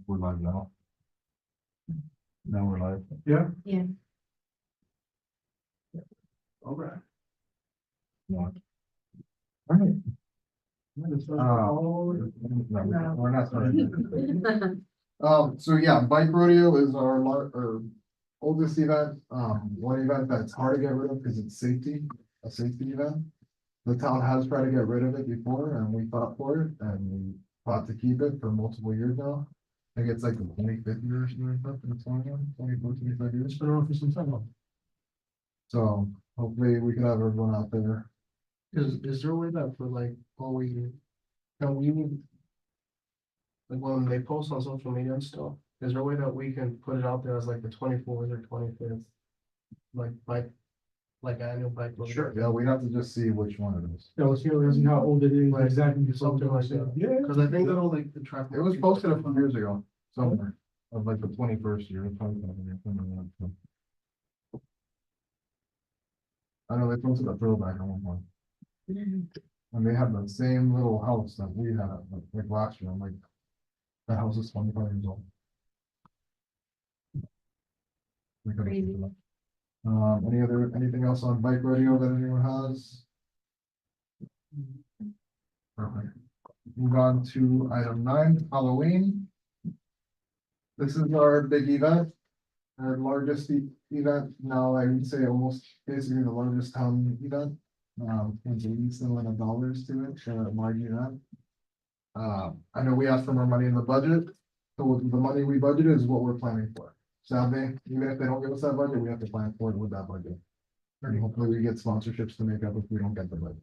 We're live now. Now we're live. Yeah. Yeah. All right. No. All right. Oh. No, we're not starting. So yeah, bike rodeo is our oldest event. One event that's hard to get rid of because it's a safety event. The town has tried to get rid of it before and we fought for it and we fought to keep it for multiple years now. I think it's like the 25th year or something like that, it's going on, 24, 25 years. It's been around for some time. So hopefully we can have everyone out there. Is there a way that for like, can we, like when they post on social media and stuff, is there a way that we can put it out there as like the 24th or 25th? Like annual bike. rodeo? Sure. Yeah, we have to just see which one it is. Yeah, let's hear how old it is, Right. exactly. Something like that. Yeah. Cause I think that'll like the track. It was posted a few years ago, somewhere, of like the 21st year, 22nd year, something like that. I know they posted a throwback on one point. And they have the same little house that we had, like last year, I'm like, that house is 25 years old. We gotta keep it up. Anything else on bike rodeo that anyone has? Perfect. Move on to item 9, Halloween. This is our big event, our largest event, now I would say almost basically the largest town event. It's $80 to it, for a large event. I know we asked for more money in the budget, so the money we budgeted is what we're planning for. Sadly, even if they don't give us that budget, we have to plan for it with that budget. And hopefully we get sponsorships to make up if we don't get the budget.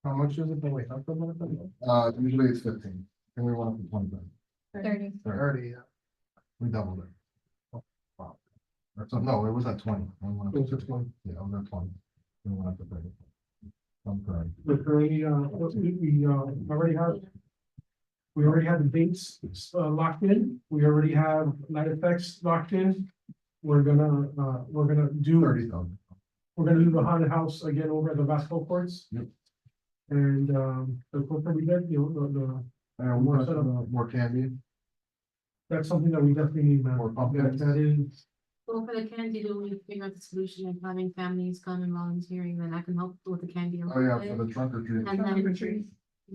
How much is it? Wait, how come? Usually it's 15, and we want it for 20. 30. 30, yeah. We doubled it. Oh, wow. Or so, no, it was at 20. We went up It was to at 20. Yeah, it was at 20. We went up to 30. I'm correct. But currently, we already have the dates, locked in, we already have light effects locked in. We're gonna do 30,000. the haunted house again over at the basketball courts. Yep. And, the corporate we did, And More more, setup. more candy, that's something that we definitely need, man. more pumpkins. That is, Well, for the candy, do we figure out the solution of having families come and volunteering, then I can help with the candy. a Oh, yeah, little for bit. the trunk or treat. And then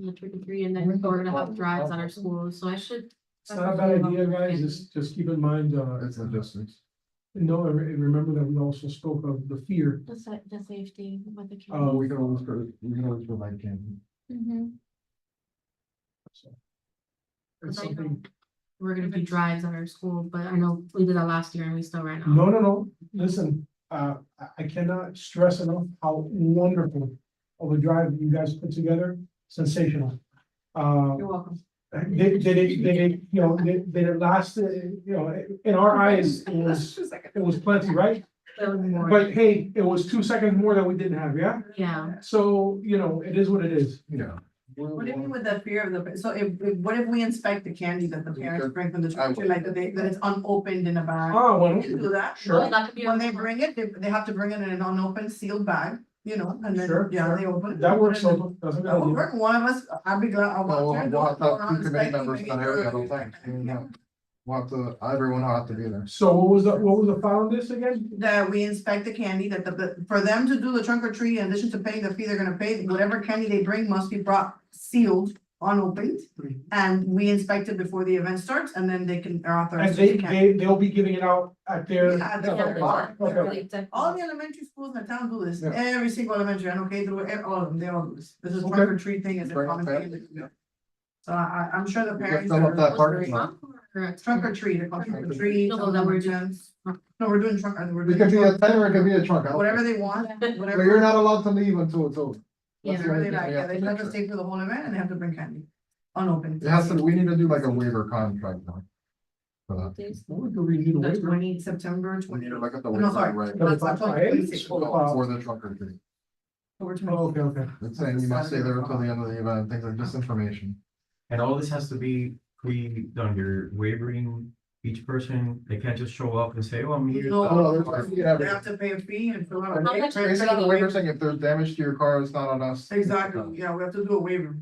the trick or treat, and then we're gonna have drives at our schools, so I should. it's not a bad idea, guys, just keep in mind, It's logistics. remember that we also spoke of the fear. The safety with the. Oh, We can always provide candy. Mhm. It's Like, something, We're gonna do drives at our school, but I know we did that last year and we still ran out. no, listen, I cannot stress enough how wonderful of a drive you guys put together, sensational. You're welcome. Did it last, in our eyes, it was plenty, right? But hey, it was 2 seconds more than we didn't have, yeah? Yeah, So, it is what it is. Yeah. What do you mean with the fear of the, so what if we inspect the candy that the parents bring from the structure, like that it's unopened in a bag? Oh, well, We can do that. sure. well, that could be. When they bring it, they have to bring it in an unopened sealed bag, and then, Sure, yeah, sure. they open it. That works, put it in. so that's a good That will idea. work. One of us, I'll be glad, I'll Well, volunteer. we'll have to have go around 2 committee inspecting, members making on every sure- other thing. Yeah. We'll have to, everyone will have to be there. So what was the file on this again? That we inspect the candy, that for them to do the trunk or treat, in addition to paying the fee they're gonna pay, whatever candy they bring must be brought sealed, unopened. And we inspect it before the event starts, and then they are And authorized to take candy. they'll be giving it out at their. Yeah, Yeah, they're fine. Okay. All the elementary schools in the town do this, Yeah. every single elementary, I know K through all of them, they all do this, this is Okay. trunk or treat thing, is a Bring common it thing. in the community. So I'm sure the You can parents fill up that are. parking lot. Trunk or treat, they call it trunk or treat. No, some of that them we're are doing- gents. No, we're doing trunk, we're It doing could be a trunk, 10 or it could be a trunk. whatever they want, But whatever. you're not allowed to leave until it's over. Yeah. That's the Whatever only they thing like, we yeah, have they to have make to sure. stay for the whole event and they have to bring candy, unopened. We need to do like a waiver contract now. For that. What do we need to The wait? 20 September We 20. need to look at the No, waiver, sorry. right? That's October 26th. For the trunk or treat. October Oh, 26th. okay, okay. It's saying you must stay there until the end of the event, things like this information. And all this has to be pre-done, you're waivering each person, they can't just show up and say, oh, I'm here. No, Oh, there's- they have to pay a fee and fill out. a How much paper. Basically, the waiver saying if there's damage to your car, it's not on us. Exactly, yeah, we have to do a waiver.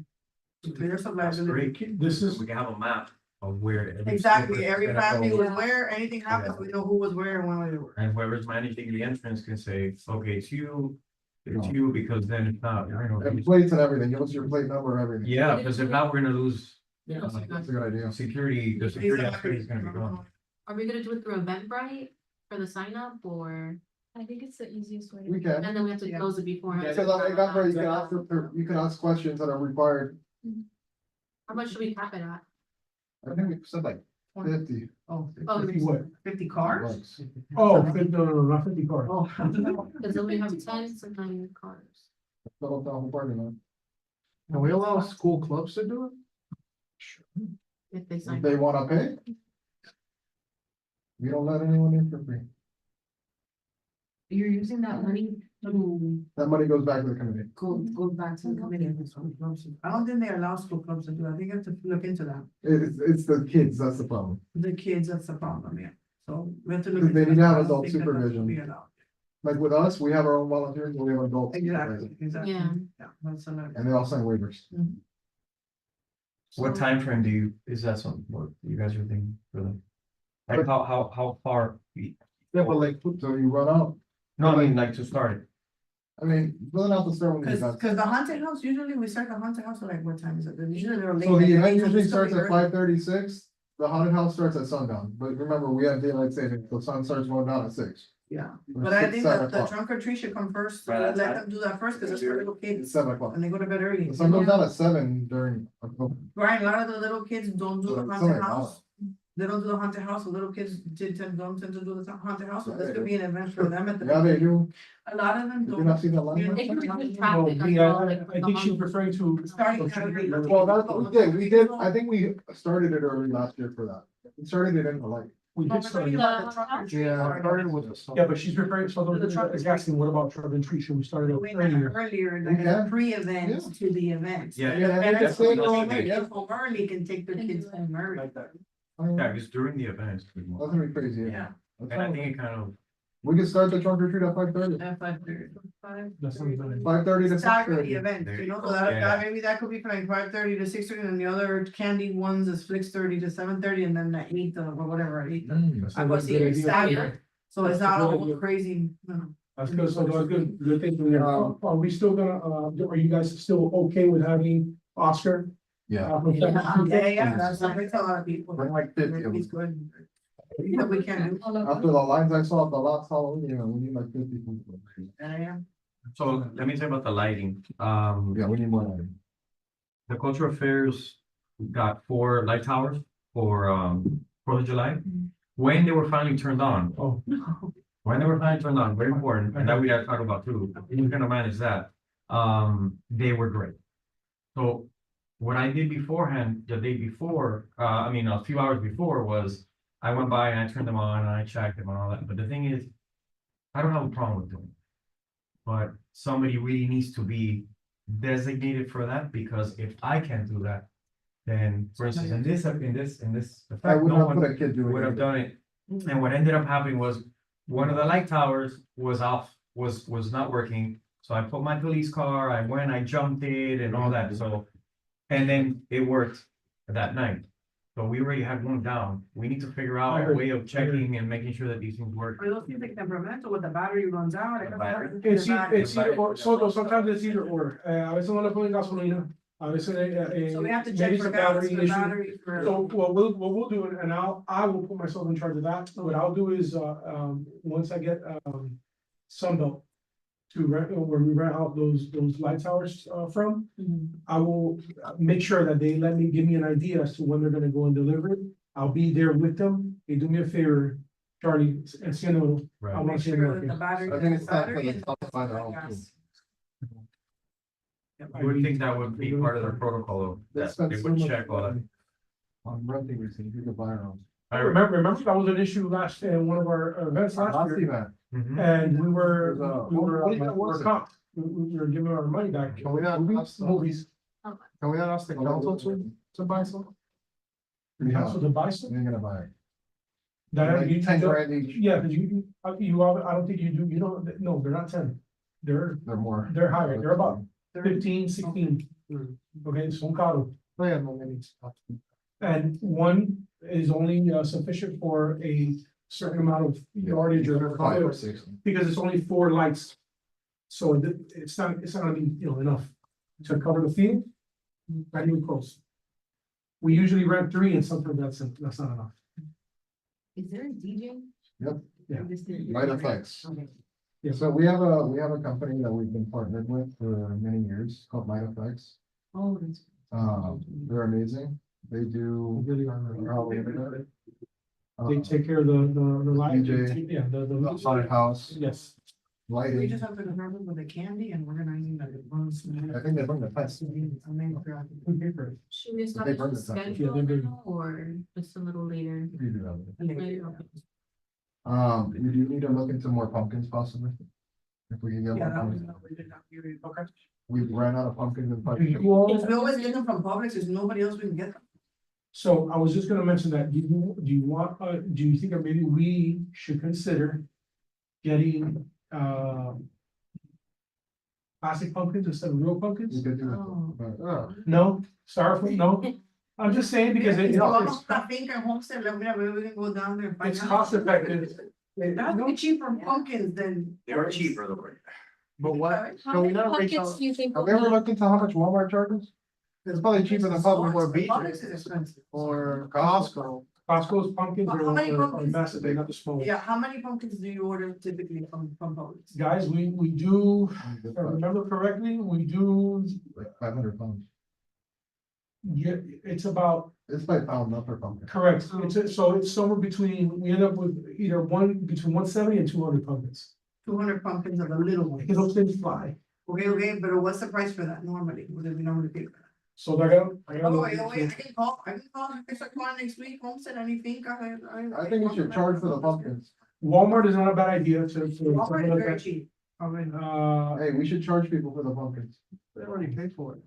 To clear some That's liability. great. This is, We can have a map of where. Exactly, every gonna family go. was where, anything happens, we know who was where and when they were. And whoever's managing the entrance can say, okay, it's No. you, because then if not, we're And gonna. plates and everything, give us your plate number, everything. Yeah, because if not, we're gonna lose. Yeah, uh, That's a good idea. Security, the security aspect is gonna be gone. Are we gonna do it through Eventbrite for the sign up or, I think it's the easiest way. We can. and then we have to Yeah. close it beforehand? So that, Eventbrite, you can ask, you can ask questions that are required. How much should we cap it at? I think we said like 50. Oh, Oh, Fifty what? 50 cars? bucks. Oh, no, not 50 cars. Oh. Because then we have tents and 9 cars. Double down parking lot. Can we allow school clubs to do it? If they If sign. they up. wanna pay. We don't let anyone in for free. You're using that money to That money goes back to the community. go back to the committee of the school clubs. I don't think they allow school clubs to do that. I think you have to look into that. It's the kids, that's the problem. The kids, that's the problem, yeah. So we have to look. Because they into need to that. have I don't adult think that that should supervision. be allowed. Like with us, we have our own volunteers, and we have adults. Exactly, exactly. Yeah. Yeah, that's another. And they all sign waivers. What time frame do you, is that something, what you guys are thinking for them? Like how far? Yeah, but like, so you run out. No, I mean, like to start it. I mean, run out the start when you Cause, got. the haunted house, usually we start the haunted house at like, what time is it? Usually they're late. So the at event night, usually it's starts coming at early. 5:36. The haunted house starts at sundown, but remember, we have daylight savings, the sun starts going down at 6. Yeah, Or but I 6, think 7 that the o'clock. trunk or treat should come first, Right, let that's them do that first, cause it's for little It's kids, 7 o'clock. and they go to bed early. The sun goes down at 7 during October. Brian, a lot of the little kids don't do the So it's haunted only house. They don't do the haunted house, the little kids don't tend to do the haunted house, so Yeah, this they could be an event for them at the. Yeah, they do. A lot of them Did you not see don't. that last Yeah, one? They can reduce No, traffic as yeah, well, like. I think she's referring to. Starting at- Well, that's what we did, I think we started it early last year for that. We started it in the light. We No, did we're start. talking about the trunk or treat Yeah, I part. started with the. Yeah, but she's referring, so The those truck are is asking, what about Trevor and Tree? Should we start it We went earlier? earlier, We like a can. pre-event Yeah. to the event. Yeah, The yeah, parents that's who it. don't That's make it. it home early can take their kids home early. Like that. Yeah, because during the event, it's pretty That's much. gonna be crazy. Yeah. And I think it kind of, We can start the trunk or treat at 5:30. At 5:30. That's something. 5:30 to Stagger the 6:30. event, There you you know, go. so that, Yeah. maybe that could be from like 5:30 to 6:30, and the other candy ones is 6:30 to 7:30, and then at 8 or whatever, at 8. I was saying stagger, so it's not all crazy. That's good, so that's good, good thing for you. Are we still gonna, are you guys still okay with having Oscar? Yeah. from Yeah, Trevor? yeah, that's a lot of people. Bring like 50 of He's them. good. Yeah, we can do. After the lines I saw at the last Halloween, we need like 50 people. Yeah. so let me tell you about the lighting. Yeah, we need more lighting. The cultural affairs got 4 light towers for 4th of July. When they were finally turned on, Oh, when they were finally turned on, very important, and that we gotta talk about too, who's gonna manage that? They were great. So what I did beforehand, the day before, a few hours before was, I went by and I turned them on and I checked them and all that, but the thing is, I don't have a problem with doing it. But somebody really needs to be designated for that, because if I can't do that, then for instance, in this I effect, would no not one put a kid doing would have it. done it. And what ended up happening was, one of the light towers was off, was not working. So I put my police car, I went, I jumped it and all that, so. And then it worked that night. So we already had one down. We need to figure I out a heard- way of checking and making sure that these things work. For those things like temperamental, with the battery runs out. The battery. it's either, or, so sometimes it's either or, a veces no le ponen gasolina, a veces, So we have to maybe check it's for a balance, battery the issue. battery for. So what we'll do, and I will put myself in charge of that, what I'll do is, once I get, Sunbelt to rent, where we rent out those light towers, from, I will make sure that they give me an idea as to when they're gonna go and deliver it. I'll be there with them, they do me a favor, Charlie, and Ciano, I Right. want Make to see sure that the them. battery. I think it's time for battery the is- top to find out. Yes. I would think that would be part of their protocol, They that spend they so would much check all that. money on renting receipts, you could buy our own. I remember that was an issue last, in one of our events last Last year, event, Mhm. and we were What was it? comped. We were giving our money back. Can we not ask the- Movies. can we not ask the council to buy some? Yeah, So the bicycle, you're gonna buy it. that, Like you, 10 grand each, yeah, but I don't think you do, you don't, no, they're not 10. they're more. They're higher, they're about 15, 16. Okay, son caro. Oh, yeah, no, maybe. And one is only sufficient for a certain amount of yardage or. 5 or 6. Because it's only 4 lights. So it's not gonna be, enough to cover the field, not even close. We usually rent 3 and sometimes that's not enough. Is there a DJ? Yep. Yeah. Light effects. Okay. Yeah. So we have a company that we've been partnered with for many years called Light Effects. Oh, that's. They're amazing. They do. Really are. They Uh, take care of the light. DJ. Yeah, the haunted house, Yes, We lighting. just have to remember with the candy and organizing the ones. I think they bring the fence. Should we establish burn a the time. schedule Yeah, they do. now or just a little later? You do that. Later, okay. You do need to look into more pumpkins possibly. If we can get Yeah, more that was, pumpkins. we did not hear it. Okay. We ran out of pumpkins and Do pumpkins. you all- We always get them from Publix, there's nobody else we can get them. So I was just gonna mention that, do you want, do you think that maybe we should consider getting, plastic pumpkins instead of real We pumpkins? could do Oh. that. But, No, styrofoam, no, I'm just saying because It's it's, almost, I think, at Homestead, like, we can go down there and find it's out. cost effective. That's way cheaper pumpkins than. They are cheaper though. But what, How So we many gotta reach pumpkins out- do you think? Have will we ever be- looked into how much Walmart charges? It's probably cheaper than Publix or Beach Publix is expensive. or Costco? Costco's pumpkins How many are pumpkins? massive, they're not the small. Yeah, how many pumpkins do you order typically from Publix? Guys, we do, if I remember correctly, we do, Like 500 pounds. yeah, it's about. It's by pound, not per pumpkin. Correct, so it's somewhere between, we end up with either between 170 and 200 pumpkins, 200 pumpkins of the little ones. because those things fly. Okay, but what's the price for that normally? What do we normally pay for that? So I gotta. Oh, wait, I can call, if I start calling next week, Homestead, anything, I think we should charge for the pumpkins. Walmart is not a bad idea to. Walmart is very cheap. Already. Hey, we should charge people for the pumpkins. They already paid for it.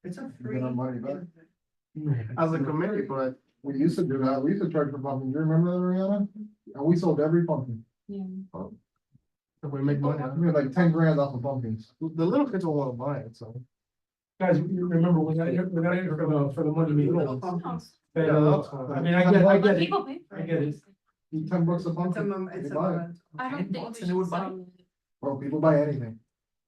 It's a We free. get our money back. As a committee, but We used to do that. We used to charge for pumpkins. You remember that, Ariana? And we sold every pumpkin. Yeah. if we make money, We made like 10 grand off of pumpkins. the little kids will wanna buy it, so. Guys, you remember, we're not here for the money meeting. Little pumpkins. Yeah, that's fine. I mean, I get it, People pay for I get it. $10 a It's a, pumpkin. it's They buy it. a. I don't think we and it would should buy sell Bro, people buy anything.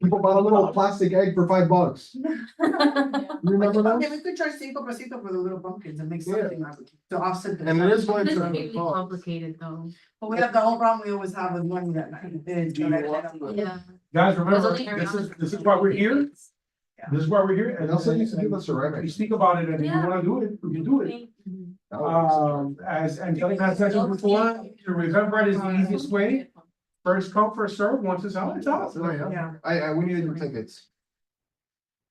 People bought a little plastic egg for $5. it. You remember Okay, those? we could charge 5 pesito for the little pumpkins and make Yeah. something out of it, to offset the. And it is going This is to. really complicated though. But we have the whole problem we always have with money that night. Do you want Yeah. Guys, There's remember, only this is why we're here, this is why we're here. And also used to do the We ceramics. speak about it, and if you Yeah. wanna do it, we can do it. That was- As Angelica has mentioned before, the Eventbrite is the easiest way. First come, first serve, once it's out, it's out. Oh, yeah. Yeah. We need to do tickets.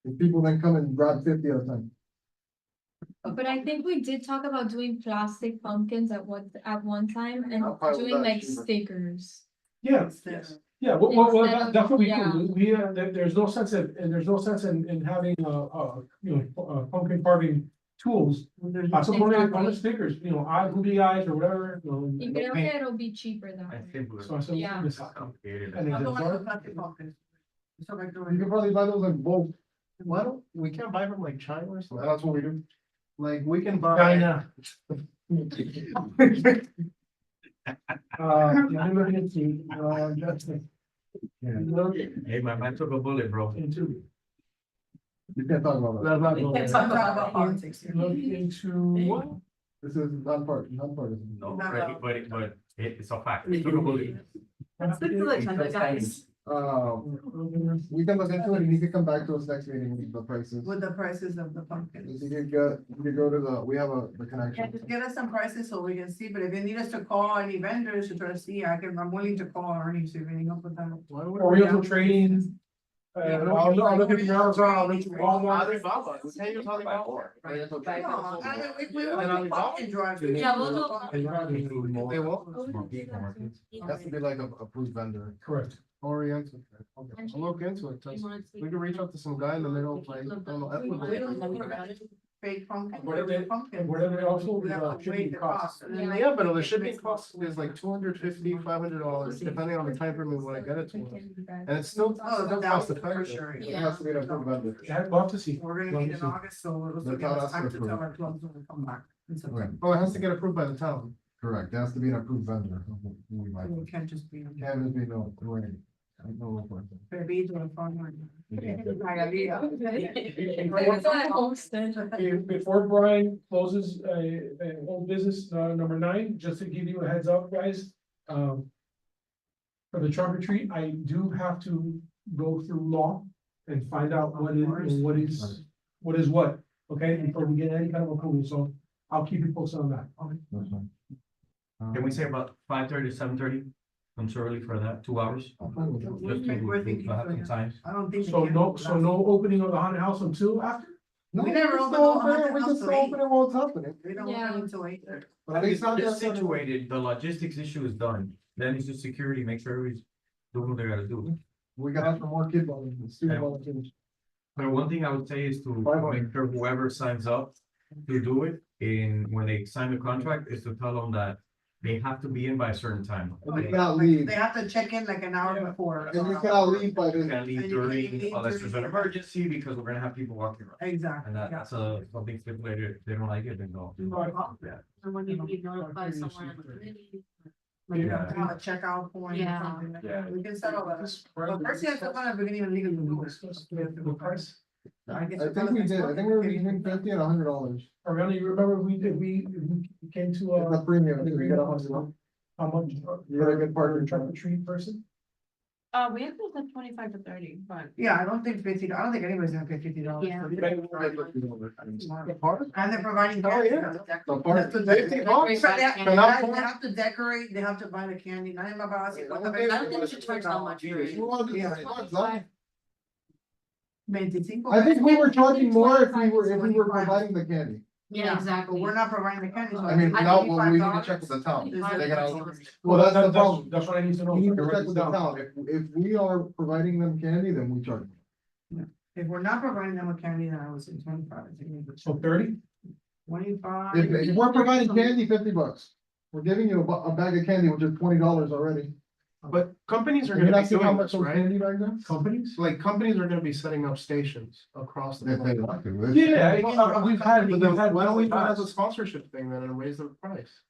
If people then come and grab 50 at a time. But I think we did talk about doing plastic pumpkins at one time and I'll probably doing that like cheaper. stickers. Yeah, It's the- yeah, Instead of- that's what we yeah. do, there's no sense in having, pumpkin carving tools. there's- I suppose on the Exactly. stickers, googly eyes or whatever, Y creo que it'll be cheaper that I way. think we're So I said, Yeah. it's complicated. And I'm it's the one with dark. plastic pumpkins. So like the- You can probably buy those in bulk. Why don't, we can't buy from like China or And something, that's what we do. like, we can buy. China. Let me look into, Justin. Yeah. Look Hey, my man took a bullet, bro. into, You can't talk about that. That's not We going can't talk about politics here. look into what? This is nonpartisan. No, No, no. but it's a fact. He took a bullet. Let's stick to the agenda, guys. We can look into it and you can come back to us next meeting with the prices. With the prices of the pumpkins. You could go to the, we have the Yeah, connection. just get us some prices so we can see, but if you need us to call any vendors to try to see, I'm willing to call Ernie, see if anything up with them. Oriental Trading. I'll look at Amazon, I'll look at Walmart. Alibaba, we can't use Alibaba. No, I mean, we And want Alibaba? pumpkin drive. Yeah, we'll do- They won't? Has to be like a approved vendor. Correct. Oriental. Okay, I'll look into it, You wanna see- we can reach out to some guy in the middle, like, I don't know, We Ecuador. don't know fake pumpkin. What are they- Pumpkin. what are they also, We have to shipping wait the costs? cost, and then they- Yeah, but the shipping cost is like $250, $500, depending on the time frame we wanna get it to us. And it's still, Oh, still that cost was for effective. sure. It has to be an approved vendor. I'd love to see. We're gonna meet in August, so it'll They're give us not time to asking tell for- our clubs when we come back. It's okay. Okay, Oh, it has to get approved by the town. correct, it has to be an approved vendor. We might, It can't just be. can't just be no, right, no report. Bebito and farmer. Before Brian closes a whole business, number 9, just to give you a heads up, guys. For the trunk or treat, I do have to go through law and find out what is what, okay, before we get any kind of approval, so I'll keep you posted on that. That's fine. Can we say about 5:30 to 7:30? I'm so early for that, 2 hours? Just to We're thinking have so, some yeah. time. I don't think. they So can no, last. so no opening of the haunted house until after? No, We never can open still the haunted it, we house can till still open it while it's happening. We don't Yeah. open until 8. But at least It's not just just situated, the logistics issue is done, then it's just security, make sure everybody's doing what they gotta do. We got some more kid volunteers, student Yeah. volunteers. But one thing I would say is to 500. make sure whoever signs up to do it, when they sign the contract, is to tell them that they have to be in by a certain time. And you cannot leave, They have to check in like an hour before. and you cannot leave by You the, can't leave And you can't during, leave unless there's an during- emergency, because we're gonna have people walking around. Exactly. And yeah. that's something stipulated, if they don't like it, then go. Yeah. And when you be notified somewhere in the community. Yeah. Have a checkout point or Yeah. something like Yeah. that. We can settle that. But first, you have to find out if we can even legally do it. The price? I think we did, I think we were between $50 and $100. Ariana, you remember we came to The premium, you get a hundred, how much? You get a good partner. Trunk or treat person? We have to like 25 to 30, but. Yeah, I don't think $50, I don't think anybody's gonna pay $50. Yeah. for it. The park? And they're providing. Oh, candy. yeah. They have The to- park. they have to- Very They bad have candy. they have to decorate, they have to buy the candy. Nadie más va a decir, "Cuánto I don't vende?" think we should charge that much for it. You want to do Yeah. that, it's not- 25. I think we were charging more if we were 25. providing the candy. Yeah, But exactly. we're not providing the candy. so I mean, I now, think well, we need to $5 check with the town. is They the gotta- price. Well, that's the problem. That's what I need to know. We need to Write check this with the down. town. If we are providing them candy, then we charge them. If we're not providing them with candy, then I would say 25. I think we So 30? 25. If we're providing candy, $50. We're giving you a bag of candy, which is $20 already. But companies are Are you gonna not be seeing how doing much this, those right? candy bags are? Companies? Like, companies are gonna be setting up stations across the. If they board. want to. Yeah, we've had, But we've then had. why don't we do it as a sponsorship thing then and raise the price?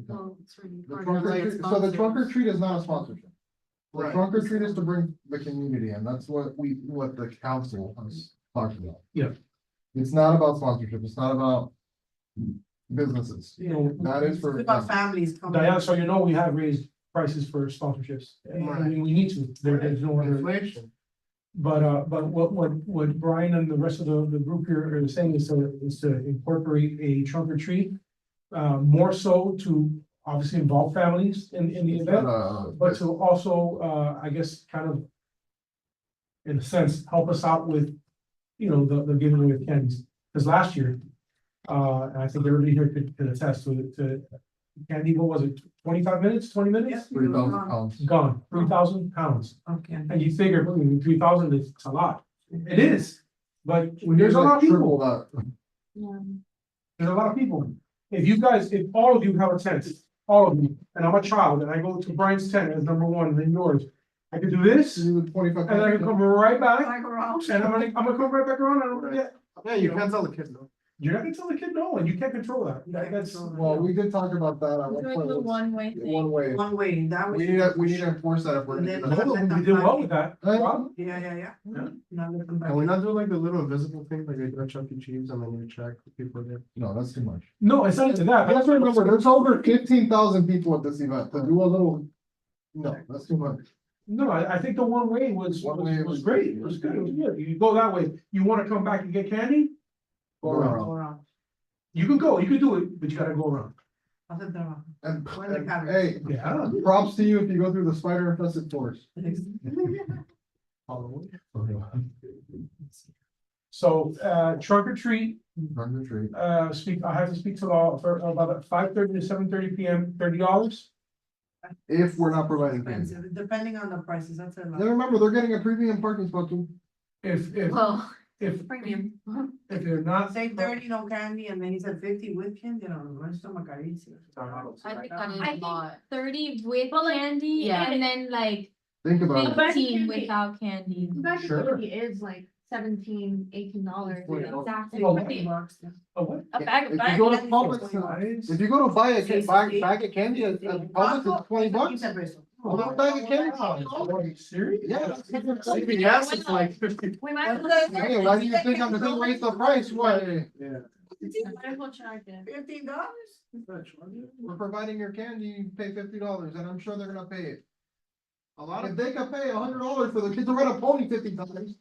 Well, it's really The hard trunk or to get treat, so the trunk or sponsors. treat is not a sponsorship. The Right. trunk or treat is to bring the community in, that's what the council has talked about. Yeah. It's not about sponsorship, it's not about businesses, that is for. It's about families coming. Diana, so you know, we have raised prices for sponsorships. I mean, we need to, there's no other. Inflation. But what Brian and the rest of the group here are saying is to incorporate a trunk or treat. More so to obviously involve families in the event, but to also, I guess, kind of. In a sense, help us out with, the giving away of candies, because last year. And I think everybody here could attest to candy, what was it, 25 minutes, 20 minutes? 3,000 pounds. Gone, 3,000 pounds. Okay. And you figure, 3,000 is a lot. It is, but when there's a Like lot of triple people, that. Yeah. there's a lot of people. If all of you have a tent, all of you, and I'm a child, and I go to Brian's tent as number one, and then yours, I could do this, and You would 25. then I can come right back, Like around. and I'm gonna come right back around, and I'm gonna get. Yeah, you can't tell the kids no. You're not gonna tell the kid no, and you can't control that. That's. Well, we did talk about that at one Doing point. the It's one-way thing. One way, One way, that was. we need to enforce that if we're. And gonna do then- that. No, we did well with that. Rob? Yeah. Yeah. Now let them back. Can we not do like the little invisible thing, like they do at Chuck E. Cheese and then you check the people there? No, that's too much. No, it's not into that. You have to remember, there's over 15,000 people at this event, to do a little. No, that's too much. No, I think the one way was great, it was good, you go that way, you wanna come back and get candy? Go Go around. around. You can go, you can do it, but you gotta go around. I'll sit down. And, Go in the and, cabin. hey, Yeah. props to you if you go through the spider infested forest. So, trunk or treat, Trunk or treat. I have to speak to law for about 5:30 to 7:30 PM, $30. If we're not providing candy. Expensive, depending on the prices, that's a lot. Then remember, they're getting a premium parking spot too. If Well, if premium. you're not. Say 30, no candy, and then he said 50 with candy, no, no está carísimo. I think that is I a think lot. 30 with candy yeah. and then like Think about it. 15 without candy. Sure. is like $17, $18. Wait, oh. Exactly. Oh, A what? A bag If of you go to candy. Publix, if you go to buy a bag of candy at Publix, it's 20 bucks. A little bag of candy. Are you serious? Yeah. Yes, it's like 50. We might. Hey, why do you think I'm gonna raise the price? What? Yeah. Might as well charge it. $15? We're providing your candy, you pay $50, and I'm sure they're gonna pay it. A lot of, if they could pay $100 for the kids, they're gonna pony $50.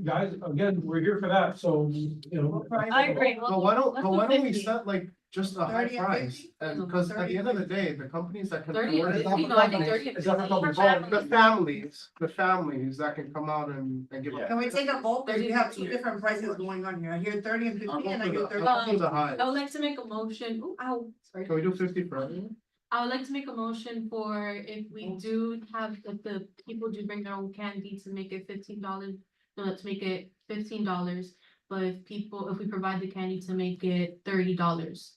Guys, again, we're here for that, so, you know. I agree. But why don't, Let's but do why don't we 50. set like just a high 30 and price? 50? And because at the end of the day, the companies that can. 30 afford and it- 50, no, I think 30 and It's not 50. companies, For the families that can come out and give. a- Can we take a vote, because we have two different prices going on here, I hear 30 and 50, I'll go and I for hear the- 30. I'll go for the high. I would like to make a motion, sorry. Can we do 50 for everyone? I would like to make a motion for if we do have, if the people do bring their own candy to make it $15, no, to make it $15. But if we provide the candy to make it $30.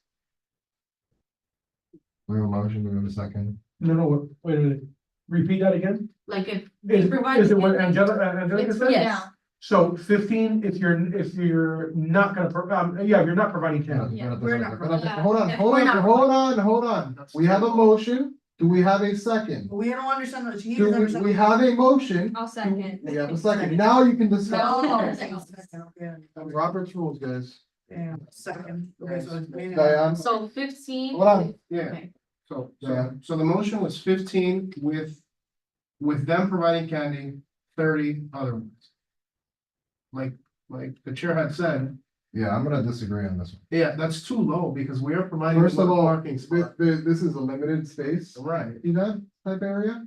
We have a motion, we have a second. No, wait a minute. Repeat that again? Like if we Is provide. is it what the candy- Angelica It's- said? Yes. So 15 if you're not gonna, if you're not providing candy. Yeah, we're not- Hold on, If hold we're on, not- hold on. We have a motion. Do we have a second? We don't understand, what she Do doesn't we, understand. we have a motion? I'll second. We have a second. Now you can No, discuss. yeah, Robert's rules, guys. yeah, second. Okay, so it's made. Diane, So 15. hold on. Yeah, Okay. so the motion was 15 with them providing candy, 30 other ones. Like the chair had said, Yeah, I'm gonna disagree on this one. yeah, that's too low because we are providing. First of one all, parking spot. this is a limited space Right, event type area.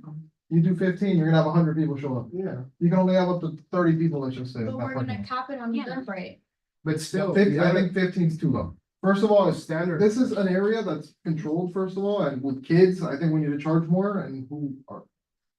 You do 15, you're gonna have 100 people show up. yeah, You can only have up to 30 people, let's just say. But we're gonna cap it on the Yeah. Eventbrite. but still. 50, I think 15 is too low. First of all, It's standard. this is an area that's controlled, first of all, and with kids, I think we need to charge more and who are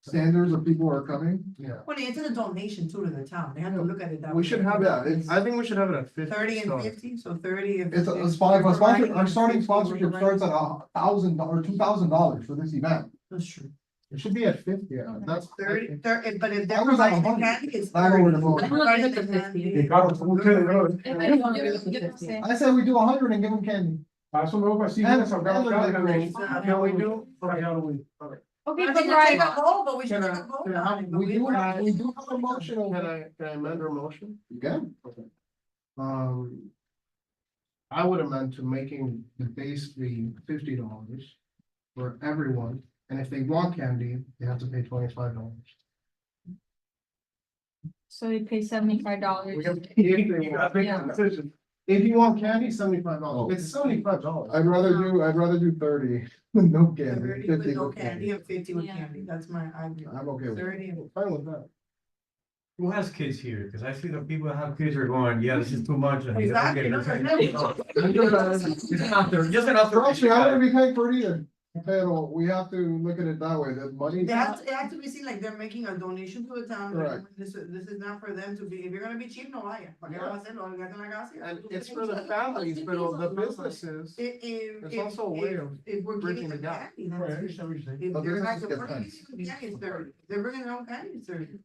standards of people who are coming. Yeah, Well, it's a donation too to the town, they have to look at it that way. we should have Yeah, it, it's- I think we should have it at 50. 30 and so- 50, so 30 and. It's 50. a sponsor, We're providing our starting 50, we're sponsorship providing- starts at $1,000 or $2,000 for this event. That's true. It should be at 50, yeah, that's. 30, but if I they're was on providing the 100. candy, it's I know 30. where to vote. They're I'm gonna providing give it the to candy. 50. You got it. We'll tell you, no. If anyone gives us it. I said we do 100 and give them candy. I don't know if I see And- this, I've got. and they're decorated. Can we do? Halloween. Okay, I but think we'll take a Brian, vote, but we should Can take I- a vote can I- on it, but We do we're not- have a motion over. Can I amend our motion? You can. Okay. I would amend to making the base fee $50 for everyone, and if they want candy, they have to pay $25. so we pay $75. We have, if they want- Yeah. If you want candy, $75, Oh. it's $75. I'd rather do 30, with no candy, 30 50 with no with candy candy. and 50 with Yeah. candy, that's my idea. I'm okay with it. 30 and. Fine with that. Who has kids here? Cause I see the people that have kids are going, yeah, this is too much. and they don't Exactly, get no, it. there's Just enough. Trust me, I wouldn't be paying for it either. Pero we have to look at it that way, that money. It has to be seen like they're making a donation to the town. Correct. This is not for them to be, if you're gonna be cheap, no vaya. ¿Pa qué vas a hacerlo? Olvídate en la casa. And it's for the families, but the businesses, it's also a way of If we're bridging giving the them gap. candy, Right, I that's. understand what you're saying. If But they're businesses not, get we're giving fenced. them candy, it's 30. If they're bringing their own candy, it's 30.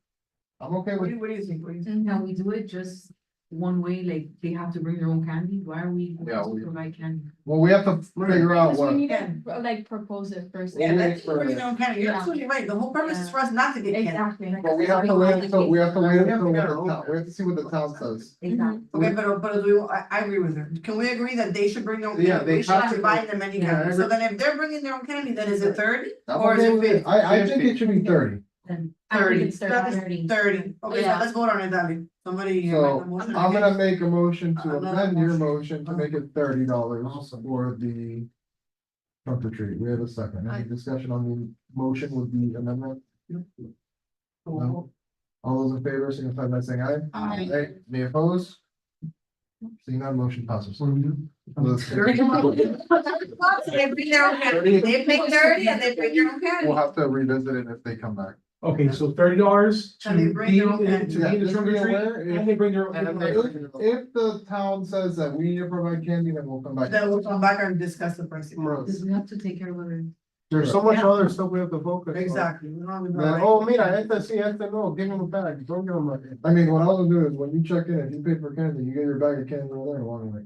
I'm okay What with, do you, what do you think? What do you think? Can we do it just one way, like they have to bring their own candy? Why are we Yeah, going we- to provide candy? well, we have to figure out Because we what. need to like propose it first. Yeah, Wait let's for bring it. their own candy. You're Yeah. absolutely right. The whole purpose is for us not to get candy. Exactly. But we have to wait until, we have to wait We have to until, get what our the own town- we have to see what the town says. Exactly. Okay, but do we, I agree with her. Can we agree that they should bring their own? Yeah, candy? they We should have not to be buying them any Yeah, I candy. So agree. then if they're bringing their own candy, then is it 30? I'm Or is okay it with it. 50? I think it should be 30. Then I think 30. it's That is 30. 30. Okay, so Yeah. let's vote on it, Dali. Somebody. So, make a motion I'm again. gonna make a motion to Another amend your motion. motion to make it $30 Awesome. for the trunk or treat. We have a second. Any discussion on the motion with the amendment? No? All those in favor, signify by saying aye. Aye. Any opposed? Seeing none, motion passes. They Those- bring their own candy. They pay 30 and they bring their own We'll candy. have to revisit it if they come back. Okay, so $30 to And they be, bring their own in- candy. to be in the Yeah, trunk or just be treat, aware, and they bring their. And they- If the town says that we need to provide candy, then we'll come back. Then we'll come back and discuss the pricing. Because we have to take care of it. There's so much Yeah. other stuff we have to focus on. Exactly. We don't even know, Then, right? oh, mira, sí, no, give him a bag, don't give him a. I mean, what I was gonna do is when you check in, if you pay for candy, you get your bag of candy over there and walk away.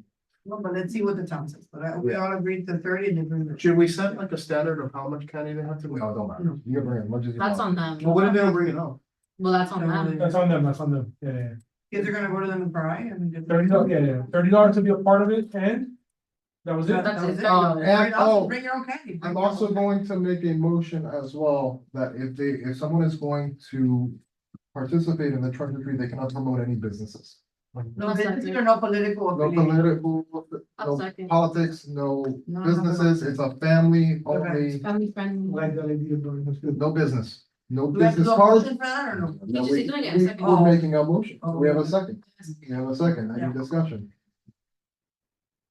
No, but let's see what the town says, but we all agreed to 30 and they bring it. Should we set like a standard of how much candy they have to? No, it don't matter. You can bring as much as you That's want. on them. Well, what if they don't bring it up? Well, that's on them. That's on them, that's on them, yeah. Kids are gonna go to them and cry and. $30 to be a part of it, and that was it. That's it. And, oh, Bring your own candy. I'm also going to make a motion as well, that if someone is going to participate in the trunk or treat, they cannot promote any businesses. No business or no political No affiliation. political, I'll no second. politics, no No, businesses, it's a family only, Family friendly. Like that idea, bro, that's good. no business, no Do we have to business do a cards. motion for that or no? No, just we- doing it, we- second. We're making a motion, Oh. we have a second, we have a second, Yeah. any discussion?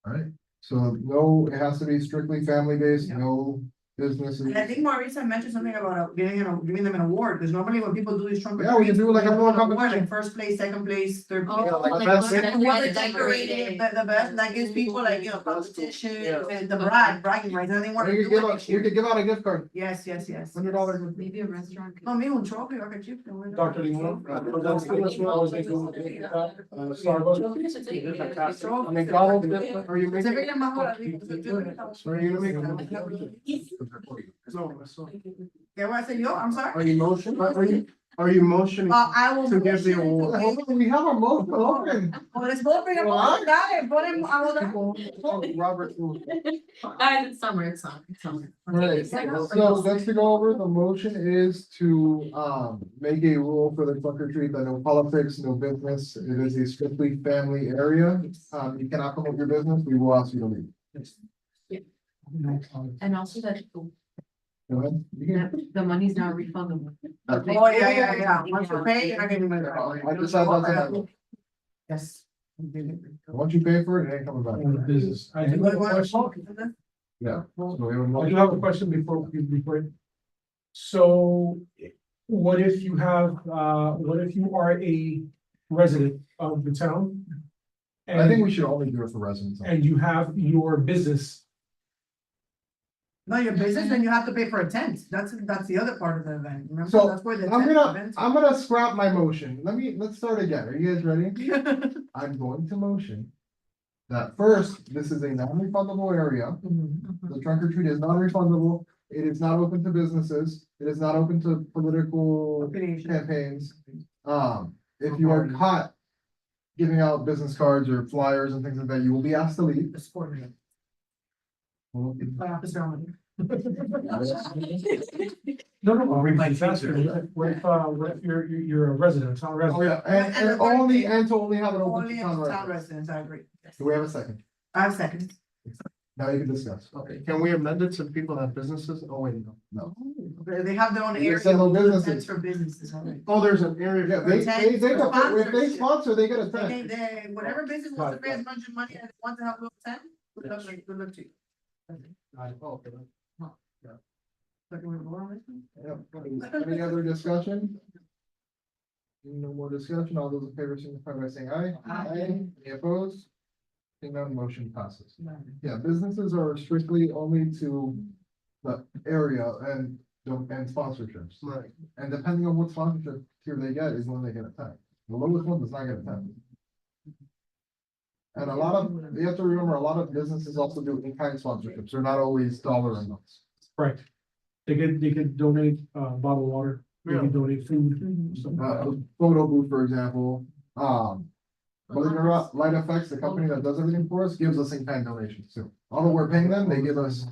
Alright, so no, it has to be strictly family based, Yeah. no businesses. And I think Marisa mentioned something about giving them an award, because normally when people do these trunk or Yeah, we can treats, do like a they award an competition. like first place, second place, third Oh, place. like like best- the And one whoever that's decorated the best, that gives people like, competition, Yeah. and the bragging rights, and they want to We do could give it out, next we year. could give out a gift card, Yes, yes, yes. $100. Maybe a restaurant. No, me un trophy, or a chip. Dr. Limon. That's good as well, as they do with Starbucks. McDonald's, are you making? Certificate mejor, Are you gonna make a motion? No, that's all. ¿Qué voy a hacer yo? I'm sorry. Are you motion, are you motioning? I will. To give the motion award. to Hold on, we have a motion open. Well, let's vote for your motion, dale, voten, Robert. Guys, it's summer, it's summer, it's summer. Right, so just to go over, the motion is to, make a rule for the trunk or treat that no politics, no business, it is a strictly family area. You cannot promote your business, we will ask you to leave. And also that Go ahead. You can- the money's not refundable. Oh, yeah. Once you pay, you're not getting money back. I just had that tonight. Yes. Once you pay for it, it ain't coming back. Business. I do have a question. Yeah. So we have a I do motion. have a question before. So what if you are a resident of the town? I think we should only do it for residents. And you have your business, No, your business, then you have to pay for a tent. That's the other part of the event. Remember, So, that's where the I'm tent gonna, event- I'm gonna scrap my motion. Let's start again. Are you guys ready? I'm going to motion that first, this is a non-refundable area. The trunk or treat is non-refundable. It is not open to businesses. It is not open to political Affiliation. campaigns. If you are caught giving out business cards or flyers and things like that, you will be asked to leave. The sport event. Well, By officer only. no, faster. What if you're a resident, town Oh, resident? yeah, and And the only, third and to only have it open Only to if town town residents. residents, I agree. Yes. Do we have a second? I have seconds. Now you can discuss. Okay, can we amend it so people have businesses? Oh, wait, no. No. They have their own You area. said no with tents businesses. For businesses, all right. Oh, there's an area. Yeah, they, if they sponsor, they get a They, tent. whatever business wants to pay as much money as they want to have a little tent, good luck to you. Oh, okay. Second, we vote on it? Yep. Any other discussion? No more discussion. All those in favor signify by saying aye. Aye. Any opposed? Seeing none, motion passes. Yeah, businesses are strictly only to the area and sponsorships. Right. And depending on what sponsorship tier they get is when they get a tent. The lowest one does not get a tent. And a lot of, you have to remember, a lot of businesses also do in-kind sponsorships. They're not always dollar amounts. Correct. They could donate, bottled water, they could donate food, stuff like that. Photo booth, for example, believe it or not, Light Effects, the company that does everything for us, gives us in-kind donations too. Although we're paying them, they give us.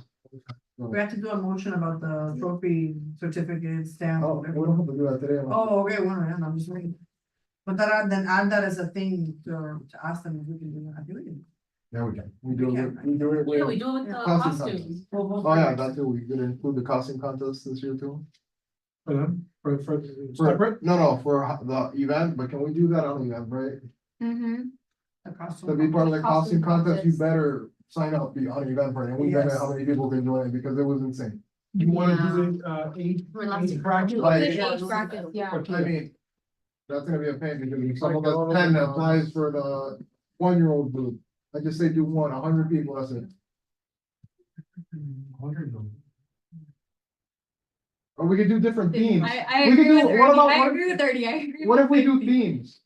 We have to do a motion about the trophy certificate stamp. Oh, we whatever. don't have to do that today. Oh, okay, one minute, I'm just reading. But then add that as a thing to ask them if we can do that. I think we can. Yeah, we can. We do it, We we do it Yeah, with. we do it with the Costume costumes. Oh, yeah, that too. We could include the costume contest this year too. For them, for separate, No, for the event, but can we do that on the event, right? Mm-hmm. The costume. To be part of the costume contest, you contest. better sign up be on the event for it. And we limit how many people can join it because it was insane. you wanna do it, age bracket? Like- Age brackets, yeah. I mean, that's gonna be a pain because if someone that's 10 that applies for the 1-year-old group, I just say do 100 people, that's it. 100 of them. Or we could do different themes. I We could agree do- with what 30, about- I what- agree with 30, I agree. What with if we do 30. themes?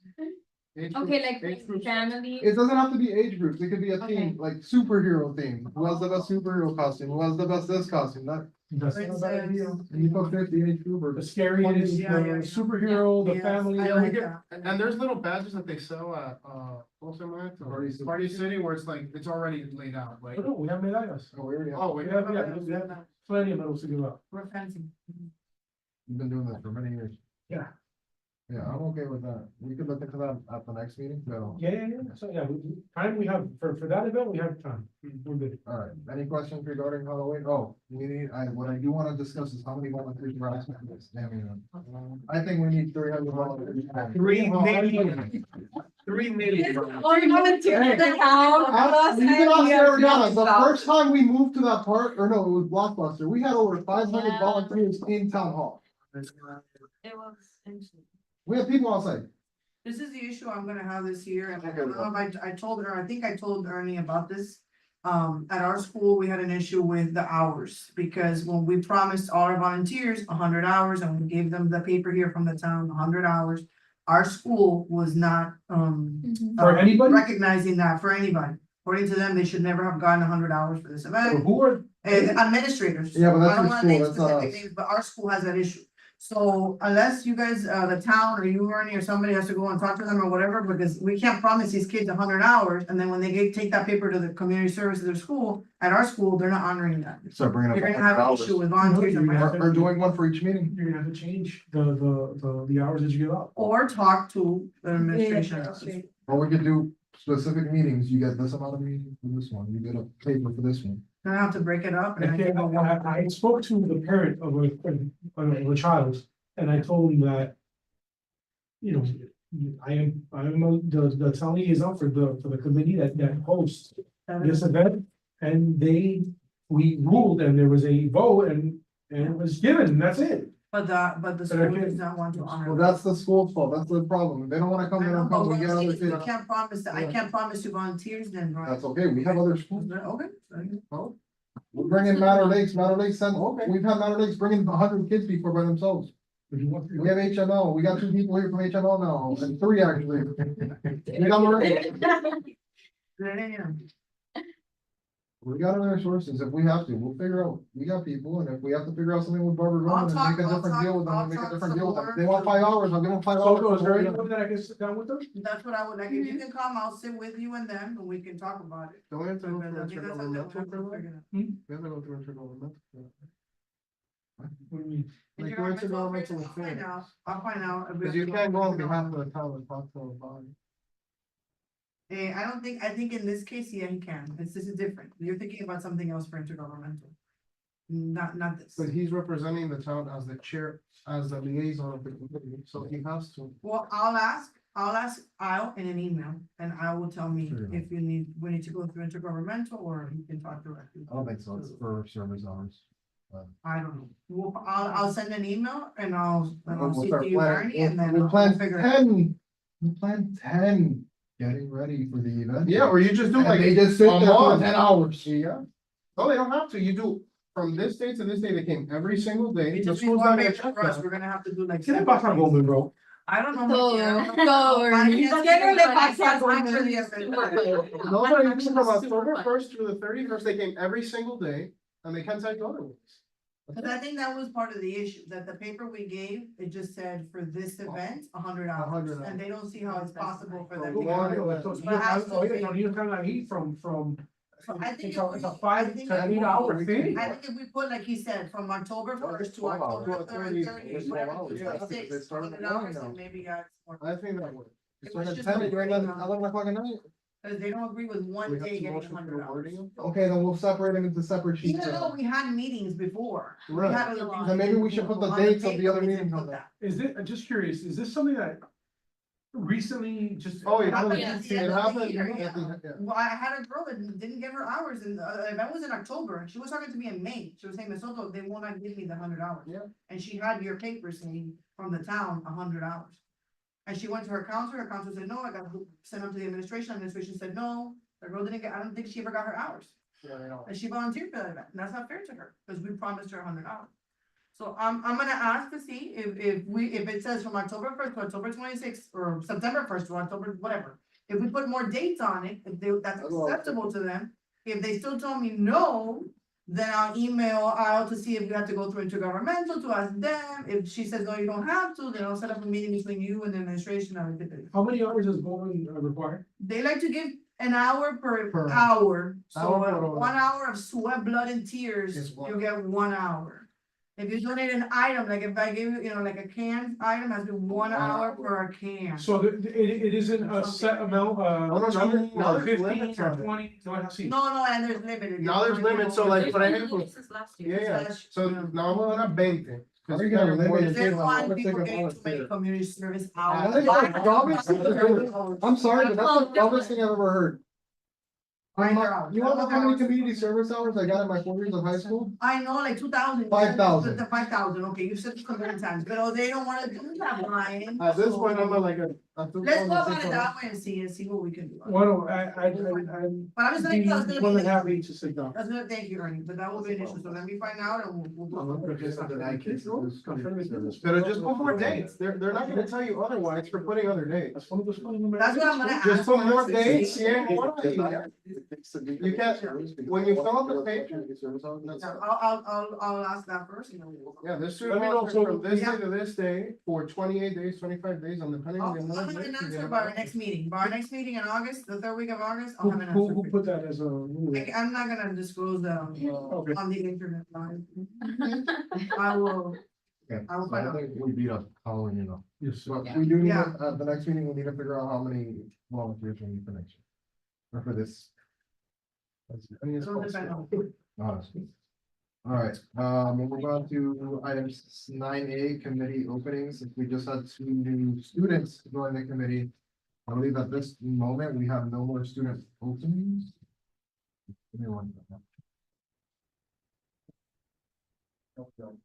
Okay, like family. It doesn't have to be age groups, it could be a Okay. theme, like superhero theme, who has the best superhero costume, who has the best this costume, that. That's For not a bad idea. instance, And you put 50 age group or. The scariest, the Yeah, yeah, yeah. superhero, the Yes, family. I like that. And there's little badges that they sell at, Party City. Party City where it's like, it's already laid out, like. Oh, no, we have medallas. Oh, we already have, Oh, we have, We have plenty of medals to give out. We're fancy. we've been doing that for many years. Yeah. Yeah, I'm okay with that, we could look into that at the next meeting, so, Yeah. So, yeah, time we have, for that event, we have time. We're good. alright, any questions regarding Halloween? Oh, we need, what I do wanna discuss is how many volunteers we're asking for this, damn it. I think we need 300 volunteers. 3 million. 3 million. Or volunteer to the town. plus You can ask we have Ariana, the $300. first time we moved to that part, or no, it was Blockbuster, we had over 500 Yeah. volunteers in town hall. It was interesting. We have people outside. This is the issue I'm gonna have this year, and I Okay, don't know if I told her, I think I told Ernie about this. At our school, we had an issue with the hours, because when we promised all our volunteers 100 hours, and we gave them the paper here from the town, 100 hours. Our school was not, Mhm. For anybody? recognizing that for anybody. According to them, they should never have gotten 100 hours for this So event. who are, Administrators. Yeah, but that's I don't your wanna school, name that's not specific us. names, But our school has that issue. So unless you guys, the town or you, Ernie, or somebody has to go and talk to them or whatever, because we can't promise these kids 100 hours, and then when they take that paper to the community service of their school, at our school, they're not honoring that. Start bringing up You're gonna have an 100 issue with No, volunteers. you're gonna have Or doing one for each meeting. you're gonna have to change the hours that you give out. Or talk to the administration. Yeah. Or we could do specific meetings, you get this amount of meetings for this one, you get a paper for this one. Then I have to break it up. and I Okay, think about what- I spoke to the parent of a child, and I told him that. You know, the town liaison for the committee that hosts this event. And we ruled and there was a vote and it was given, and that's it. But the school okay. does not want to honor. Well, that. that's the school's fault, that's the problem, if they don't wanna come, I they know, don't but come, we what get I'm other saying is we kids. can't promise that, I Yeah. can't promise you volunteers then, right? That's okay, we have other schools. Okay. We'll bring in Matter Lakes send, we've had Matter Lakes bring in 100 kids before by themselves. Would you want? We have HMO, we got 2 people here from HMO now, and 3 actually. We got We got other resources, if we have to, we'll figure out, we got people, and if we have to figure out something with Barbara I'll Roman, and talk- make a I'll different talk- deal with them, I'll make a talk different some deal with them, more. if they want 5 hours, I'll give them 5 So, hours. is there anyone that I can sit down with them? That's what I would like, if you can come, I'll sit with you and them, and we can talk about it. Don't we have to go Because through I think that's something we have to figure out. We have to go through intergovernmental. What do you mean? Like, Intergovernmental go into governmental affairs, affairs. I'll find out. if we Cause have you to can't go on through behalf of the town and talk to the body. I think in this case, yeah, he can, this is different, you're thinking about something else for intergovernmental. Not this. But he's representing the town as the chair, as the liaison of the committee, so he has to. Well, I'll ask Al in an email, and I will tell me Sure. if we need to go through intergovernmental, or he can talk directly. I don't think so, it's for service hours. I don't know, I'll send an email and I'll We'll see start you, planning- Ernie, and then we'll we'll plan figure it out. 10, we'll plan 10, getting ready for the event. Yeah, or you just do And like. they just sit a there for month. 10 hours. Yeah. No, they don't have to, you do, from this day to this day, they came every single day. It The just school's means not one gonna major check for us, that. we're gonna have to do like. Get the separate box on things. Goldman, bro. I don't know. Go, Mikey, I don't know. go, I Ernie. can't Get say rid of that the I box can't on answer the Goldman. event. No, but you from October 1st through the 31st, they came every single day, and they can't take otherwise. But I think that was part of the issue, that the paper we gave, it just said for this event, 100 hours, 100 and they don't see how it's possible for them. Go to on, get go it. on. So you kind of eat from. So I think It's a it- it's a I 5 think to it- 8 hour thing. I think if we put, like he said, from October 1st to 12 hours. October 3rd, 30th, whatever, hours, it's yeah, like because they 6, started 100 in the morning hours, now. and maybe that's more. I think that would. It So was at just 10, a you're at wording 11 o'clock at night. Because they don't agree with one We have day to getting motion for 100 the hours. wording. Okay, then we'll separate them into separate sheets. Even though we had meetings before. we Right. had other things Then maybe to we do should put the on dates of the paper, other we didn't meetings put on that. Is it, I'm just curious, is this something that recently just? Oh, yeah. Happened Yeah. at the It end of the happened year, at yeah. the- yeah. Well, I had a girl that didn't get her hours, and the event was in October, and she was talking to me in May, she was saying, Ms. Soto, they will not give me the 100 hours. Yeah. And she had your paper saying from the town, 100 hours. And she went to her counselor said, no, I got sent them to the administration said, no, the girl didn't get, I don't think she ever got her hours. Yeah, I know. And she volunteered for that event, and that's not fair to her, because we promised her 100 hours. So I'm gonna ask to see if it says from October first to October 26th, or September first to October, whatever. If we put more dates on it, that's acceptable to them. If they still tell me no, then I'll email out to see if we have to go through intergovernmental to ask them. If she says, no, you don't have to, then I'll set up a meeting between you and the administration. How many hours does Bowman require? They like to give an hour per Per hour, so hour per hour. 1 hour of sweat, blood and tears, Is one. you get 1 hour. If you donate an item, like if I give you, like a canned item, has to be 1 hour for a can. So it isn't a set amount, no, now there's 15 limits or on it. 20, so I don't see. No, and there's limited. Now there's limits, so like, There's for been example, limits since last year. yeah, so now I'm gonna 20. How are you gonna limit it? There's Let's one take people a getting too many volunteer. community service I hours. think that's the I'm sorry, but that's the dumbest thing I've ever heard. You know how many community service hours I got in my 4 years of high school? I know, like 2,000. 5,000. The 5,000, okay, you said it so many times, but they don't wanna do that, Brian. At this so- point, I'm like a. Let's go about it that way and see what we can do. Well, I'm But I'm just saying, that's gonna more be, than happy to sit down. that's gonna, thank you, Ernie, but that will be an issue, so let me find out and we'll go. But just put more dates, they're not gonna tell you otherwise for putting other dates. That's what I'm gonna ask. Just put more dates, yeah, you can't, when you fill out the paper. I'll ask that first, you know. Yeah, this Let me know, student so- from this day to this day for 28 days, 25 days, on depending I'll on the have amount of an dates you answer get. by our next meeting, in August, the 3rd week of August, I'll Who, have an who, answer. who put that as a rule? I'm not gonna disclose that Okay. on the internet live. I will, Okay, I will so find I out. think we beat up Colin, you know. Yes, sir. But we do need, Yeah. at the next meeting, we need to figure out how many volunteers we need for next year. Or for this. I mean, it's It'll depend on. honestly. All right, we'll move on to items 9A, committee openings. If we just had 2 new students join the committee. I believe at this moment, we have no more student openings. Give me one second. Okay.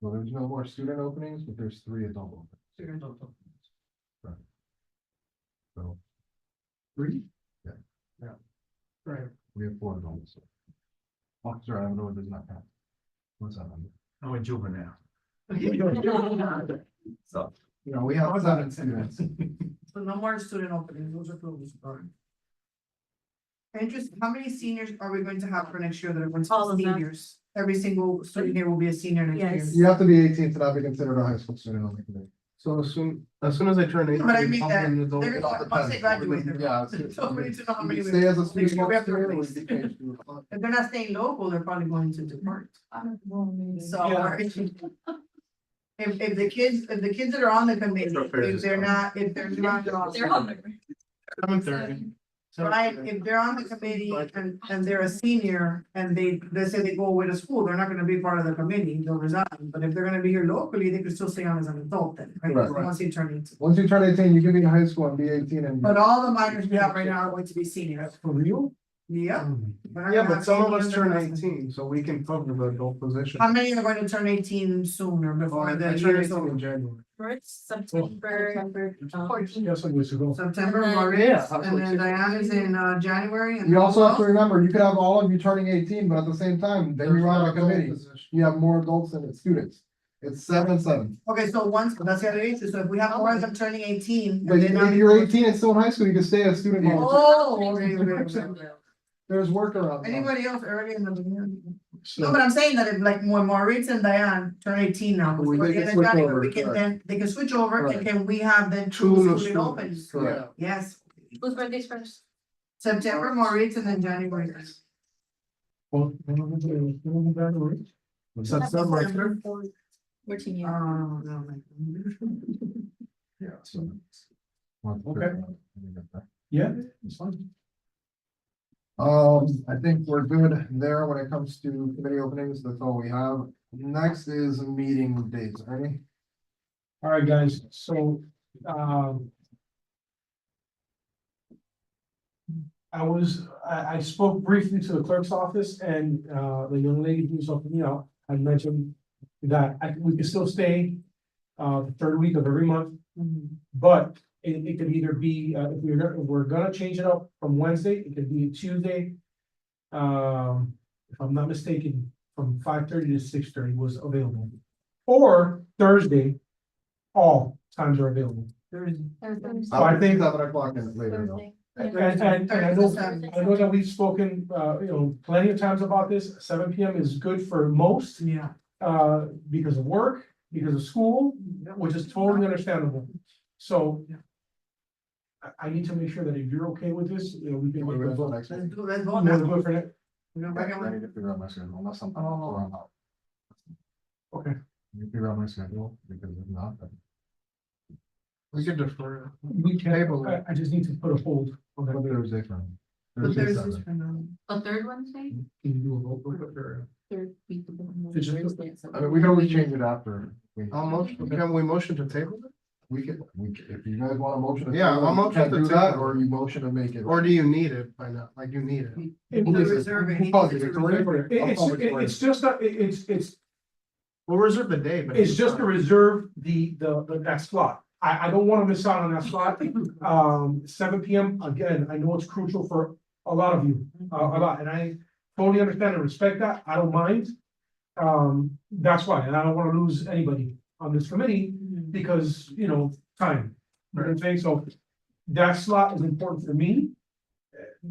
Well, there's no more student openings, but there's 3 adult openings. Right. So. 3? Yeah. Right. We have 4 adults. Officer Amador does not have. What's that number? I'm a juvenile. So, you know, we have 7 students. So no more student openings, those are closed. Interest, how many seniors are we going to have for next year that are going to All of be them. seniors? Every single student here will be a senior next year. Yes. You have to be 18 to not be considered a high school student on the committee. So as soon as I turn 18. But I mean I'll that be an adult. they're gonna, once they graduate, they're. Yeah. it's- So we need to know how you many can we- Stay as a next year student. we have to officer, or replace. you can change to a- If they're not staying local, they're probably going to depart. So. Yeah. If the kids that are on the committee, if they're not. They're on the. 7:30. Right, if they're on the committee and they're a senior and they say they go away to school, they're not gonna be part of the committee, they'll resign. But if they're gonna be here locally, they could still stay on as an adult then, right? Right. Once you turn 18. Once you turn 18, you can be in high school and be 18 and. But all the minors we have right now are going to be seniors. For real? Yeah. Yeah, but some of us turn 18, so we can cover the adult position. How many are going to turn 18 sooner before I the turn year is 18 in over? January. First, September. Yeah, some ways ago. September, And then- March, Yeah, and then Diana's in January. and You also have to then- remember, you could have all of you turning 18, but at the same time, then you're on a committee. You have more adults than students. It's 7-7. Okay, so once, that's the other issue, so if we have more of them turning 18. But if you're 18 and still in high school, you can stay as a student. volunteer. Oh, okay. There's workarounds. Anybody else early in the beginning? No, So, but I'm saying that if like when Maurice and Diane turn 18 now, We before the can end of switch January, over, we can correct. then, they can switch over and Correct. can we have then 2 Two new student students. opens? Correct. Yes, Whose birthday's first? September, Maurice, and then January. well, September. 14 years. No. Yeah, so. Okay. Yeah, it's fine. I think we're good there when it comes to committee openings. That's all we have. Next is meeting dates. Ernie? All right, guys, so, I spoke briefly to the clerk's office and, the young lady who's helping me out, I mentioned that we can still stay, the 3rd week of every month, but it could either be, if we're gonna change it up from Wednesday, it could be Tuesday. If I'm not mistaken, from 5:30 to 6:30 was available. Or Thursday, all times are available. Thursday. I would think 7 o'clock and later though. And I know that we've spoken, plenty of times about this, 7 p.m. is good for most. Yeah. Because of work, because of school, which is totally understandable. So. I need to make sure that if you're okay with this, we can. We're gonna vote next Let's week. do, let's vote I'm gonna now. go for that. We're gonna bring it I on. need to figure out my schedule, unless something. Oh. Okay. You figure out my schedule, because if not, then We could defer. We can, I just need to put a hold on what that. Thursday from. But Thursday, there's this 7. for now. A third Wednesday? Can you do a vote real quick or? Third week of the month. It's just- I mean, we can always change it after. Can we motion to table it? We can, if you guys want a motion. to Yeah, table it, I'll you motion can to do that, table. or you motion to make it. Or do you need it by now? Like you need it? It's a reserve, it Pause needs it, to be reserved. It's just, it's We'll reserve the day, but. It's just to reserve that slot. I don't wanna miss out on that slot. 7 p.m., again, I know it's crucial for a lot of you, a lot, and I totally understand and respect that. I don't mind. That's why, and I don't wanna lose anybody on this committee because, time. You know what I'm saying? So that slot is important for me.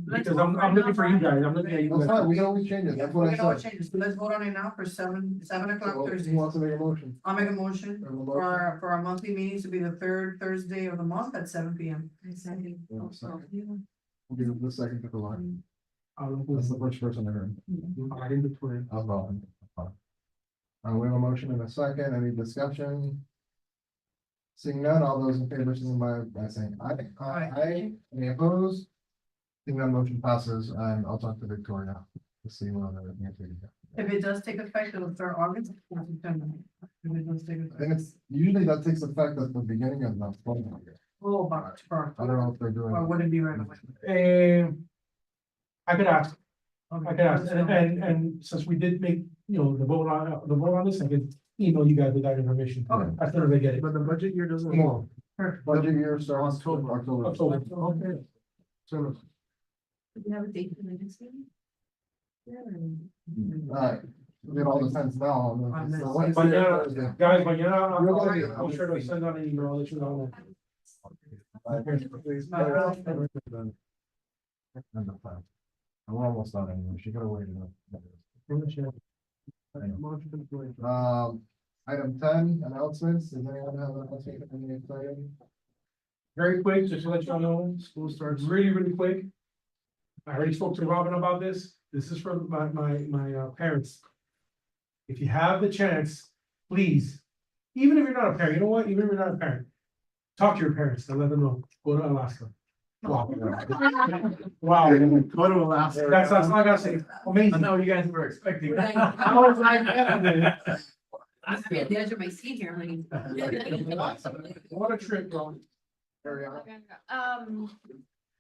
Because I'm looking for you guys. I'm looking at you That's fine, guys. we can always change it, that's We what I can always said. change it. So let's vote on it now for 7 o'clock So, Thursday. Who wants to make a motion? I'll make a motion Have a motion? for our monthly meetings to be the third Thursday of the month at 7 p.m. Yeah, second. We'll give it the second to the line. I'll That's the first person I heard. in between. I'll vote. We have a motion and a second, any discussion? Seeing none, all those in favor, signify by saying aye. Aye. Any opposed? Seeing none, motion passes, and I'll talk to Victoria to see what other. If it does take effect, it'll start August or September. If it does take I effect. think it's, usually that takes effect at the beginning of the following year. Oh, March, I don't know if they're doing. or would it be right away? I could ask, Okay. and since we did make, the vote on this, I could email you guys with that information. Okay. As soon as I get it. But the budget year doesn't. Tomorrow. Budget year starts October. October. Okay. So, Do you have a date for the next meeting? Alright, it all depends now. On this. So Wednesday or Mañana, Thursday. guys, mañana, You're gonna be- I'm sure to send out an email, I'll let you know. And the plan. And we're almost done anyway, she could have waited. Item 10, announcements, does anyone have an announcement, anything exciting? Very quick, just to let y'all know, school starts really quick. I already spoke to Robin about this. This is for my parents. If you have the chance, please, even if you're not a parent, you know what, even if you're not a parent. Talk to your parents and let them know, go to Alaska. Wow. Wow, Go to Alaska. that's all I gotta say, amazing. know you guys were expecting I was like, yeah. I'm at the edge of my seat here, honey. What a trip, bro. Carry on.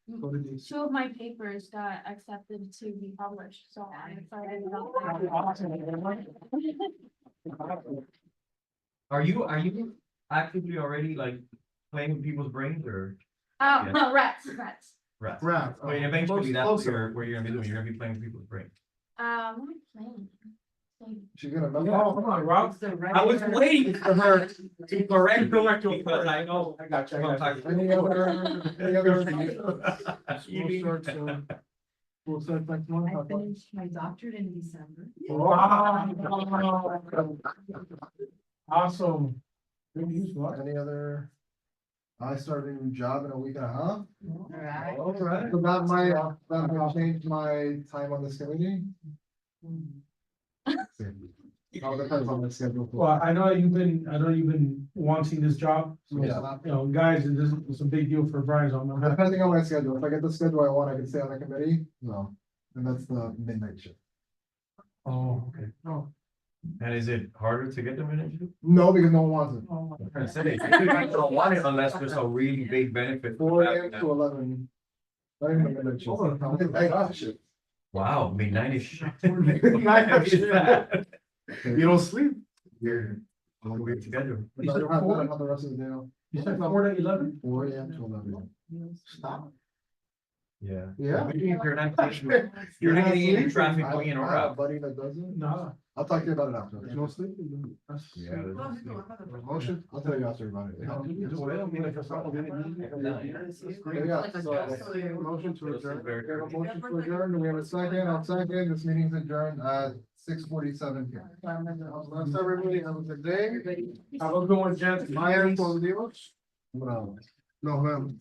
What a day. 2 of my papers got accepted to be published, so I'm excited about that. Are you actively already like playing with people's brains or? No, rats. Rats? Right. I mean, eventually that's Closer. where you're gonna be doing, you're gonna be playing with people's brains. What am I playing? She's gonna. Oh, come on, Rob. I was waiting for her to correct me because I know. I got you. Any other, any other? We'll start next month. I finished my doctorate in December. Wow. Awesome. Good news, what? Any other? I started a new job in a week and a half. Alright. Alright. So that might change my time on this committee. All depends on the schedule. Well, I know you've been wanting this job. So, Yeah. guys, this is a big deal for Brian. So I'm happy. Depending on my schedule, if I get the schedule I want, I can stay on the committee, no, and that's the midnight shift. Oh, okay. And is it harder to get them in? No, because no one wants it. I said it, you don't want it unless there's a really big benefit. for 4 having AM that. to 11. Not even a midnight shift. Midnight shift. Wow, midnight is. Midnight shift. You don't sleep. Weird. We're together. But I don't have the rest of the day off. You said 4 to 11? 4 AM to 11. Stop. Yeah. Yeah. You're not getting any traffic going in or I have a out. buddy that does it. Nah. I'll talk to you about it after. No sleeping. Yeah. Motion, I'll tell you after about it. Yeah, so, motion to adjourn. We have a motion to adjourn, do we have a second? I'll second, this meeting's adjourned at 6:47 PM. That's everybody, have a good day. Have a good one, gents. Maya, con Dios. Bravo. Nos vemos.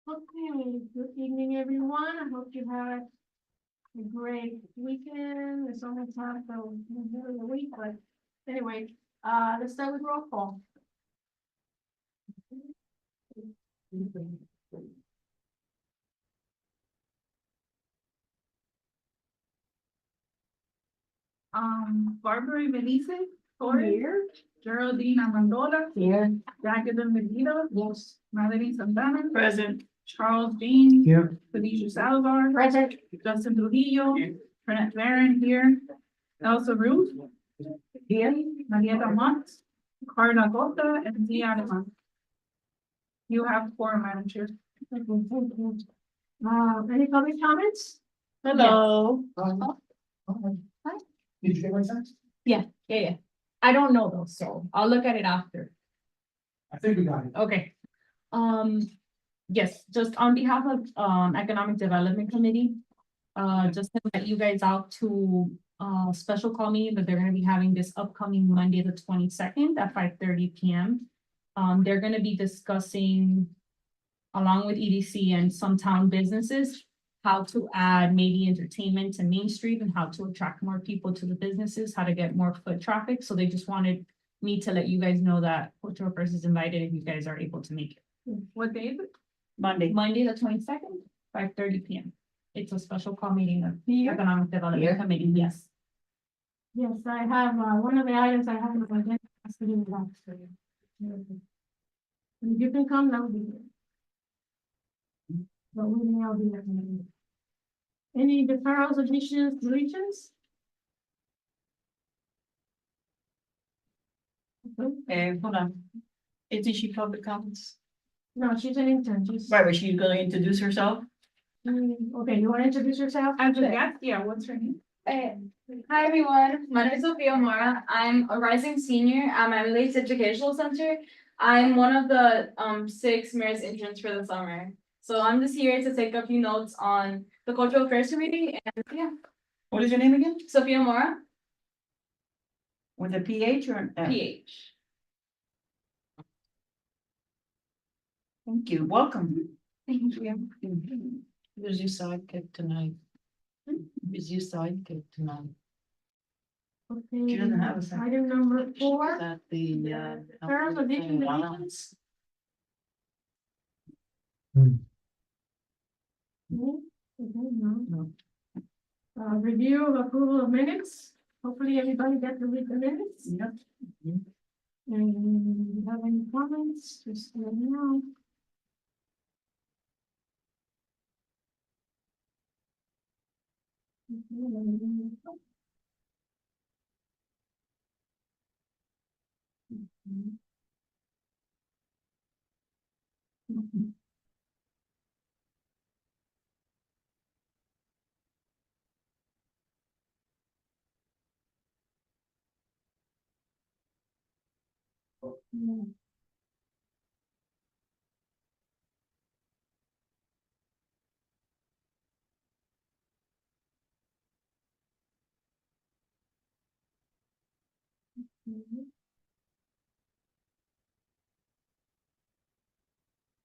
Okay, good evening, everyone. I hope you had a great weekend. It's only time for the middle of the week, but anyway, let's start with roll call. Barbara Belize, Torres. Geraldine Amandola. Here. Jacqueline Medina. Yes. Madeline Santana. Present. Charles Jean. Here. Felicia Salazar. Present. Justin Trujillo. Bernard Warren here. Elsa Ruth. Here. Marietta Mont. Carla Gota and Zia Adama. You have four, Madam Chair. Any public comments? Hello. Did you get my text? Yeah. I don't know though, so I'll look at it after. I think we got it. Okay. Yes, just on behalf of, Economic Development Committee. Just to let you guys out to, special call meeting that they're gonna be having this upcoming Monday, the 22nd at 5:30 PM. They're gonna be discussing, along with EDC and some town businesses, how to add maybe entertainment to Main Street and how to attract more people to the businesses, how to get more foot traffic. So they just wanted me to let you guys know that Porto First is invited if you guys are able to make it. What day is it? Monday. Monday, the 22nd, 5:30 PM. It's a special call meeting of the Economic Development Committee, yes. Yes, I have, one of the items I have on my agenda has to do with that. If you can come, that would be good. But we may all be at the meeting. Any deferrals, additions, deletions? Okay. Hold on. Isn't she public comments? No, she's an intern, she's. Right, but she's gonna introduce herself? Okay, you wanna introduce yourself? As a guest, yeah, what's her name? Hi everyone, my name is Sophia Mora. I'm a rising senior at Miami Lakes Educational Center. I'm one of the 6 Mayor's interns for the summer. So I'm just here to take a few notes on the Cultural Affairs Committee and yeah, What is your name again? Sophia Mora, With a PH or an F? PH. Thank you, welcome. Thank you. Who's your sidekick tonight? Who's your sidekick tonight? Okay. She doesn't have a second. Item number 4. That the, Deferrals, additions, deletions? No? Okay, no. Review of approval of minutes. Hopefully everybody got to read the minutes. Yep. And you have any comments, just let me know.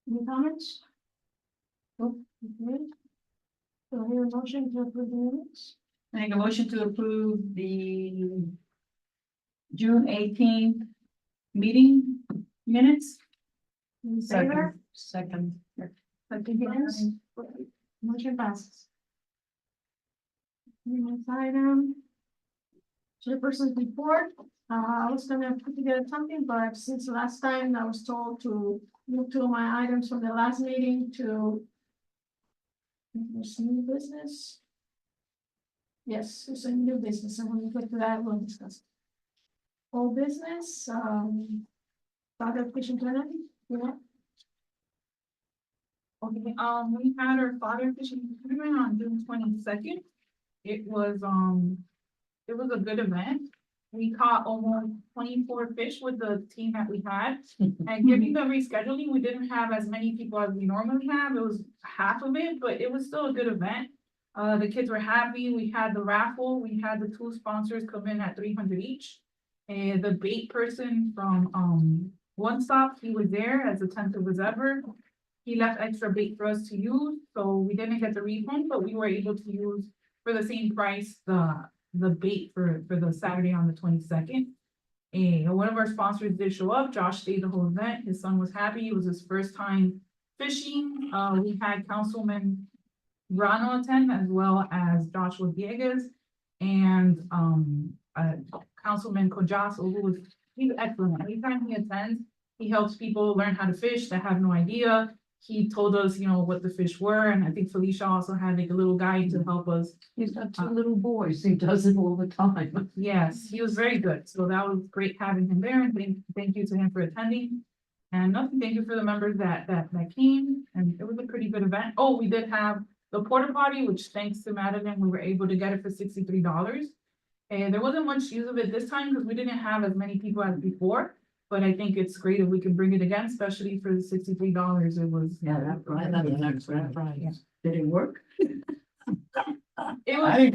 Any comments? Nope. Okay. So I hear a motion to approve the minutes. Make a motion to approve the June 18th meeting minutes. In favor? Second. Against? Motion passes. Next item. Chairperson's report. I was gonna put together something, but since last time I was told to move 2 of my items from the last meeting to there's new business. Yes, it's a new business, and when we get to that, we'll discuss it. Old business, fodder fishing tournament, yeah. Okay, we had our fodder fishing tournament on June 22nd. It was a good event. We caught almost 24 fish with the team that we had. And given the rescheduling, we didn't have as many people as we normally have. It was half of it, but it was still a good event. The kids were happy. We had the raffle. We had the 2 sponsors come in at 300 each. And the bait person from One Stop, he was there as attentive as ever. he left extra bait for us to use, so we didn't get the refund, but we were able to use for the same price, the bait for the Saturday on the 22nd. And one of our sponsors did show up. Josh stayed the whole event. His son was happy. It was his first time fishing. We had Councilman Grano attend as well as Joshua Villegas and Councilman Cojaso, who was, he's excellent. Anytime he attends, he helps people learn how to fish that have no idea. He told us, you know, what the fish were, and I think Felicia also had like a little guide to help us. He's got two little boys, he does it all the time. Yes, he was very good. So that was great having him there, and thank you to him for attending. And nothing, thank you for the members that came, and it was a pretty good event. Oh, we did have the porta potty, which thanks to Madigan, we were able to get it for $63. And there wasn't much use of it this time because we didn't have as many people as before. But I think it's great if we can bring it again, especially for the $63. It was. Yeah, that's right, that's an extra price. Yeah. Did it work? It was. I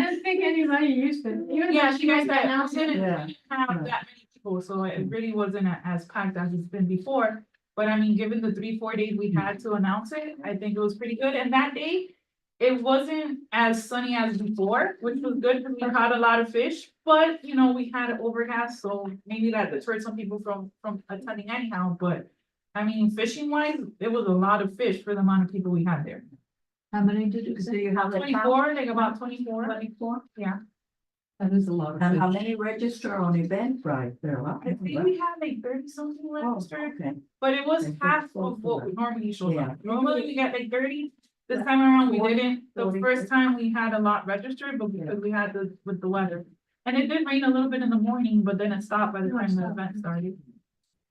don't think anybody used it. Even Yeah, though she guys said, announced it. Yeah. have that many people, so it really wasn't as packed as it's been before. But I mean, given the 3-4 days we had to announce it, I think it was pretty good. And that day, it wasn't as sunny as before, which was good because we caught a lot of fish. But, you know, we had an overcast, so maybe that deterred some people from attending anyhow. But I mean, fishing wise, it was a lot of fish for the amount of people we had there. How many did you say you have? 24, like about 24. 24? Yeah. That is a lot. And how many register on Eventbrite there? I think we had like 30 something registered. Okay. But it was Okay, half close of to what that. we normally show Yeah. up. Normally we get like 30. This time around, we 40, didn't. The 40. first time we had a lot registered, but because we had with the weather. And it did rain a little bit in the morning, but then it stopped by the time the event started.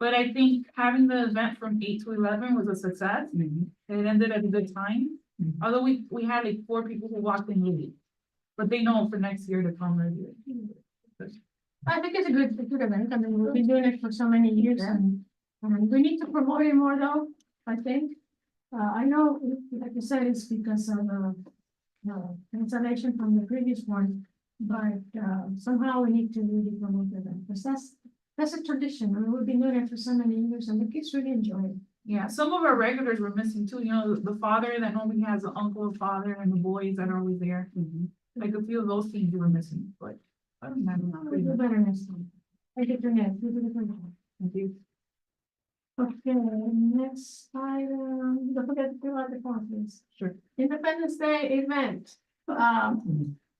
But I think having the event from 8 to 11 was a success. Mhm. It ended at a good time. Mhm. Although we had like 4 people who walked in late. But they know for next year to come earlier. I think it's a good event. I mean, we've been doing it for so many years and we need to promote it more though, I think. I know, like you said, it's because of cancellation from the previous one. But somehow we need to really promote it because that's a tradition. I mean, we've been doing it for so many years and the kids really enjoy it. Yeah, some of our regulars were missing too, you know, the father that normally has the uncle, father, and the boys that are always there. Mhm. Like a few of those things were missing, but. I don't know. We'll do better next time. Thank you, Jeanette. You did a good job. Thank you. Okay, next item, don't forget to fill out the form, please. Sure. Independence Day event,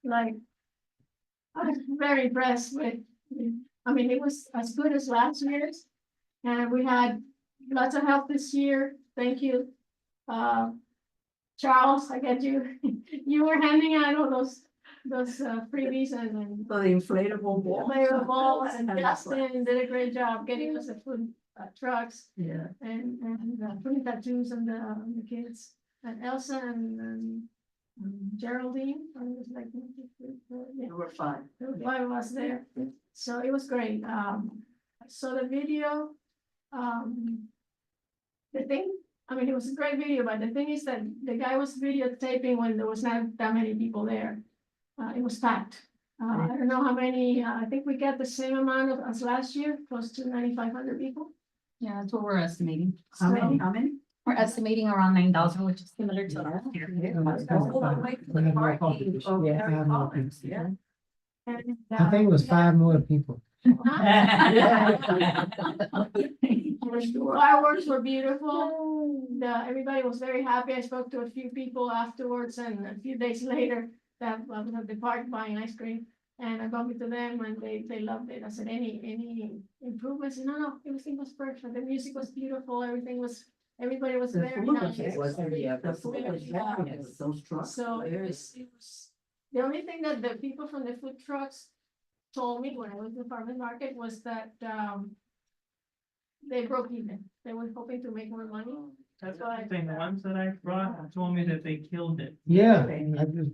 like. I was very impressed with, I mean, it was as good as last year's. And we had lots of help this year, thank you. Charles, I get you, you were handing out all those freebies and So the inflatable ball. player balls and Justin did a great job getting us the food trucks Yeah. and putting tattoos on the kids. And Elsa and Geraldine, I was like, yeah, There were 5. I was there, so it was great. So the video, the thing, I mean, it was a great video, but the thing is that the guy was videotaping when there was not that many people there. It was packed. I don't know how many, I think we got the same amount as last year, close to 9,500 people. Yeah, that's what we're estimating. How many, So- how many? We're estimating around 9,000, which is similar to last year. Yeah. And, I think it was 5 more people. Fireworks were beautiful. Everybody was very happy. I spoke to a few people afterwards and a few days later that was at the park buying ice cream. And I bumped into them and they loved it. I said, any improvements? No, everything was perfect. The music was beautiful. Everybody was The very food nice. was the food was very good, those trucks. So it was, the only thing that the people from the food trucks told me when I was in the farmer's market was that, they broke even. They were hoping to make more money. That's the thing, the ones that I brought told me that they killed it. Yeah,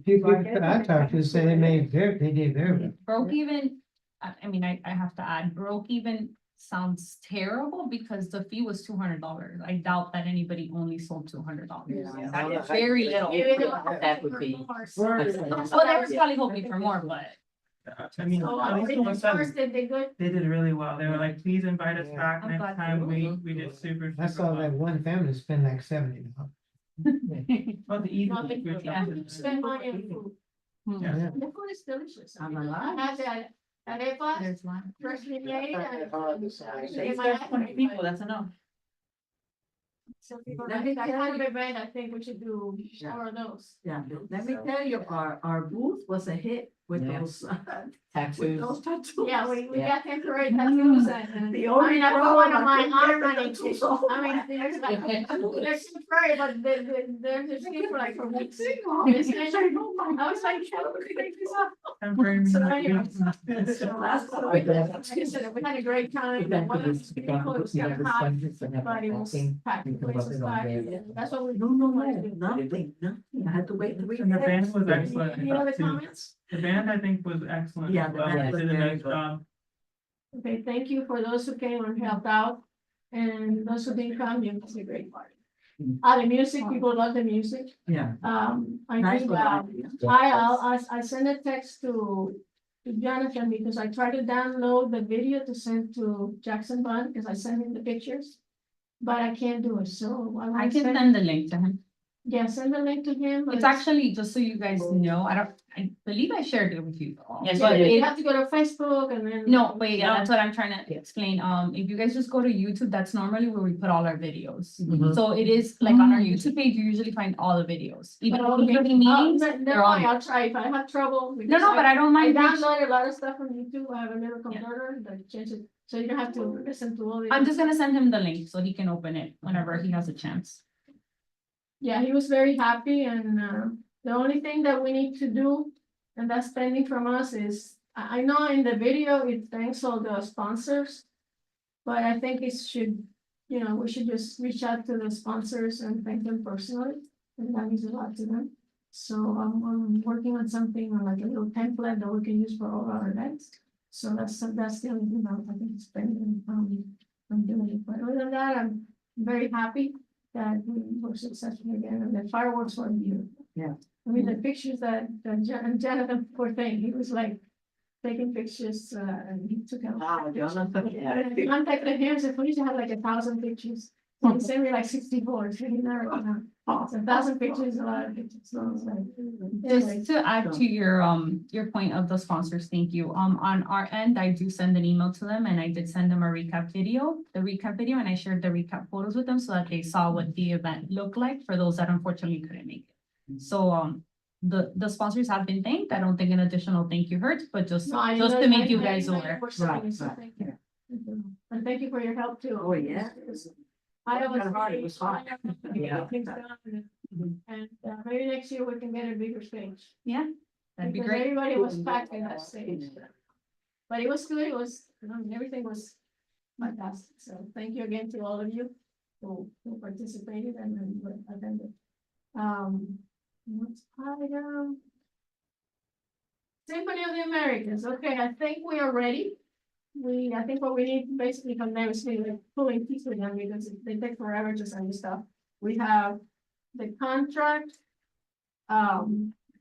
people I talked to say they did very well. Broke even, I mean, I have to add, broke even sounds terrible because the fee was $200. I doubt that anybody only sold $200. That is very little. Maybe they That would be- more. Well, they were probably hoping for more, but I mean, So at least the ones that first, did they good? they did really well. They were like, please invite us Yeah. back I'm next glad time. they We did super. I super saw well. that one family spend like 70 now. Well, the easy. Well, they- good yeah, times. spend money on food. Yeah. Yeah. The food is delicious. I'm I alive. had that, arepas, There's one. freshly made and. They serve 20 people, that's enough. Some people Let like me that tell kind you- of event, I think we should do Yeah. more of those. Yeah, let me tell you, our booth was a hit with Yeah. those, with Tattoos. those tattoos. Yeah, we Yeah. got temporary tattoos and. The I only mean, I put problem, one on I my couldn't get arm the and it, tattoos off I mean, my- there's like, they're temporary, but they're skin for like for weeks. I I was like, how could we make this up? Temporary So means anyway, good. so last time, like I said, we had a great time, and one of the people was kind of hot, but it was packed, the place was packed, that's what we. No, nothing. I had to wait 3 And the days. band was excellent. Any other too. comments? The band, I think, was excellent. Yeah, as the well. band They was did a very nice good. job. Okay, thank you for those who came and helped out, and those who didn't come, it was a great party. The music, people love the music, Yeah. I Nice think, variety, yeah. I sent a text to Jonathan because I tried to download the video to send to Jackson Bond, because I sent him the pictures. But I can't do it, so. I can send the link to him. Yeah, send the link to him. It's actually, just so you guys know, I believe I shared it with you. Yes, But you it- have to go to Facebook and then. No, wait, yeah, that's what I'm trying to explain. If you guys just go to YouTube, that's normally where we put all our videos. Mhm. So it is like on our YouTube page, you usually find all the videos, even Oh, including meetings. Never they're on mind, I'll try if I have trouble. No, because no, but I don't I mind. downloaded a lot of stuff from YouTube. I have a little converter that changes, so you don't have to listen to all the. I'm just gonna send him the link so he can open it whenever he has a chance. Yeah, he was very happy and the only thing that we need to do, and that's pending from us is, I know in the video it thanks all the sponsors. But I think it should, we should just reach out to the sponsors and thank them personally, and that means a lot to them. So I'm working on something on like a little template that we can use for all our events. So that's the only thing that I think is pending from doing it, but other than that, I'm very happy that we were successful again, and the fireworks were beautiful. Yeah. I mean, the pictures that Jonathan, poor thing, he was like taking pictures, and he took out. Wow, Jonathan, yeah. And I contacted him, said, please, you have like 1,000 pictures. So he sent me like 64, so he never, it's 1,000 pictures, a lot of pictures, so it's like. anyway. Just to add to your point of the sponsors, thank you. On our end, I do send an email to them and I did send them a recap video, and I shared the recap photos with them so that they saw what the event looked like for those that unfortunately couldn't make it. So, the sponsors have been thanked. I don't think an additional thank you hurts, but just No, I to know- make I you know guys you aware. were saying, Right, so right, thank you. Thank you. And thank you for your help too. Oh, yeah. I was. Kinda hard, it was hot. Yeah. Yeah. And maybe next year we can get a bigger stage. That'd be Because great. everybody was packed in that stage. But it was good, everything was fantastic, so thank you again to all of you who participated and attended. What's item? Symphony of the Americas, okay, I think we are ready. I think what we need basically from them is like pulling teeth with them because they take forever to send stuff. We have the contract.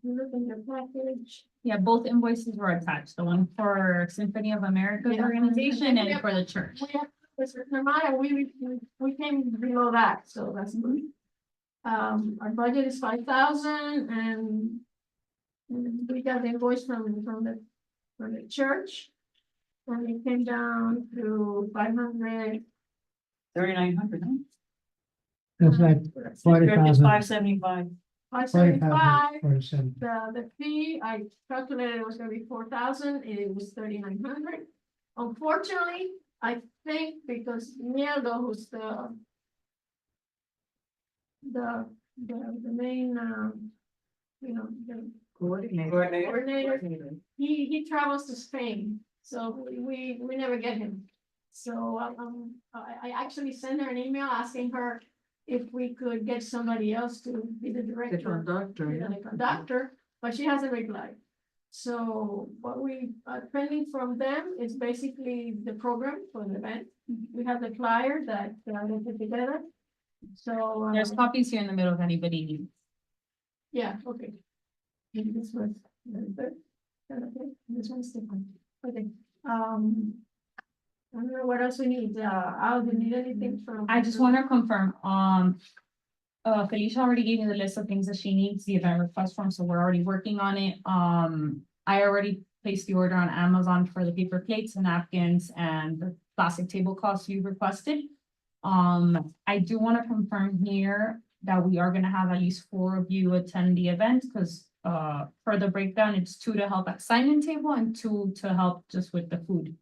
Look in the package. Yeah, both invoices were attached, the one for Symphony of America's Yeah. organization and for the church. We have, with Ramada, we came below that, so that's good. Our budget is 5,000 and we got the invoice from the church. And it came down to 500. 3,900, huh? That's like 40,000. 575. 575. 47. The fee, I calculated it was gonna be 4,000, it was 3,900. Unfortunately, I think because Mieldo, who's the main, the coordinator, he travels to Spain, so we never get him. So, I actually sent her an email asking her if we could get somebody else to be the The director. conductor, yeah. The conductor, but she hasn't replied. So what we are pending from them is basically the program for the event. We have the flyer that they put together. So. There's copies here in the middle if anybody needs. Yeah, okay. Maybe this was very good. Okay, this one's different. Okay, I don't know what else we need. Al, do you need anything from? I just want to confirm, Felicia already gave me the list of things that she needs the event request from, so we're already working on it. I already placed the order on Amazon for the paper plates and napkins and the plastic tablecloths you requested. I do want to confirm here that we are gonna have at least 4 of you attend the event, because for the breakdown, it's 2 to help at sign-in table and 2 to help just with the food.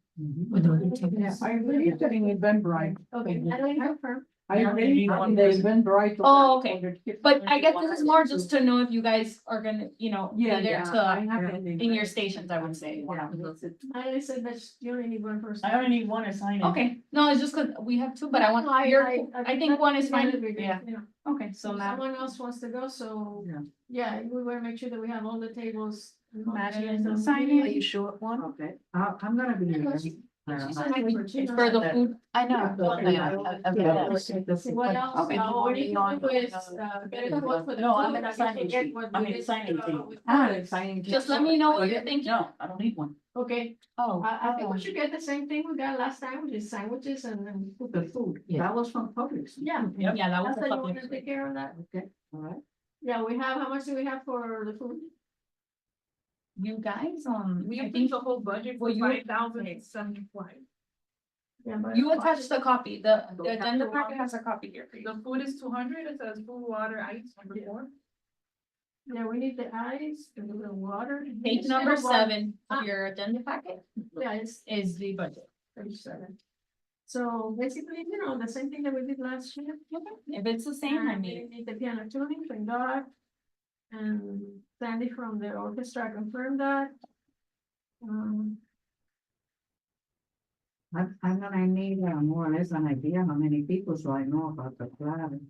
With the food tables. I really getting Eventbrite. Okay, and I confirm. I really on the Eventbrite. Oh, okay. But I guess this is more just to know if you guys are gonna, be there in your stations, I would say. I said that you only need one person. I only need one assignment. Okay, no, it's just cause we have 2, but I want, No, I think one is fine. Yeah. Okay, so So Matt, someone else wants to go, so, Yeah. yeah, we wanna make sure that we have all the tables. and all the Madeline chairs will and sign everything. it. You short one? Okay, I'm gonna be. She's an expert, she it's knows for the that. food. I know. So what else? Okay. What do you do is, get a quote for the No, I'm food, in a and signing get sheet. what I'm we in a did, signing sheet. with Ah, products. signing. Just let me know what you're thinking. No, I don't need one. Okay, Oh. I think we should get the same thing we got last time, which is sandwiches and then. The food, that was from Publix. Yeah. Yeah, that was That's the how you public. wanna take care of that. Okay, all right. Yeah, we have, how much do we have for the food? You guys, We I think approved the whole budget for Well, you- 5,075. Yeah, but. you attached the copy, the agenda packet has a copy here for you. The food is 200, it says food, water, ice, number 4. Yeah, we need the ice, and the water. Page Just number get a water. 7 of your agenda packet Yeah, it's is the budget. 37. So basically, the same thing that we did last year. If it's the same, I And mean, we need the piano tuning, thank God. And Sandy from the orchestra confirmed that. I'm gonna need more or less an idea how many people, so I know about the plan.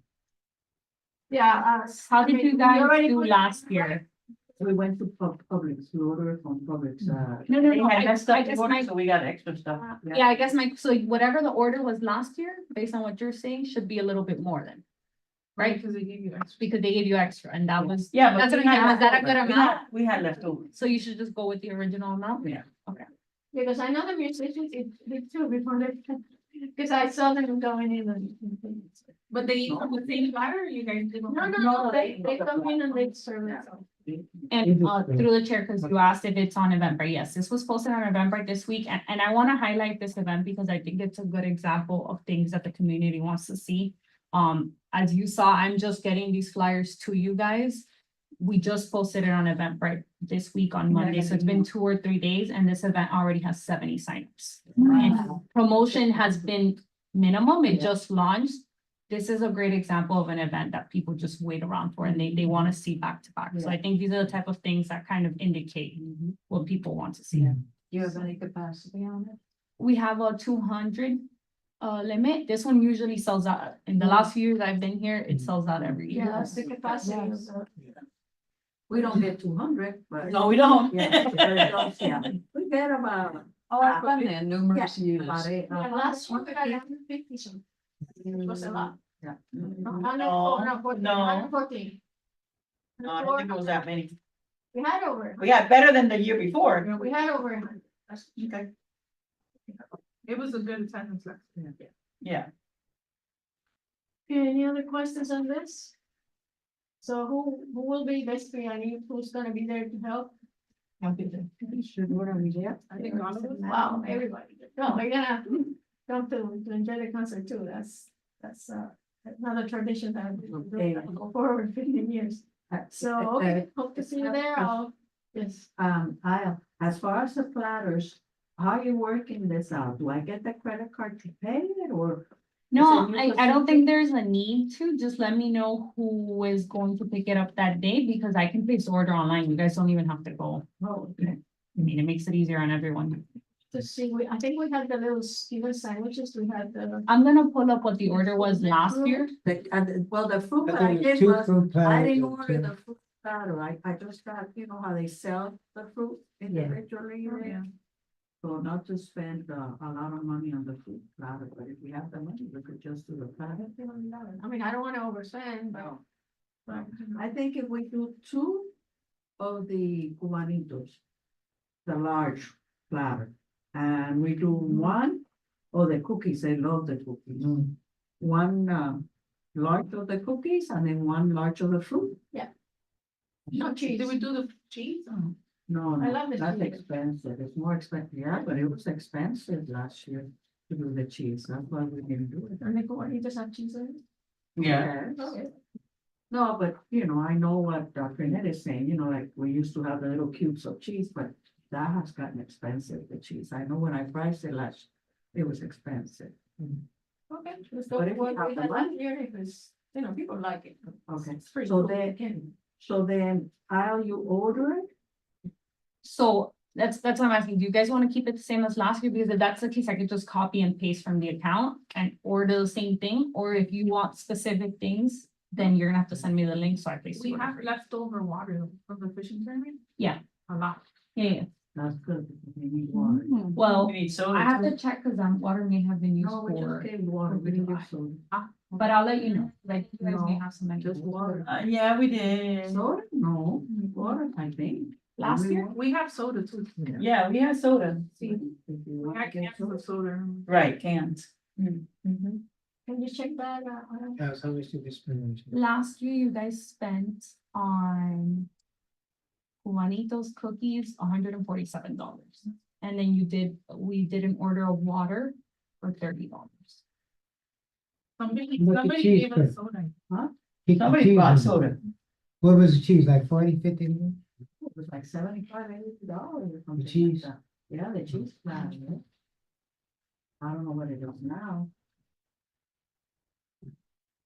Yeah, how did you guys do last year? We went to Publix, we ordered from Publix, No, They had I messed up guess the order, my, so we got extra stuff. yeah, I guess so whatever the order was last year, based on what you're saying, should be a little bit more than. Right? Because they gave you extra. Because they gave you extra and that was, Yeah, but That's we what I'm saying, had was that a good leftover. amount? We had leftovers. so you should just go with the original amount? Yeah. because I know the musicians, it did too before they, because I saw them going in and. But they eat from the same platter, or you guys did? No, they come in and they serve it. And through the chair, because you asked if it's on Eventbrite, yes, this was posted on Eventbrite this week, and I want to highlight this event because I think it's a good example of things that the community wants to see. As you saw, I'm just getting these flyers to you guys. We just posted it on Eventbrite this week on Monday, so it's been 2 or 3 days, and this event already has 70 signups. And promotion has been minimum, it just launched. This is a great example of an event that people just wait around for and they want to see back to back. So I think these are the type of things that kind of indicate what people want to see. Do you have any capacity on it? We have a 200 limit. This one usually sells out. In the last few years I've been here, it sells out every year. Yeah, that's the capacity of the. We don't get 200, but. No, we don't. Yeah, we get about. Oh, I've been there numerous years. Yeah, last one, we got 150 some. It was a lot. Yeah. No, No, 14. no. 114. No, I don't think it was that many. We had over. We got better than the year before. We had over 100. Okay. It was a good attendance last year. Yeah. Okay, any other questions on this? So who will be basically, I need who's gonna be there to help? Should what are we there? I think all of us. Wow, everybody. No, we're gonna come to enjoy the concert too. That's another tradition that Okay. will go forward 15 years. So, okay, hope to see you there. Yes. As far as the platters, how are you working this out? Do I get the credit card to pay it or? No, Is it I new don't facility? think there's a need to, just let me know who is going to pick it up that day, because I can place the order online, you guys don't even have to go. Oh, okay. I mean, it makes it easier on everyone. To see, I think we had the little Steven sandwiches. We had the. I'm gonna pull up what the order was last year. Well, the fruit But that I there were did 2 was, fruit I platters didn't and order 2 the fruit platter. I just got, you know how they sell the fruit individually. Yeah. So not to spend a lot of money on the fruit platter, but if we have the money, we could just do the platter. I mean, I don't wanna overspend, but. No. But, I think if we do 2 of the cubanitos, the large platter. And we do one, the cookies, I love the cookies. One, large of the cookies and then one large of the fruit. No cheese. Did we do the cheese? No, I love the that's cheese. expensive. It's more expensive. Yeah, but it was expensive last year to do the cheese. That's why we didn't do it. And they go, you just have cheese in it? Yes. Okay. No, but I know what Dr. Net is saying, like we used to have the little cubes of cheese, but that has gotten expensive, the cheese. I know when I priced it last, it was expensive. Okay. Let's But go if with we what have we the had last money- year, because, people like it. Okay, It's pretty so cool. then, I'll you order it? So that's why I'm asking, do you guys want to keep it the same as last year? Because if that's the case, I could just copy and paste from the account and order the same thing, or if you want specific things, then you're gonna have to send me the link, so I place. the We order have for you. leftover water from the fishing tournament? Yeah. A lot. Yeah, That's good, because we need water. well, We need soda I have too. to check, cause water may have been used No, we just for, gave water, we didn't give soda. but I'll let you know, like, you guys may No, have some. ideas. Just water. Yeah, we did. Soda? No, water, I think. Last We year, want- we have soda too. Yeah, we have soda. See, If you we want had to get cans of soda. Right, cans. Mhm. Can you check that, Yes, how much did we spend? Last year, you guys spent on Juanito's cookies, $147. And then we did an order of water for $30. Somebody, Look at somebody cheese gave us press. soda. Somebody bought soda. What was the cheese, like 40, 50? It was like $75, $80 or something like cheese. that. Yeah, the cheese plant, yeah. I don't know what it is now.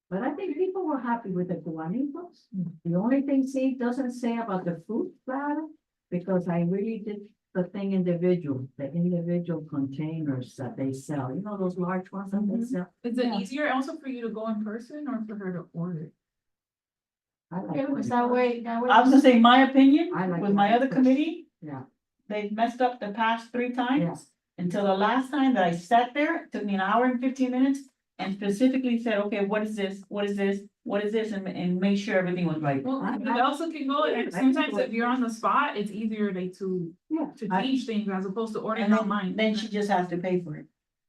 But I think people were happy with the Juanitos. The only thing, it doesn't say about the fruit platter, because I really did the thing the individual containers that they sell, those large ones that they sell. Is it easier also for you to go in person or for her to order? I like okay, because Juanitos. that way. I was gonna say, my opinion, I like with my other Juanitos. committee, Yeah, they messed up the past 3 yeah. times. Until the last time that I sat there, it took me an hour and 15 minutes and specifically said, okay, what is this? What is this? What is this? And make sure everything was right. Well, I- they also can go, and I sometimes can go- if you're on the spot, it's easier to Yeah. change things as opposed to ordering And online. then she just has to pay for it.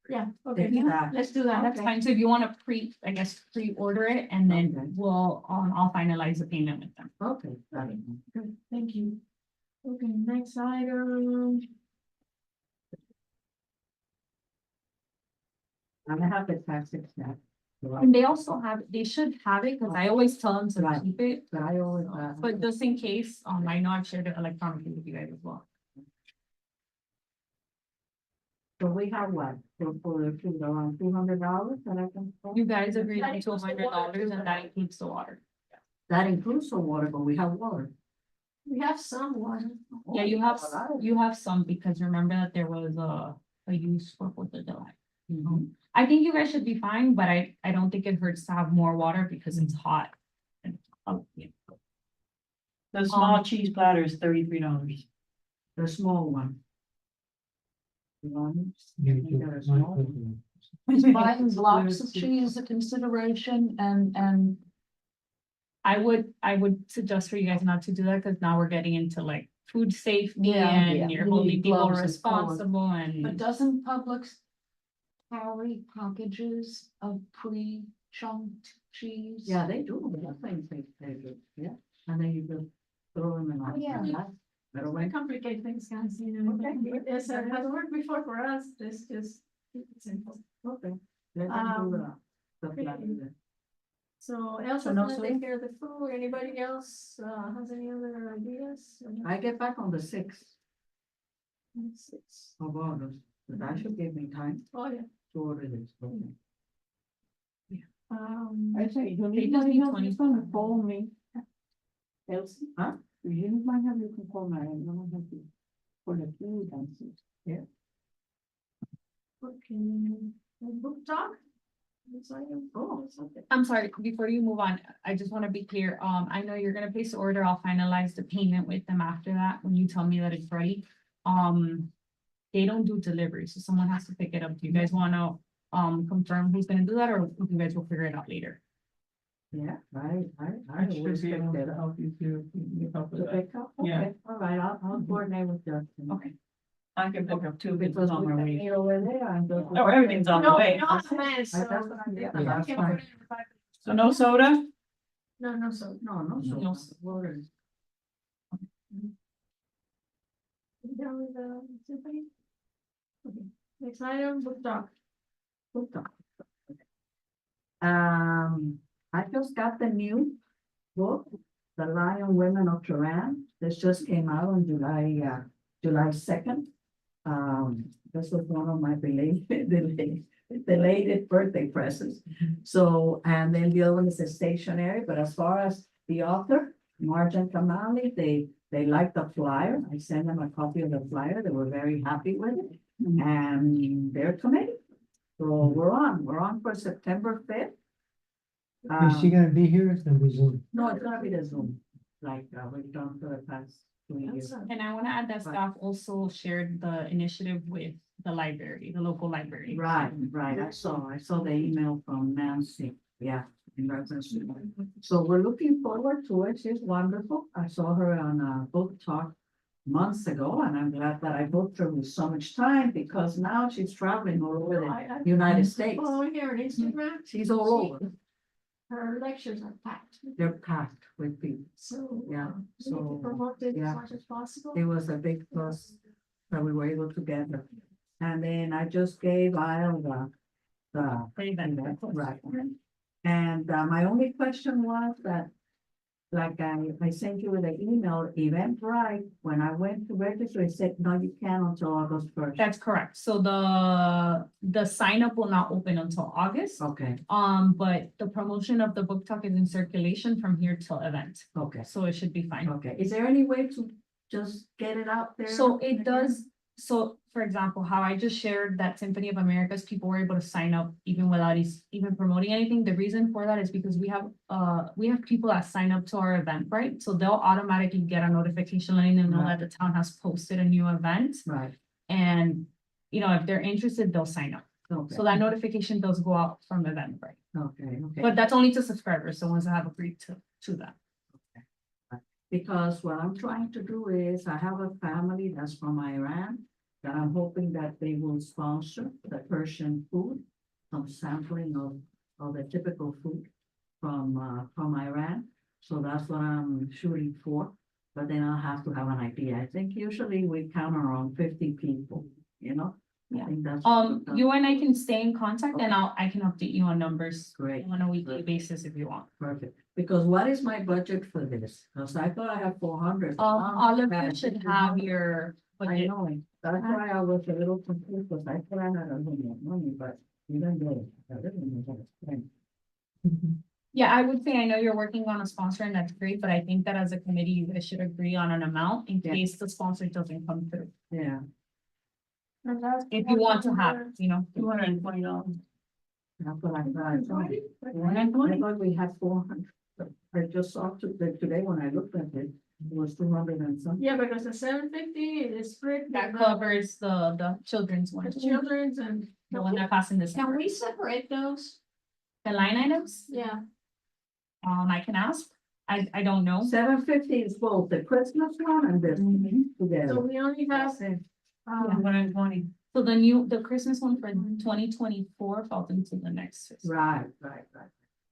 Yeah, okay, Exactly. let's do that. That's fine, so if you wanna pre-order it, and Okay. then I'll finalize the payment with them. Okay, got it. Good, thank you. Okay, next item. I'm gonna have the tax exempt. And they also they should have it, cause I always tell them to Right. keep it, But I always have. but just in case, I know I've shared it electronically with you guys as well. So we have what, for the food, around $200 that I can. You guys agreed That on includes the $200 water. and that includes the water. That includes the water, but we have water. We have some water. Yeah, you Oh, have, a lot of- you have some, because remember that there was a use for 4th of July. Mhm. I think you guys should be fine, but I don't think it hurts to have more water because it's hot. And, yeah. The small cheese platter is $33. The small one. You want it? Yeah, You got a small one? Is buying blocks of cheese a consideration and? I would suggest for you guys not to do that, because now we're getting into like food safety Yeah, and yeah. you're You holding need people gloves, of course. responsible and. But doesn't Publix carry packages of pre-chunked cheese? Yeah, they do, I think they do, yeah, and then you just throw them in. Oh, yeah. Better We way. complicate things, guys, Okay. It's, has worked before for us, this is simple. Okay. Let them do the platter then. So Elsa's no gonna soda? take care of the food, anybody else, has any other ideas? I get back on the 6th Six. of August, but that should give me time Oh, yeah, to order this. Okay. I say, you They need just my need help, 20. you can call me. Elsie, huh? If you need my help, you can call me, I'm gonna help you. For the food and stuff. okay, book talk? Oh, something. I'm sorry, before you move on, I just want to be clear. I know you're gonna place the order. I'll finalize the payment with them after that, when you tell me that it's ready. They don't do delivery, so someone has to pick it up. Do you guys wanna confirm who's gonna do that, or you guys will figure it out later? Yeah, I I should always be pick able that to up. help you too. You help with To that. pick up, Yeah. okay, all right, I'll coordinate with Justin. Okay. I can pick up two because Because on we my can way. meet over there and go. Oh, everything's on the No, way. no, That's man, so. that's what I did the I last can't time. put it in 5 minutes. So no soda? No, no, so. No, water. You done with the symphony? Okay, next item, book doc. I just got the new book, The Lion Women of Tehran. This just came out on July 2nd. This was one of my belated birthday presents. So, and then the other one is a stationery, but as far as the author, Marjan Kamali, they liked the flyer. I sent them a copy of the flyer. They were very happy with it. And they're committed. So we're on for September 5th. Is she gonna be here? It's gonna be Zoom. No, it's gonna be the Zoom, like, we've done for the past 2 years. And I wanna add that staff also shared the initiative with the library, the local library. Right, I saw the email from Nancy, yeah. In reference to that. So we're looking forward to it, she's wonderful, I saw her on a book talk months ago, and I'm glad that I booked her with so much time, because now she's traveling all over the United States. Following her on Instagram, She's all over, her lectures are packed, they're packed with people. so. Yeah, We need to so, promote it yeah. as much as possible. It was a big plus that we were able to get her. And then I just gave Isle the right. And my only question was that, like I sent you the email, Eventbrite, when I went to register, it said, no, you can't until August 1st. That's correct. So the sign up will not open until August. Okay, But the promotion of the book talk is in circulation from here till event, okay, so it should be fine. okay. Is there any way to just get it out there? So it does, so for example, how I just shared that Symphony of Americas, people were able to sign up even without even promoting anything. The reason for that is because we have people that sign up to our event, right? So they'll automatically get a notification letting them know that the town has posted a new event. Right, And, if they're interested, they'll sign up. okay, So that notification does go out from Eventbrite. okay. But that's only to subscribers, the ones that have agreed to that. Because what I'm trying to do is, I have a family that's from Iran, that I'm hoping that they will sponsor the Persian food, some sampling of the typical food from Iran. So that's what I'm shooting for, but then I'll have to have an idea. I think usually we count around 50 people, I think that's. You and I can stay in contact and I can update you on numbers Great. on a weekly basis if you want. Perfect, because what is my budget for this? Because I thought I had 400. All of you should have your I budget. know, it. That's why I was a little confused, because I thought I had a little more money, but even though. I didn't know how to spend. Yeah, I would say, I know you're working on a sponsor and that's great, but I think that as a committee, you guys should agree on an amount in Yeah. case the sponsor doesn't come through. Yeah, If you want to have, $220. that's what I thought. I $120? thought we had 400. I just saw today when I looked at it, it was 200 and something. Yeah, because the 750 is split. that with covers the children's one, The children's and. the one that passed in this. Can we separate those? The line items, Yeah. I can ask, I don't know. 750 is both the Christmas one and this So together. we only have, $120. So the Christmas one for 2024 falls into the next. fiscal. Right.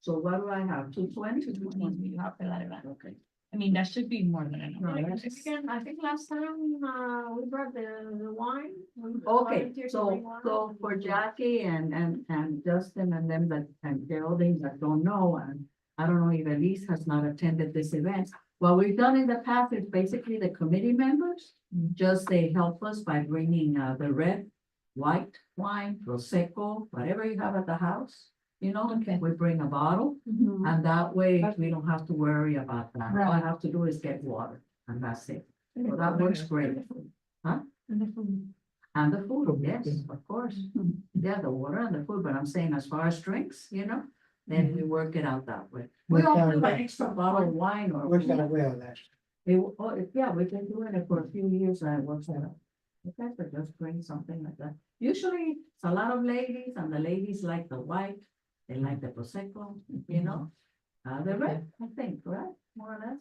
So what do I have, 220? 220 you have for that event. Okay. I mean, that should be more than enough. No, I that's- think last time, we brought the wine. We Okay, volunteered to bring wine. so for Jackie and Justin and them and Geraldine that don't know, and I don't know if Elise has not attended this event. What we've done in the past is basically the committee members, just they help us by bringing the red, white wine, Prosecco, whatever you have at the house. Okay. We bring a bottle, and that way we don't have to worry about that. All I have to do is get water, and that's it. So that works great. Huh? And the food. And the food, yes, of course. Yeah, the water and the food, but I'm saying as far as drinks, then we work it out that way. We Works don't out do well. an extra bottle of wine or. Works out well, that's. Yeah, we've been doing it for a few years and it works out. Okay, so just bring something like that. Usually it's a lot of ladies and the ladies like the white, they like the Prosecco, The rest, I think, right, more or less.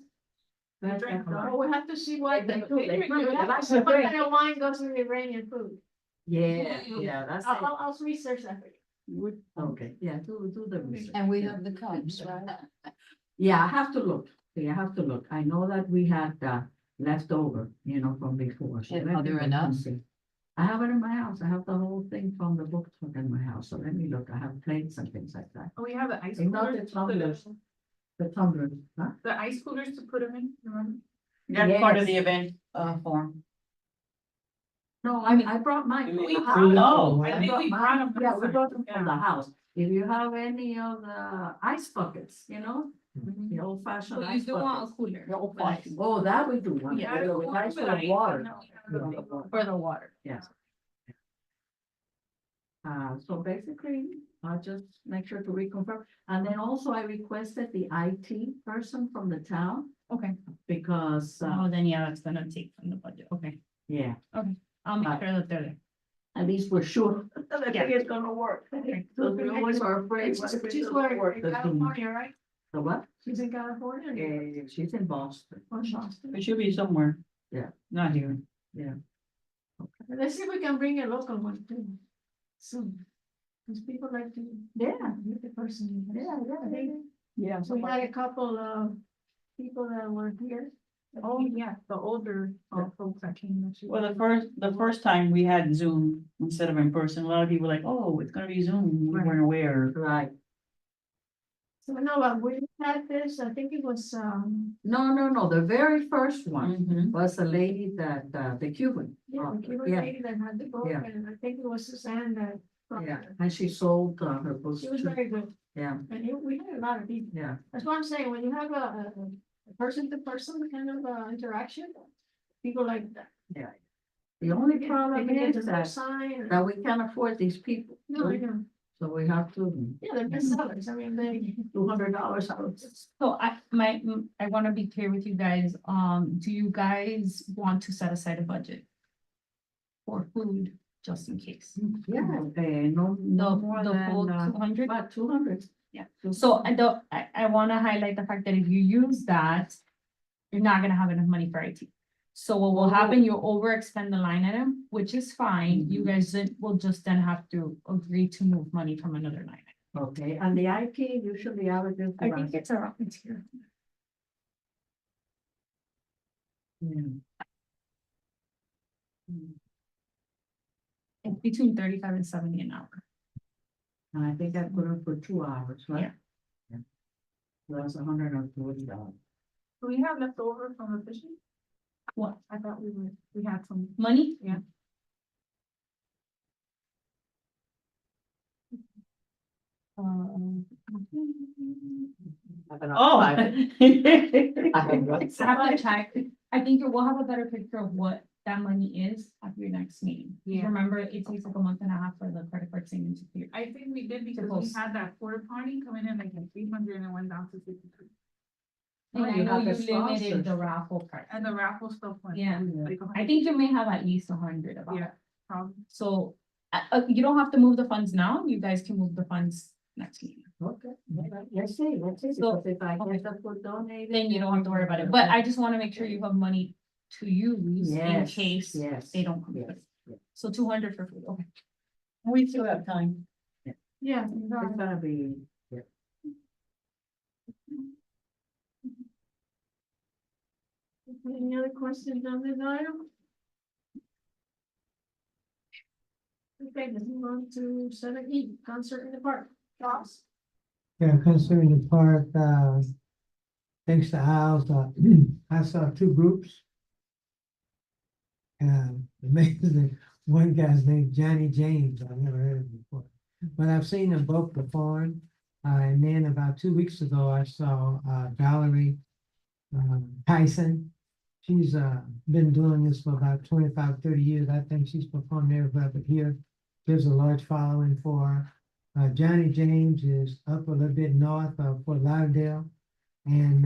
That's drink a lot. Well, we have to see what. They do, they do. We have to see what kind of wine goes with Iranian food. Yeah, yeah, that's it. I'll research that for you. Okay, yeah, do the research. And we have the cups, right? Yeah, I have to look. See, I have to look. I know that we had leftover, from before. So And let are me there look and enough? see. I have it in my house. I have the whole thing from the book truck in my house. So let me look. I have plates and things like that. We have the ice And not coolers, the tumblers. The tumblers, huh? the ice coolers to put them in, remember? That's part of Yes. the event, form. No, I brought mine. We from the brought 'em. house. I think we brought 'em Yeah, last we time. brought them from the Yeah. house. If you have any of the ice buckets, the old fashioned So you ice do want buckets. a cooler. The old fashioned. Oh, that we do want. Yeah, With the ice cooler, for but the water. no, For the water. Yes. So basically, I'll just make sure to reconfirm. And then also I requested the IT person from the town Okay, because, oh, then yeah, that's gonna take from the budget, okay, yeah, I'll make Right. sure that they're there. at least we're sure that Yeah. it's gonna work. Because we always are afraid. what if it She's doesn't where, work? in That's the- California, right? The what? She's in California. She's in Boston. Or Boston. It should be somewhere. Yeah. Not here. Let's see if we can bring a local one too. Soon. Because people like to. Yeah. Meet the person. Yeah, yeah, I think Yeah. we had a couple of people that were here. Oh, yeah, the older folks that came. that you- Well, the first time we had Zoom instead of in person, a lot of people were like, oh, it's gonna be Zoom. We weren't aware. Right. So no, but we had this, I think it was, No, the very first one Mhm. was a lady that, the Cuban. yeah, the Cuban Yeah. lady that had the book, Yeah. and I think it was Suzanne that. Yeah, and she sold her books She was too. very good, Yeah, and we had a lot of people. yeah. That's what I'm saying, when you have a person to person kind of interaction, people like that. The only They problem can get is the that, sign. that we can't afford these people. No, I know, So we have to, yeah, they're best sellers, I mean, they. $200 out. So I wanna be clear with you guys, do you guys want to set aside a budget? For food, just in case? Yeah, no more The than, full 200? about 200. Yeah. So I wanna highlight the fact that if you use that, you're not gonna have enough money for IT. So what will happen, you'll overexpend the line item, which is fine, you guys will just then have to agree to move money from another line. item. Okay, and the IT usually averages. I think it's around, it's here. It's between 35 and 70 an hour. And I think I put it for 2 hours, right? Yeah. So that's $140. Do we have leftover from the fishing? What, I thought we had some. money? Yeah. Oh. I have one. I have to check. I think we'll have a better picture of what that money is at your next meeting. Yeah. Remember, it takes like a month and a half for the credit card statement to clear. I think we did because we Supposed- had that porta potty coming in like at 300 and it went down to 53. And I you know have you the limited sponsors. the raffle price. And the raffle stuff went. Yeah. like I think you may have at least 100 about Yeah, it. probably. So, you don't have to move the funds now, you guys can move the funds next meeting. Okay, let's see, So- because if I get the food donated. Then you don't have to worry about it, but I just wanna make sure you have money to use in Yes, case yes, they don't come. yes, through. yes. So 200 for food, okay. We still have time. Yeah. It's gonna be, Any other questions on this item? Okay, let's move on to 7E, concert in the park. Ross? Yeah, concerning the park, thanks to Al's, I saw 2 groups. And amazing, one guy's named Johnny James, I've never heard of him before, but I've seen them both perform. And then about 2 weeks ago, I saw, Valerie, Tyson. She's, been doing this for about 25, 30 years. I think she's performed everywhere but here. There's a large following for her. Johnny James is up a little bit north of Fort Lauderdale. And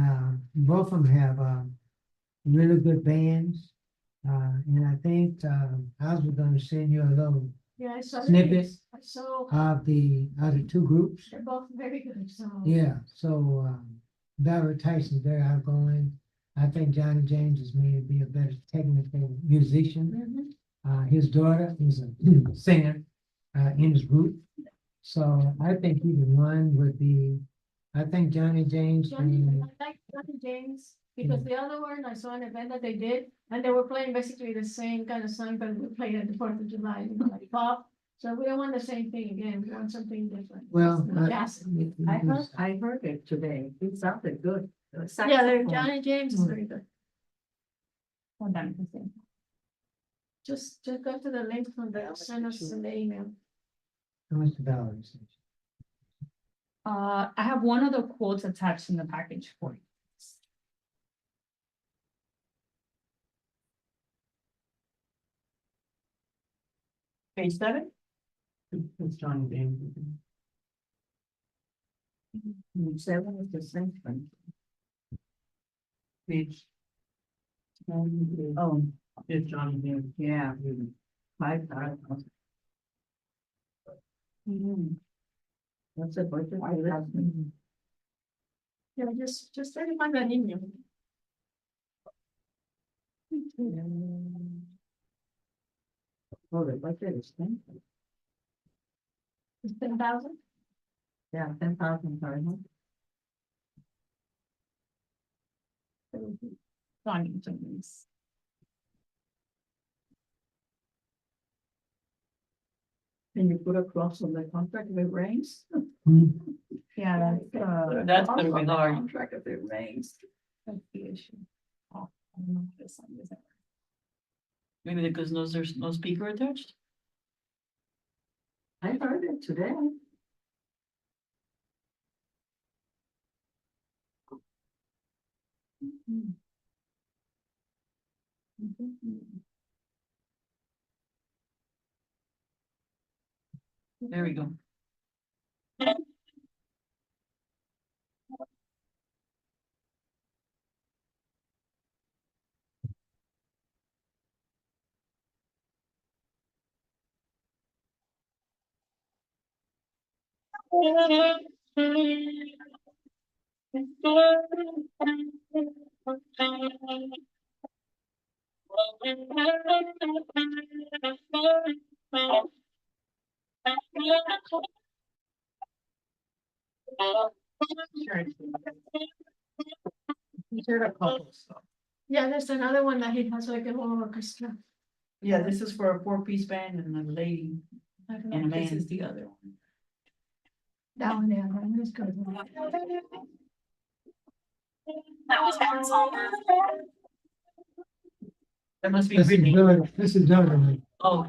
both of them have really good bands. And I think I was gonna send you a little Yeah, I saw. the Snippet. names. I saw, of the 2 groups. they're both very good, so. Yeah, so Valerie Tyson's very outgoing. I think Johnny James is made to be a better technical musician. His daughter is a singer, in his group. So I think either one would be, I think Johnny James. Johnny, and- I like Johnny James, because the other one, I saw an event that they did, and they were playing basically the same kind of song, but we played at the Fourth of July, you know, like pop. So we don't want the same thing again, we want something different. Well, Jazz. I heard it today. It sounded good. Yeah, they're- Johnny James is very good. Hold on a second. Just go to the link from the, send us in the email. How much did Valerie say? I have one of the quotes attached in the package for you. Page 7? It's Johnny James. Seven is the same thing. Page. Oh, It's Johnny James. yeah. 5,000. What's the budget for that? Yeah, just try to find that email. Oh, the budget is 10. It's 10,000. Yeah, 10,000 per month. Johnny James. Can you put a cross on the contract if it rains? Yeah, That's gonna be On the hard. Contract if it rains. that's the issue. Oh, I don't know if this one is. Maybe because there's no speaker attached? I heard it today. There we go. These are the couples. Yeah, there's another one that he has like a whole orchestra. Yeah, this is for a 4-piece band and a lady I don't and a know if this man. is the other one. Down there, that one is good. That must be This is Britney. good, this is good. Oh,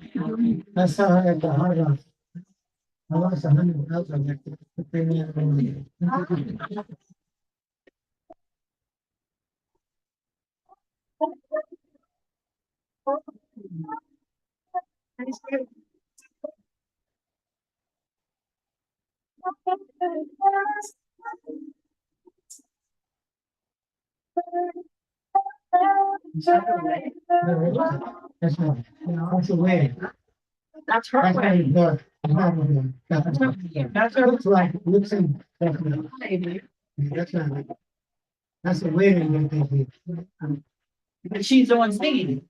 That's how I had the hard on. I lost 100,000. That's right. That's the way. that's her That's way. how it That's That her. looks like, looks in. That's not. That's the way they do. But she's the one singing.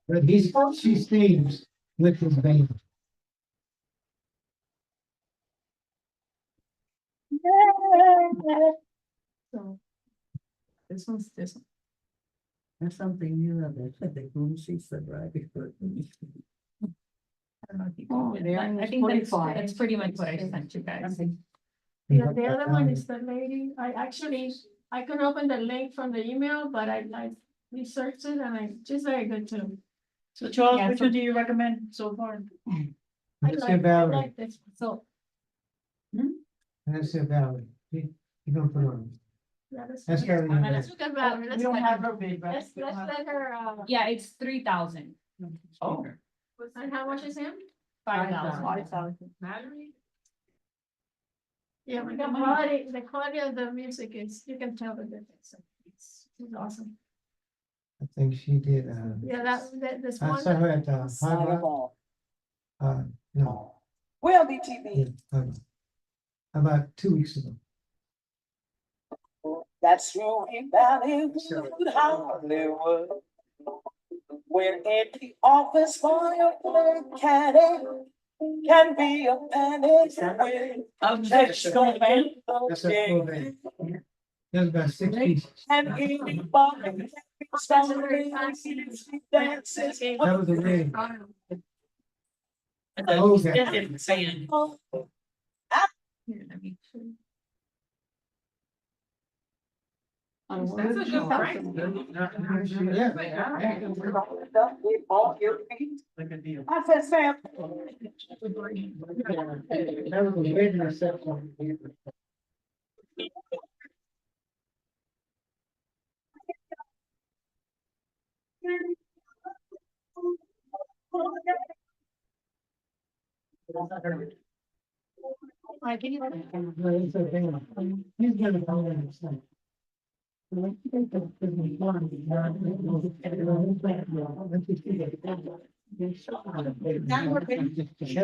But she sings with his baby. So, This one. That's something new that they said the groom seats the bride before. I don't know if you Oh, can- they are I think that's 45. that's pretty much what I sent you guys. yeah, the other one is the lady, I can open the link from the email, but I researched it and she's very good too. So Charles, Yeah, which so- one do you recommend so far? That's your I Valerie. like this, so, That's your Valerie. You don't put on. yeah, let's. That's Valerie. Let's look at Valerie, let's. We don't let have her- her bid, right? Let's let her, Yeah, it's 3,000. Oh. and how much is him? 5,000. Valerie? Yeah, We the got money. quality of the music is, you can tell the difference. It's awesome. I think she did, Yeah, this I one. saw her at the Hard Rock. No. Well, BTV. Yeah, about 2 weeks ago. That's Roaring Valley Hollywood. Where empty office for your caddy can be a panic with. That's going back. That's a full band. There's about 6 pieces. And anybody dances. That was a wedding. Oh, Okay. Here, let me show you. That's a good price. Yeah. Like a deal. I said, Sam. That was a wedding reception. It's okay. He's gonna go in and say. That's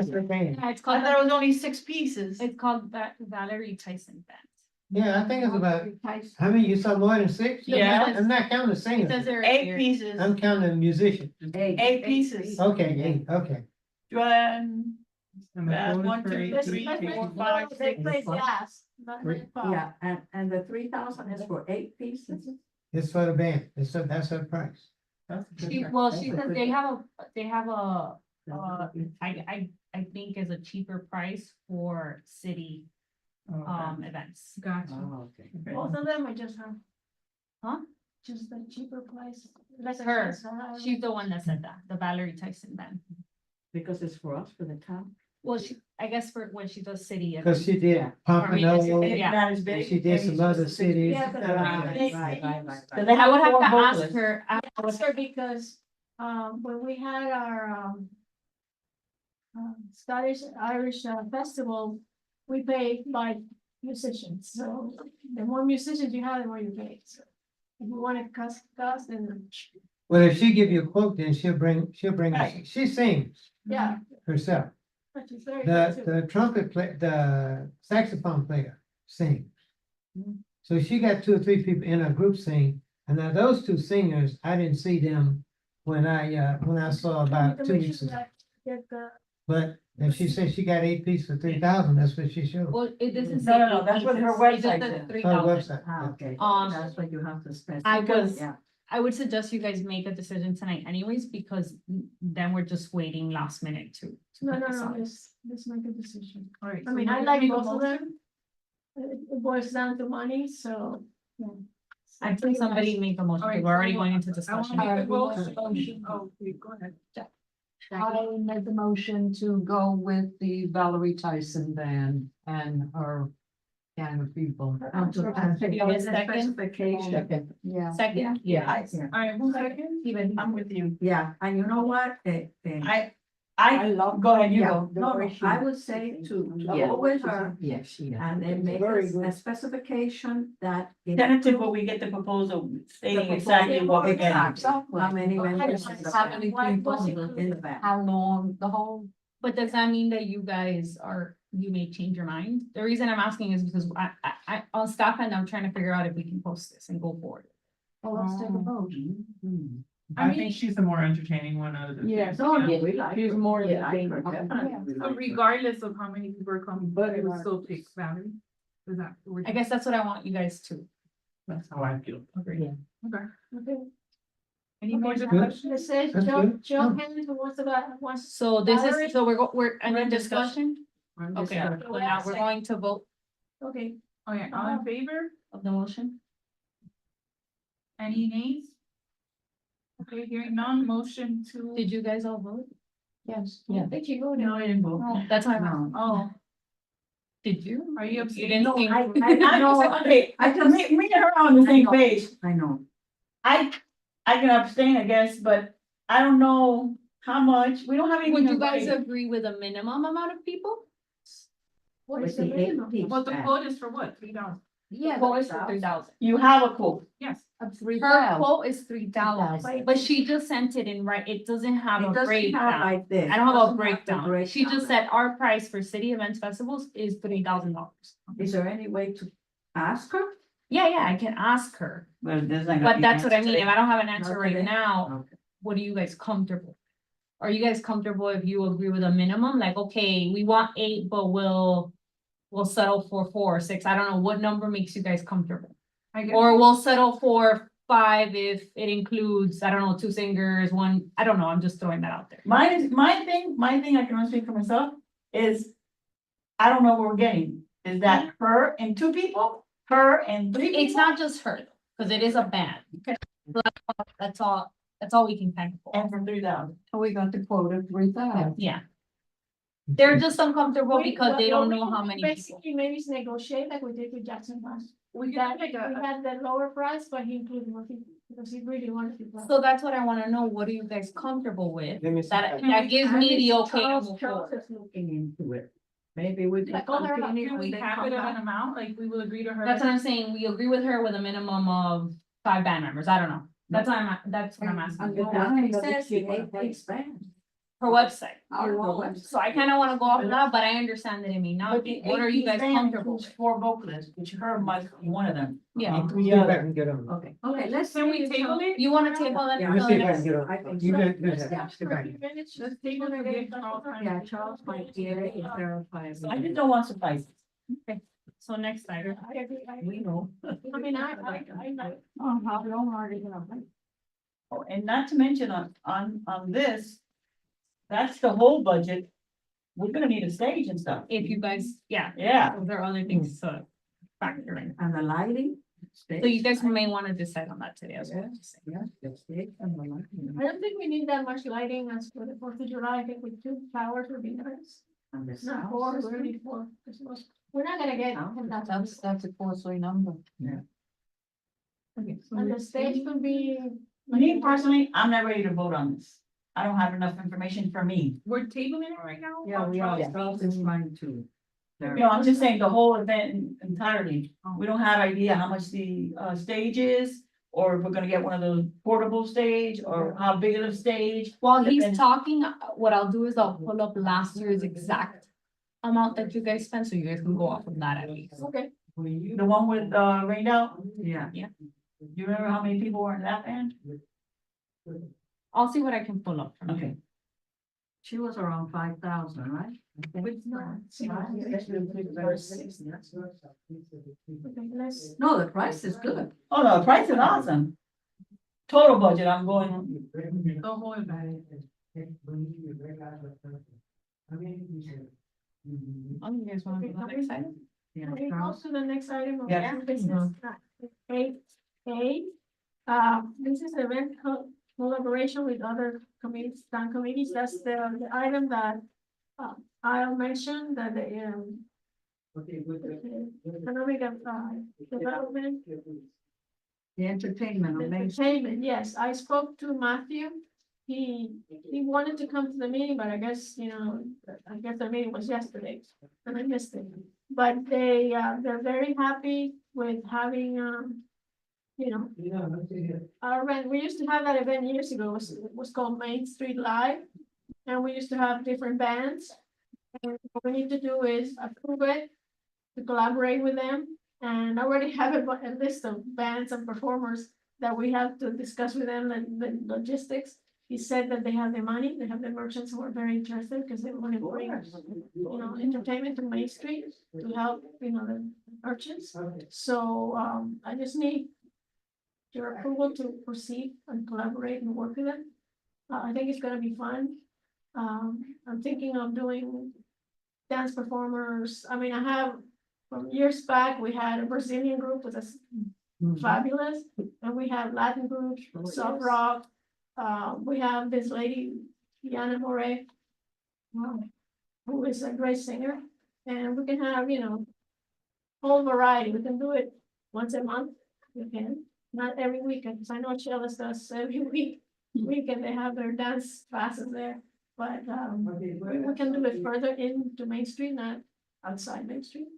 the thing. Yeah, it's I called, thought it was only 6 pieces. it's called Valerie Tyson Band. Yeah, I think it's about, how many, you saw more than 6? Yeah. I'm not counting It says singers, there. 8 pieces, I'm counting musicians. 8 pieces. Okay, 8, okay. One, 2, 3, 4, 5, 6. Yes. not Three. five. Yeah, and the 3,000 is for 8 pieces? It's for the band, that's her price. Well, she said they have a, I think is a cheaper price for city, events. Gotcha. Oh, okay. Both of them are just her. Huh? Just the cheaper price. Less Her. expensive. She's the one that said that, the Valerie Tyson Band. Because it's for us, for the town. Well, I guess for when she does city. Cause she did I Pompano, mean, yeah. Not as and big. she did some other cities. Yeah, but Right. So they I would have four to ask vocalists. her, Ask her because, when we had our, Scottish Irish Festival, we pay by musicians, so the more musicians you have, the more you pay, so. If you want to cost, then, Well, if she give you a quote, then she'll bring, Right. she sings yeah. herself. Which is very good too. The trumpet play, the saxophone player sings. Mm-hmm. So she got 2 or 3 people in her group sing, and now those 2 singers, I didn't see them when I saw about Can 2 we make weeks sure ago. that get the- But if she said she got 8 pieces for 3,000, that's what she showed. well, it doesn't. No, say no, no, that's what her pieces. It just website says said. 3,000. Her website. Ah, okay, that's what you have to spend. I was- Yeah. I would suggest you guys make a decision tonight anyways, because then we're just waiting last minute to. No, put no, this no, on. let's make a decision. All right. I mean, I like both of them. It boils down to money, so. I think somebody make a motion, All right, we're already so going into I discussion. want to make a motion. Oh, okay, go ahead. I made the motion to go with the Valerie Tyson band and her gang of people. Specification. Yeah. Second? Yeah. All right, who's second? Even. I'm with you. Yeah, and you know what? I love. go ahead, you Yeah, go. no, I would say to go with her Yes, she. and then make Very a good. specification that. it Tentative, includes when we get the proposal the stating exactly what we're getting. Exactly. How many members? in the How band. many people In the band. How long, the whole. But does that mean that you guys you may change your mind? The reason I'm asking is because on staff end, I'm trying to figure out if we can post this and go forward. Well, let's take a vote. I think she's the more entertaining one out of the. Yes. We like She's her. more Yeah, I than- like her, definitely. We So like her. regardless of how many people are coming, But it would still take Valerie. Is that? I guess that's what I want you guys to That's how I feel. agree. Okay. Okay. Any more Okay, discussion? It says That's Joe, good. Joe No. Henry wants to, wants. So this Valerie? is, so we're under We're in discussion? discussion. Okay, so now we're going to vote Okay, Okay, all in favor? of the motion. Any nays? Okay, hearing none, motion to. Did you guys all vote? Yes. I think you voted. No, I didn't vote. Oh, that's why I'm No. asking. Oh. Did you? Are you You abstaining? didn't think- I know, Okay, I just- me and her are on the same know. page. I know. I can abstain, I guess, but I don't know how much, we don't have any. Would you guys agree with a minimum amount of people? What is With the the eight minimum? piece Well, the band. quote is for what? $3. Yeah. Quote is for 3,000. You have a quote. Yes. Her quote is $3,000, but she just sent it in right, it doesn't have a It doesn't have breakdown. like this. I don't have a Doesn't the breakdown. She just said our price for city events festivals is $3,000. Is there any way to ask her? Yeah, I can ask her, But there's not gonna but be that's what I answers mean. today. If I don't have an answer Not right today? now, Okay. what are you guys comfortable? Are you guys comfortable if you agree with a minimum? Like, okay, we want 8, but we'll settle for 4 or 6. I don't know what number makes you guys comfortable. I guess. Or we'll settle for 5 if it includes, I don't know, 2 singers, 1, I don't know, I'm just throwing that out there. My thing, I can only speak for myself, is I don't know what we're getting. Is that her and 2 people? Her and 3 people? It's not just her, because it is a band. Okay. That's all we can kind of. And for 3,000. So we got the quota 3,000. Yeah. They're just uncomfortable because they don't know how many people. Basically, maybe it's negotiate like we did with Jackson Pass. We That, got we had the lower price, but he included more people, because he really wanted people. So that's what I wanna know, what are you guys comfortable with? Let me see That, that. that gives me the okay to Charles move Charles forward. is looking into it. Maybe we can Like, oh, they're not continue Can when we they cap come it at back. an amount, like we will agree to her? That's what I'm saying, we agree with her with a minimum of 5 band members, I don't know. That's what I'm asking. And the line says the 8 band. Her website. Our website. So I kinda wanna go off of that, but I understand that it may not But be. the What are you guys 18 band comfortable includes with? 4 vocalists, which her must be one of them. Yeah. And 3 See if I others. can get on. Okay, okay, let's. Can we table it? You wanna table that? Yeah, Let me until see the if I next- can get I on. think You so. guys, Let's yeah, ask sit her. back. Let's table it again. Yeah, Charles might get it and verify. I just don't want surprises. So next item. I agree, We know. I mean, I, Oh, how long are they gonna wait? Oh, and not to mention on this, that's the whole budget. We're gonna need a stage and stuff. If you guys, yeah, Yeah, there are other things to factor in. And the lighting? So you guys may wanna decide on that today as well. Yeah, the stage and the lighting. I don't think we need that much lighting as for the 4th of July. I think with 2 flowers would be nice. And the Not sound 4, it's system. really 4. We're not gonna get. That's a costly number. Okay. And the stage could be. me personally, I'm not ready to vote on this. I don't have enough information for me. We're tabling it right now? Yeah, we are, Charles is trying to. No, I'm just saying the whole event entirely. We don't have idea how much the stage is, or if we're gonna get one of those portable stage, or how big of a stage. While he's Depends. talking, what I'll do is I'll pull up last year's exact amount that you guys spent, so you guys can go off of that at least. Okay. The one with rained out, Yeah. do you remember how many people were in that band? I'll see what I can pull up from you. Okay. She was around 5,000, right? No, the price is good. Oh, no, the price is awesome. Total budget, I'm going, The whole event. Oh, you guys wanna go to the next item? Yeah, Okay, Charles. also the next item of Yeah. new business, 8A. This is event collaboration with other committees, town committees, that's the item that I'll mention that the economic development. The entertainment on Main Street. Entertainment, yes, I spoke to Matthew. He wanted to come to the meeting, but I guess, I guess the meeting was yesterday, and I missed it. But they're very happy with having, our event, we used to have that event years ago, it was called Main Street Live. And we used to have different bands. And what we need to do is approve it, to collaborate with them. And I already have a list of bands and performers that we have to discuss with them and the logistics. He said that they have the money, they have the merchants who are very interested because they want to bring, entertainment to Main Street to help, the merchants. So, I just need your approval to proceed and collaborate and work with them. I think it's gonna be fun. I'm thinking of doing dance performers. I mean, I have, from years back, we had a Brazilian group with us, fabulous, and we have Latin groups, soft rock. We have this lady, Yana More, who is a great singer, and we can have, whole variety. We can do it once a month. We can, not every weekend, because I know Chelsea does every weekend they have their dance classes there. But we can do it further into Main Street, not outside Main Street.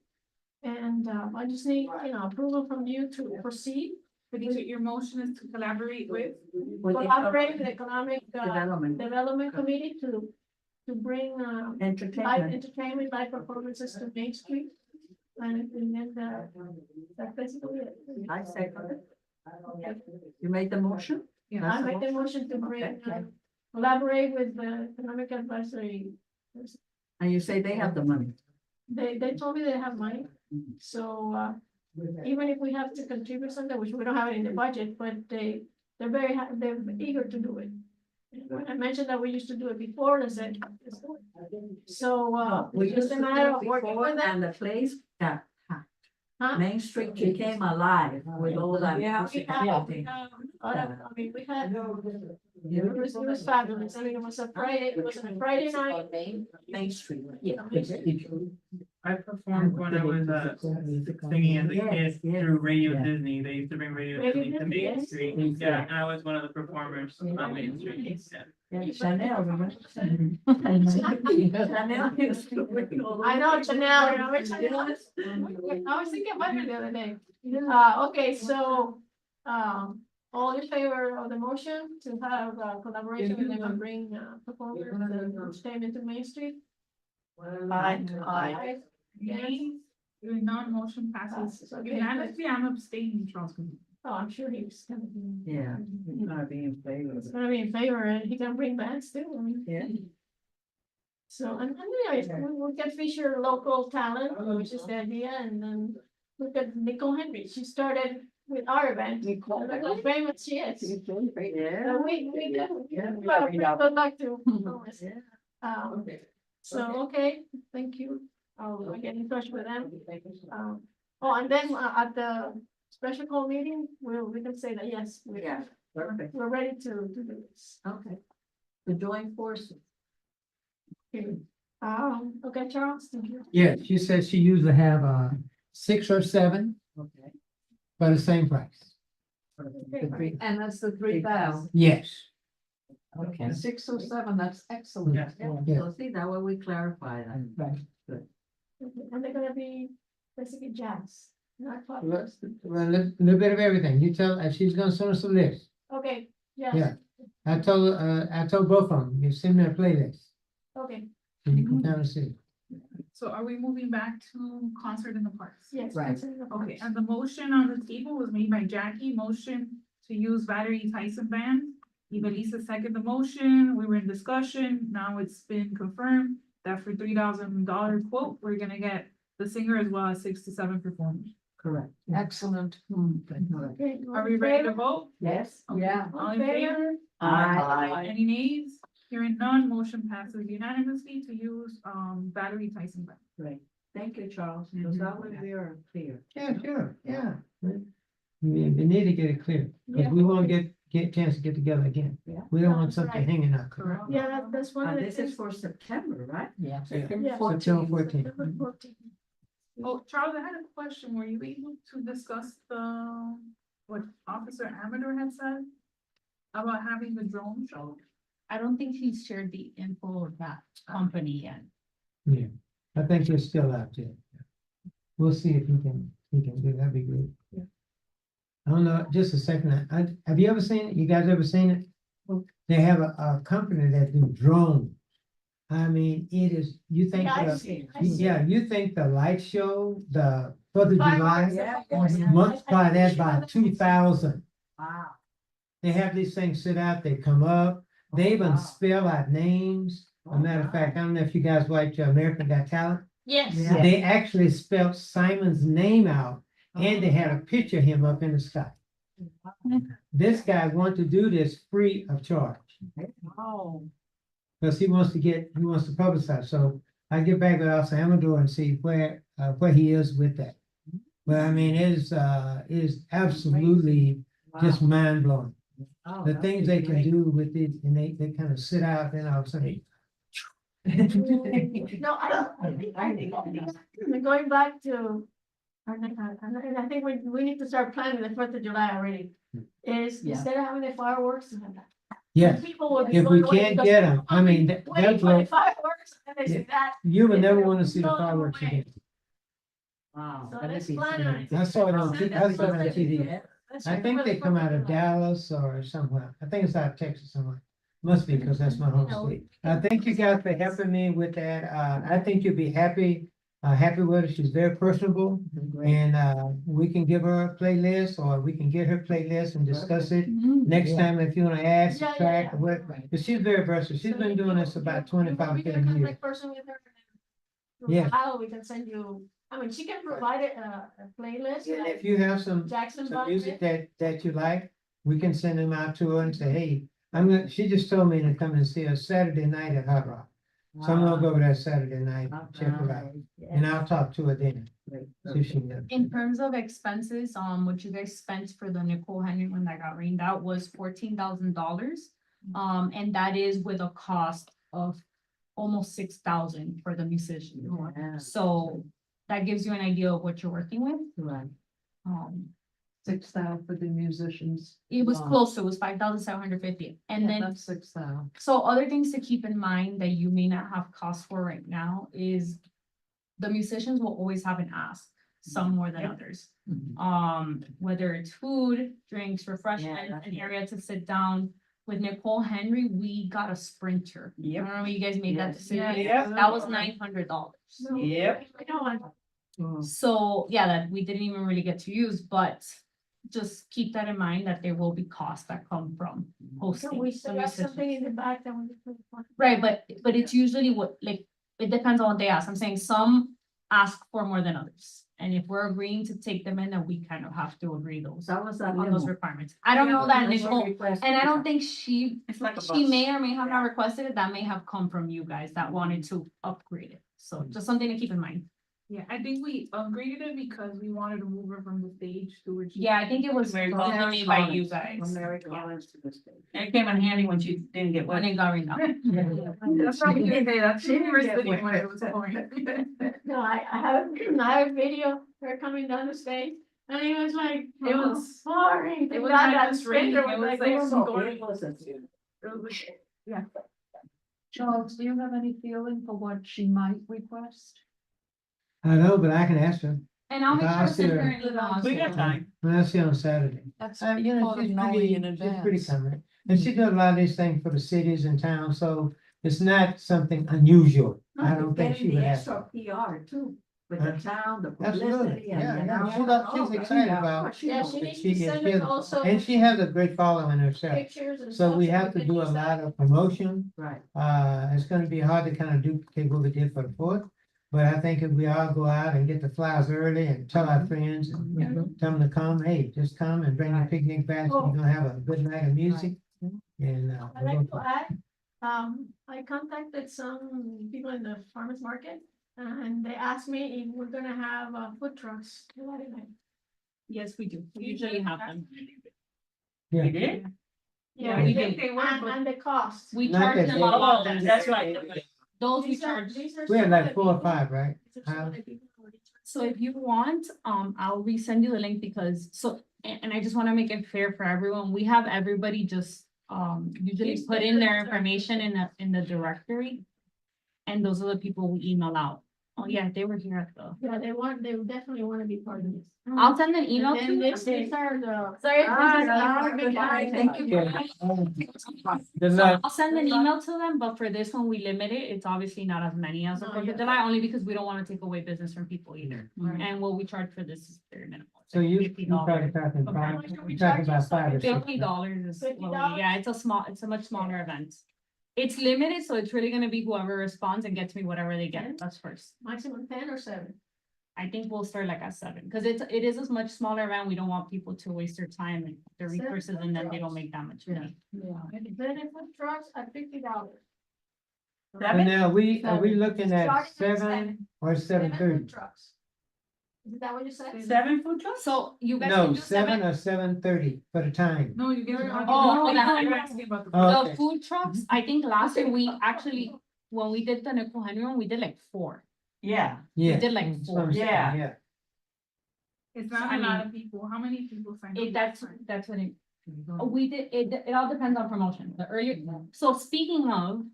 And I just need, approval from you to proceed Felicia, your motion is to collaborate with? With the Collaborate with Economic Development, Development Committee to bring, live entertainment. entertainment, live performances to Main Street. And then, that's basically it. I second it. You made the motion? I make the motion to bring, collaborate with the Economic Advisory. And you say they have the money. They told me they have money, so, even if we have to contribute something, which we don't have it in the budget, but they're very, they're eager to do it. When I mentioned that we used to do it before, they said, let's do it. So, We it's used just to a do matter it of working before with them. and the place got packed. Huh? Main Street became alive with all that. Yeah, music we and have, everything. I mean, we had, it was fabulous. I mean, it was a Friday, it was a Friday night. Main Street. I performed when I was singing as a Yes, kid yes, through Radio yeah. Disney. They used to bring Radio Radio Disney to Disney, Main yes. Street. Yeah, and I was one of the performers on Main Street. Yeah. Yeah, Chanel, remember? Chanel used to bring all I know those- Chanel, remember Chanel? I was thinking about her the other day. Okay, so, all in favor of the motion to have collaboration with them and bring performers and entertainment to Main Street? Aye. Nays? Hearing none, motion passes unanimously. I'm abstaining, Charles. Oh, I'm sure he's gonna be. Yeah, he's gonna be in favor. He's gonna be in favor and he can bring bands too, I mean. Yeah. So, and anyways, we can feature local talent, which is the idea, and then look at Nicole Henry, she started with our event. Look how famous she is. Yeah. So we do, Yeah. well, good luck to. Thomas. Yeah. So, okay, thank you. I'll get in touch with them. Oh, and then at the special call meeting, we can say that, yes, Yeah, perfect. we're ready to do this. Okay. The joint forces. Okay. Okay, Charles, thank you. Yeah, she said she usually have 6 or 7 Okay. for the same price. The three- And that's the 3,000. Yes. Okay. 6 or 7, that's excellent. Yeah. Yeah. So see, that way we clarify that. Right. And they're gonna be basically jazz, not pop. Well, a little bit of everything. You tell, she's gonna send us a list. Okay, yes. Yeah. I told both of them, you send me a playlist, Okay, and you can kind of see. So are we moving back to concert in the parks? yes. Right. that's in the Okay, box. and the motion on the table was made by Jackie, motion to use Battery Tyson Band. Evelisa seconded the motion, we were in discussion, now it's been confirmed that for $3,000 quote, we're gonna get the singer as well as 6 to 7 performers. Correct. Excellent. Okay, all Are we in ready to favor? vote? Yes. Okay, Yeah. All in favor? Aye. Any nays? Hearing none, motion passes unanimously to use Battery Tyson Band. Great. Thank you, Charles. Because that way we are clear. Yeah, sure, yeah. We need to get it clear, because we won't get chance to get together again. Yeah. We don't want That's something right. hanging out. Correct. Yeah, that's one of And the this things. is for September, right? Yeah. Yeah. September 14th. September 14th. Oh, Charles, I had a question. Were you able to discuss what Officer Amador had said about having the drone show? I don't think he shared the info of that company yet. Yeah, I think they're still out there. We'll see if he can do, that'd be great. Yeah. I don't know, just a second, have you ever seen it? You guys ever seen it? They have a company that do drones. I mean, it is, you think, Yeah, I've the- seen, I've seen. yeah, you think the light show, the Fourth of July, Fireworks, Yeah. multiply that by 2,000. Wow. They have these things sit out, they come up, they even spell out names. As a matter of fact, I don't know if you guys watch American Got Talent. Yes. Yeah. They actually spelled Simon's name out and they had a picture of him up in the sky. This guy wanted to do this free of charge. Wow. Because he wants to publicize. So I get back with Officer Amador and see where he is with that. But I mean, it is absolutely just mind blowing. Oh, The that things would they be can great. do with it and they kind of sit out and all of a sudden. No, I think, going back to, and I think we need to start planning the 4th of July already. Is Yeah. instead of having the fireworks, Yes, people will be if we going away can't because get them, I mean, waiting for the that's fireworks, and they see that. you will never want to see the Blow them fireworks away. again. Wow. So that'd let's be plan fun. on it. I saw it on TV. I think they come out of Dallas or somewhere. I think it's out of Texas somewhere. Must be, because that's my home state. Thank you guys for helping me with that. I think you'll be happy with her. She's very personable. And we can give her a playlist, or we can get her playlist and discuss it next time if you wanna add, Yeah, subtract, or what. But she's very versatile. She's been doing this about 25, We 30 get a years. contact person with her. Yeah. We can send you, I mean, she can provide a playlist. And if you have some Jackson. music that you like, we can send them out to her and say, hey, she just told me to come and see us Saturday night at Hot Rock. So I'm gonna go over there Saturday night, check her out, and I'll talk to her then. See if she can. In terms of expenses, what you guys spent for the Nicole Henry one that got rained out was $14,000. And that is with a cost of almost 6,000 for the musician. So that gives you an idea of what you're working with. Right. 6,000 for the musicians. It was Wow. close, it was 5,750. And then That's 6,000. so other things to keep in mind that you may not have cost for right now is the musicians will always have an ask, some more than others. Whether it's food, drinks, refreshment, that's an area to sit down. With Nicole Henry, we got a Sprinter. I don't know, you guys made that Yes. decision. Yep. That was $900. Yep. So, yeah, that we didn't even really get to use, but just keep that in mind that there will be costs that come from hosting. So we the still have musicians. something in the back that we. Right, but it's usually what, like, it depends on what they ask. I'm saying some ask for more than others. And if we're agreeing to take them in, then we kind of have to agree those, That was that on those limo. requirements. I don't know that That's what Nicole, requested. and I don't think she, It's like a she bus. may or may have not requested it. That may have come from you guys that wanted to upgrade it. So just something to keep in mind. Yeah, I think we upgraded it because we wanted to move her from the stage to where she. Yeah, I think it was Mary originally by you guys. From Mary Collins to the state. And it came in handy when she didn't get When wet. it got rained out. That's probably good, hey, that's She didn't university get when it was pouring. No, I have a video, her coming down the stage, and it was like, It was- pouring. it was God, not that just raining, Sprinter it was was like, like oh, some so going- big. Yeah. Charles, do you have any feeling for what she might request? I know, but I can ask her And I'll make sure I'll to send see her her. an email. We got time. when I see her on Saturday. That's You know, thought of she's knowing pretty, in she's pretty advance. coming. And she does a lot of these things for the cities and towns, so it's not something unusual. I don't think she Getting would the have. extra PR too, with the town, the Absolutely, publicity and. yeah, you yeah, know, she's excited about. Yeah, she but needs to send is- us also And she has a great following herself, pictures and so stuff. we have we to can do a use that. lot of promotion. Right. It's gonna be hard to kind of duplicate what we did for the fourth. But I think if we all go out and get the flyers early and tell our friends and tell them to come, hey, just come and bring your picnic basket. You're gonna have a good night of music. And I'd like to add, I contacted some people in the farmers market, and they asked me if we're gonna have food trucks. Saturday night. Yes, we do. We usually have them. Yeah. We did? Yeah, we we do. did, and the cost. We Not charge that them big. a lot. Oh, that's right. Those we These are- charge. these are We had some like of the 4 or people- 5, right? these are some of the people who already tried. So if you want, I'll resend you the link because, and I just wanna make it fair for everyone. We have everybody just, usually Please put take in the their directory. information in the directory. And those are the people we email out. Oh, yeah, they were here at the. Yeah, they would definitely wanna be part of this. I'll send an email And to then you. these are the. Sorry. Thank you. Good So luck. I'll send an email to them, but for this one, we limit it. It's obviously not as many as the Oh, 4th yeah. of July, only because we don't wanna take away business from people either. Mm-hmm. And what we charge for this is very minimal. It's So like you $50. probably talking How five, much do we you talking charge about 5 or 6. $50 is what we, $50? yeah, it's a much smaller event. It's limited, so it's really gonna be whoever responds and gets me whatever they get. That's first. Maximum 10 or 7. I think we'll start like at 7, because it is a much smaller event. We don't want people to waste their time and their Seven resources and then they don't make that much money. Then it food trucks at $50. And now are we looking at Starting at 7 or Seven 7:30? food trucks. Is that what you said? 7 food trucks? So you guys No, can do 7 or 7:30 for the time. No, you get. Oh, that- you're asking about the. Oh, The okay. food trucks, I think last year we actually, when we did the Nicole Henry one, we did like 4. Yeah. Yeah. did like that's what I'm saying, Yeah. Yeah. It's not I a lot mean, of people. How many people signed up? That's what it. We did, it all depends on promotion, the earlier, so speaking of.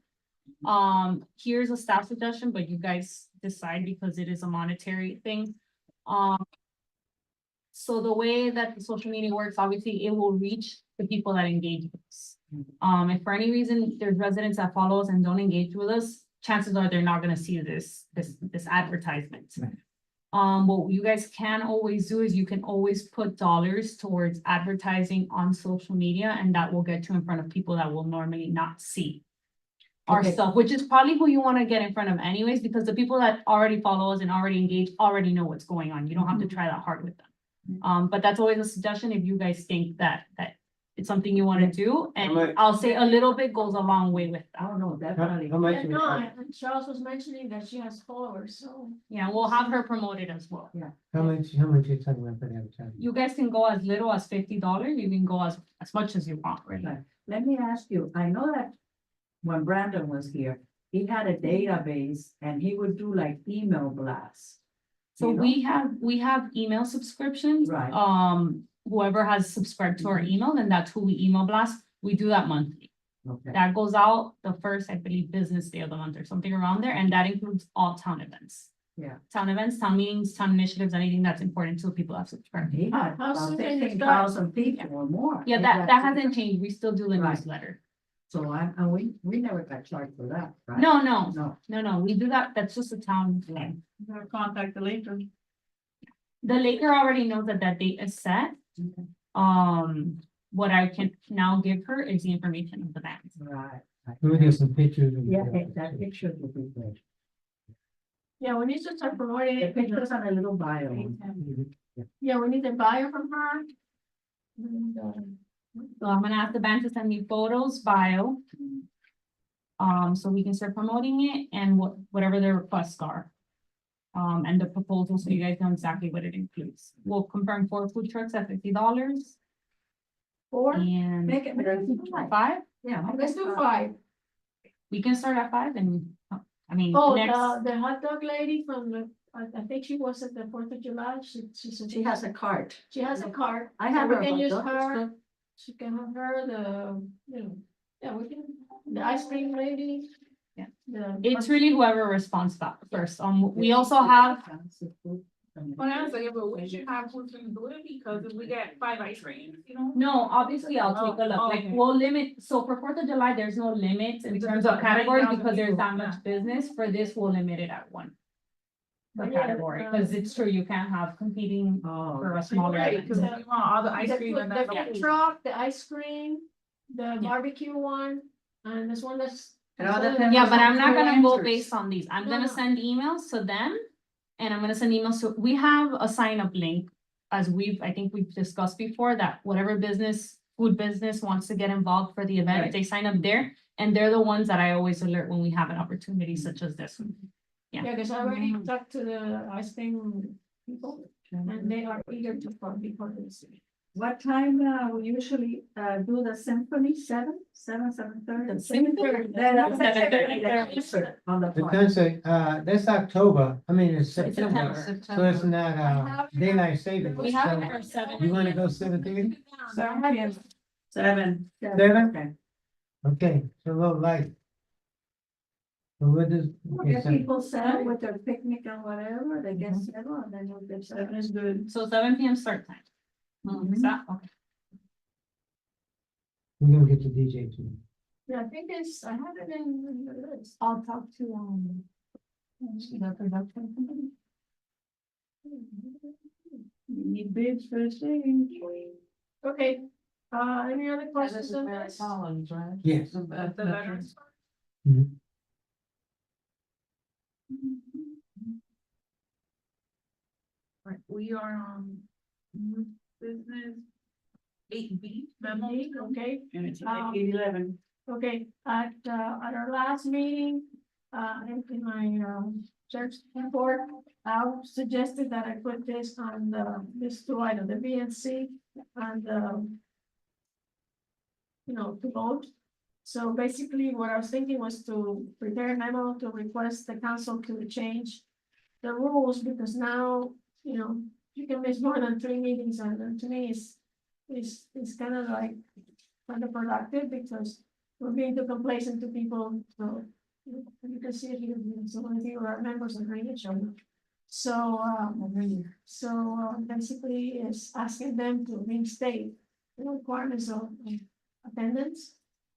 Here's a staff suggestion, but you guys decide because it is a monetary thing. So the way that the social media works, obviously, it will reach the people that engage with us. If for any reason there's residents that follow us and don't engage with us, chances are they're not gonna see this advertisement. What you guys can always do is you can always put dollars towards advertising on social media, and that will get you in front of people that will normally not see our Okay. stuff, which is probably who you wanna get in front of anyways, because the people that already follow us and already engage already know what's going on. You don't have to try that hard with them. But that's always a suggestion if you guys think that it's something you wanna do, and much- I'll say a little bit goes a long way with that. Oh, no, definitely. How much? Yeah, is it no, cost? and Charles was mentioning that she has followers, so. Yeah, we'll have her promoted as well. How much you talking about for the advertising? You guys can go as little as $50, you can go as much as you want, really. Right. Let me ask you, I know that when Brandon was here, he had a database and he would do like email blasts. So You know? we have email subscriptions. Right. Whoever has subscribed to our email, then that's who we email blast. We do that monthly. Okay. That goes out the first, I believe, business day of the month or something around there, and that includes all town events. Yeah. Town events, town meetings, town initiatives, anything that's important to the people that have subscribed. He had How about soon can you 15,000 people or more. Yeah, that hasn't changed. We still do the Right. newsletter. So and we never got charged for that, right? No, we do that. That's just a town thing. Better contact the later. The Laker already knows that that date is set. Okay. What I can now give her is the information of the bands. Right. Let me get some pictures. of Yeah, it. that picture would be great. Yeah, we need to start promoting The it. pictures on a little bio. Yeah, we need a buyer from her. And, So I'm gonna ask the band to send me photos, bio. So we can start promoting it and whatever their requests are. And the proposal, so you guys know exactly what it includes. We'll confirm 4 food trucks at $50 Four, and Make it 5. Yeah. let's do 5. We can start at 5 and, I mean, Oh, next, the hot dog lady from the, I think she was at the 4th of July, she said. She has a card. She has a card. I so have we her can hot use dog, her. She can have her, yeah, we can, the ice cream lady. Yeah. It's it's really whoever responds back first. We also have, When I was like, but we should have who's gonna do it, because if we get 5 ice creams, you know? no, obviously I'll take a look, Oh, like, okay. we'll limit, so for 4th of July, there's no limit in Because terms it's of categories, 9,000 because there's that people, much business, for this, we'll limit it at 1. Per Yeah, category, because it's true, you can't have competing Oh. for a smaller. Right, event. because we want all the ice cream and The then. food truck, the ice cream, the Yeah. barbecue one, and this one that's. It all depends Yeah, but on I'm not gonna go influencers. based on these, I'm No, gonna no. send emails to them. And I'm gonna send emails to, we have a sign up link, as I think we've discussed before, that whatever food business wants to get involved for the event, Right. they sign up there. And they're the ones that I always alert when we have an opportunity such as this one. Yeah. Yeah, because I already talked to the ice cream people, and they are eager to be part of this. What time we usually do the symphony? 7:30? The symphony? 7:30. On the The park. concert, that's October, I mean, it's September. September, so it's not, daylight savings. We have it so for 7. You wanna go 7:30? 7. 7? Okay. Okay, so a little light. So what is? okay, Get so- people set with their picnic and whatever, they get settled and then we'll get 7 is good. So 7 PM start time. Is that, okay. We're gonna get the DJ too. Yeah, I think I have it in the list. I'll talk to, the production company. Need bids for the stage. Okay, any other questions on this? Collins, right? Yes. The veterans. Mhm. Right, we are on new business 8B memo. Okay, And it's Um, 8:11. okay, at our last meeting, in my, church report, I suggested that I put this on this two item, the VNC and to vote. So basically, what I was thinking was to prepare a memo to request the council to change the rules, because now, you can miss more than 3 meetings, and to me, it's kind of like counterproductive, because we're being too complacent to people, so you can see it here, some of you are members of Greenwich, So, basically is asking them to reinstate the requirements of attendance.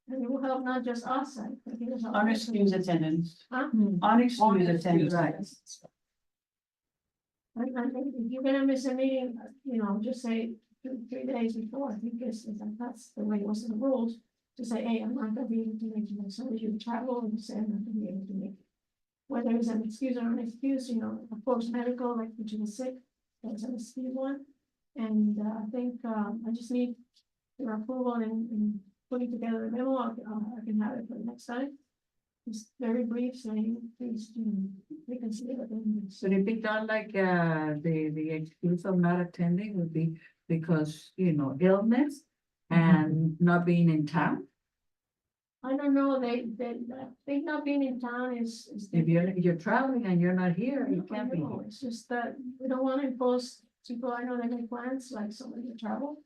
And it will help not just us, I think it will help. Unexcused attendance. Huh? Unexcused attendance. Right. I think if you're gonna miss a meeting, just say 2, 3 days before, I think that's the way it was in the rules. To say, hey, I'm not gonna be able to make it, so you travel and say I'm not gonna be able to make it. Whether it's an excuse or an excuse, of course, medical, like which is sick, that's an excuse one. And I think I just need your approval and putting together a memo, I can have it for the next time. It's very brief, saying, please, reconsider. Should it be done like, the excuse of not attending would be because, illness and not being in town? I don't know, they think not being in town is. If you're traveling and you're not here, you I can't be know, here. it's just that we don't wanna impose people, I know they make plans, like somebody to travel.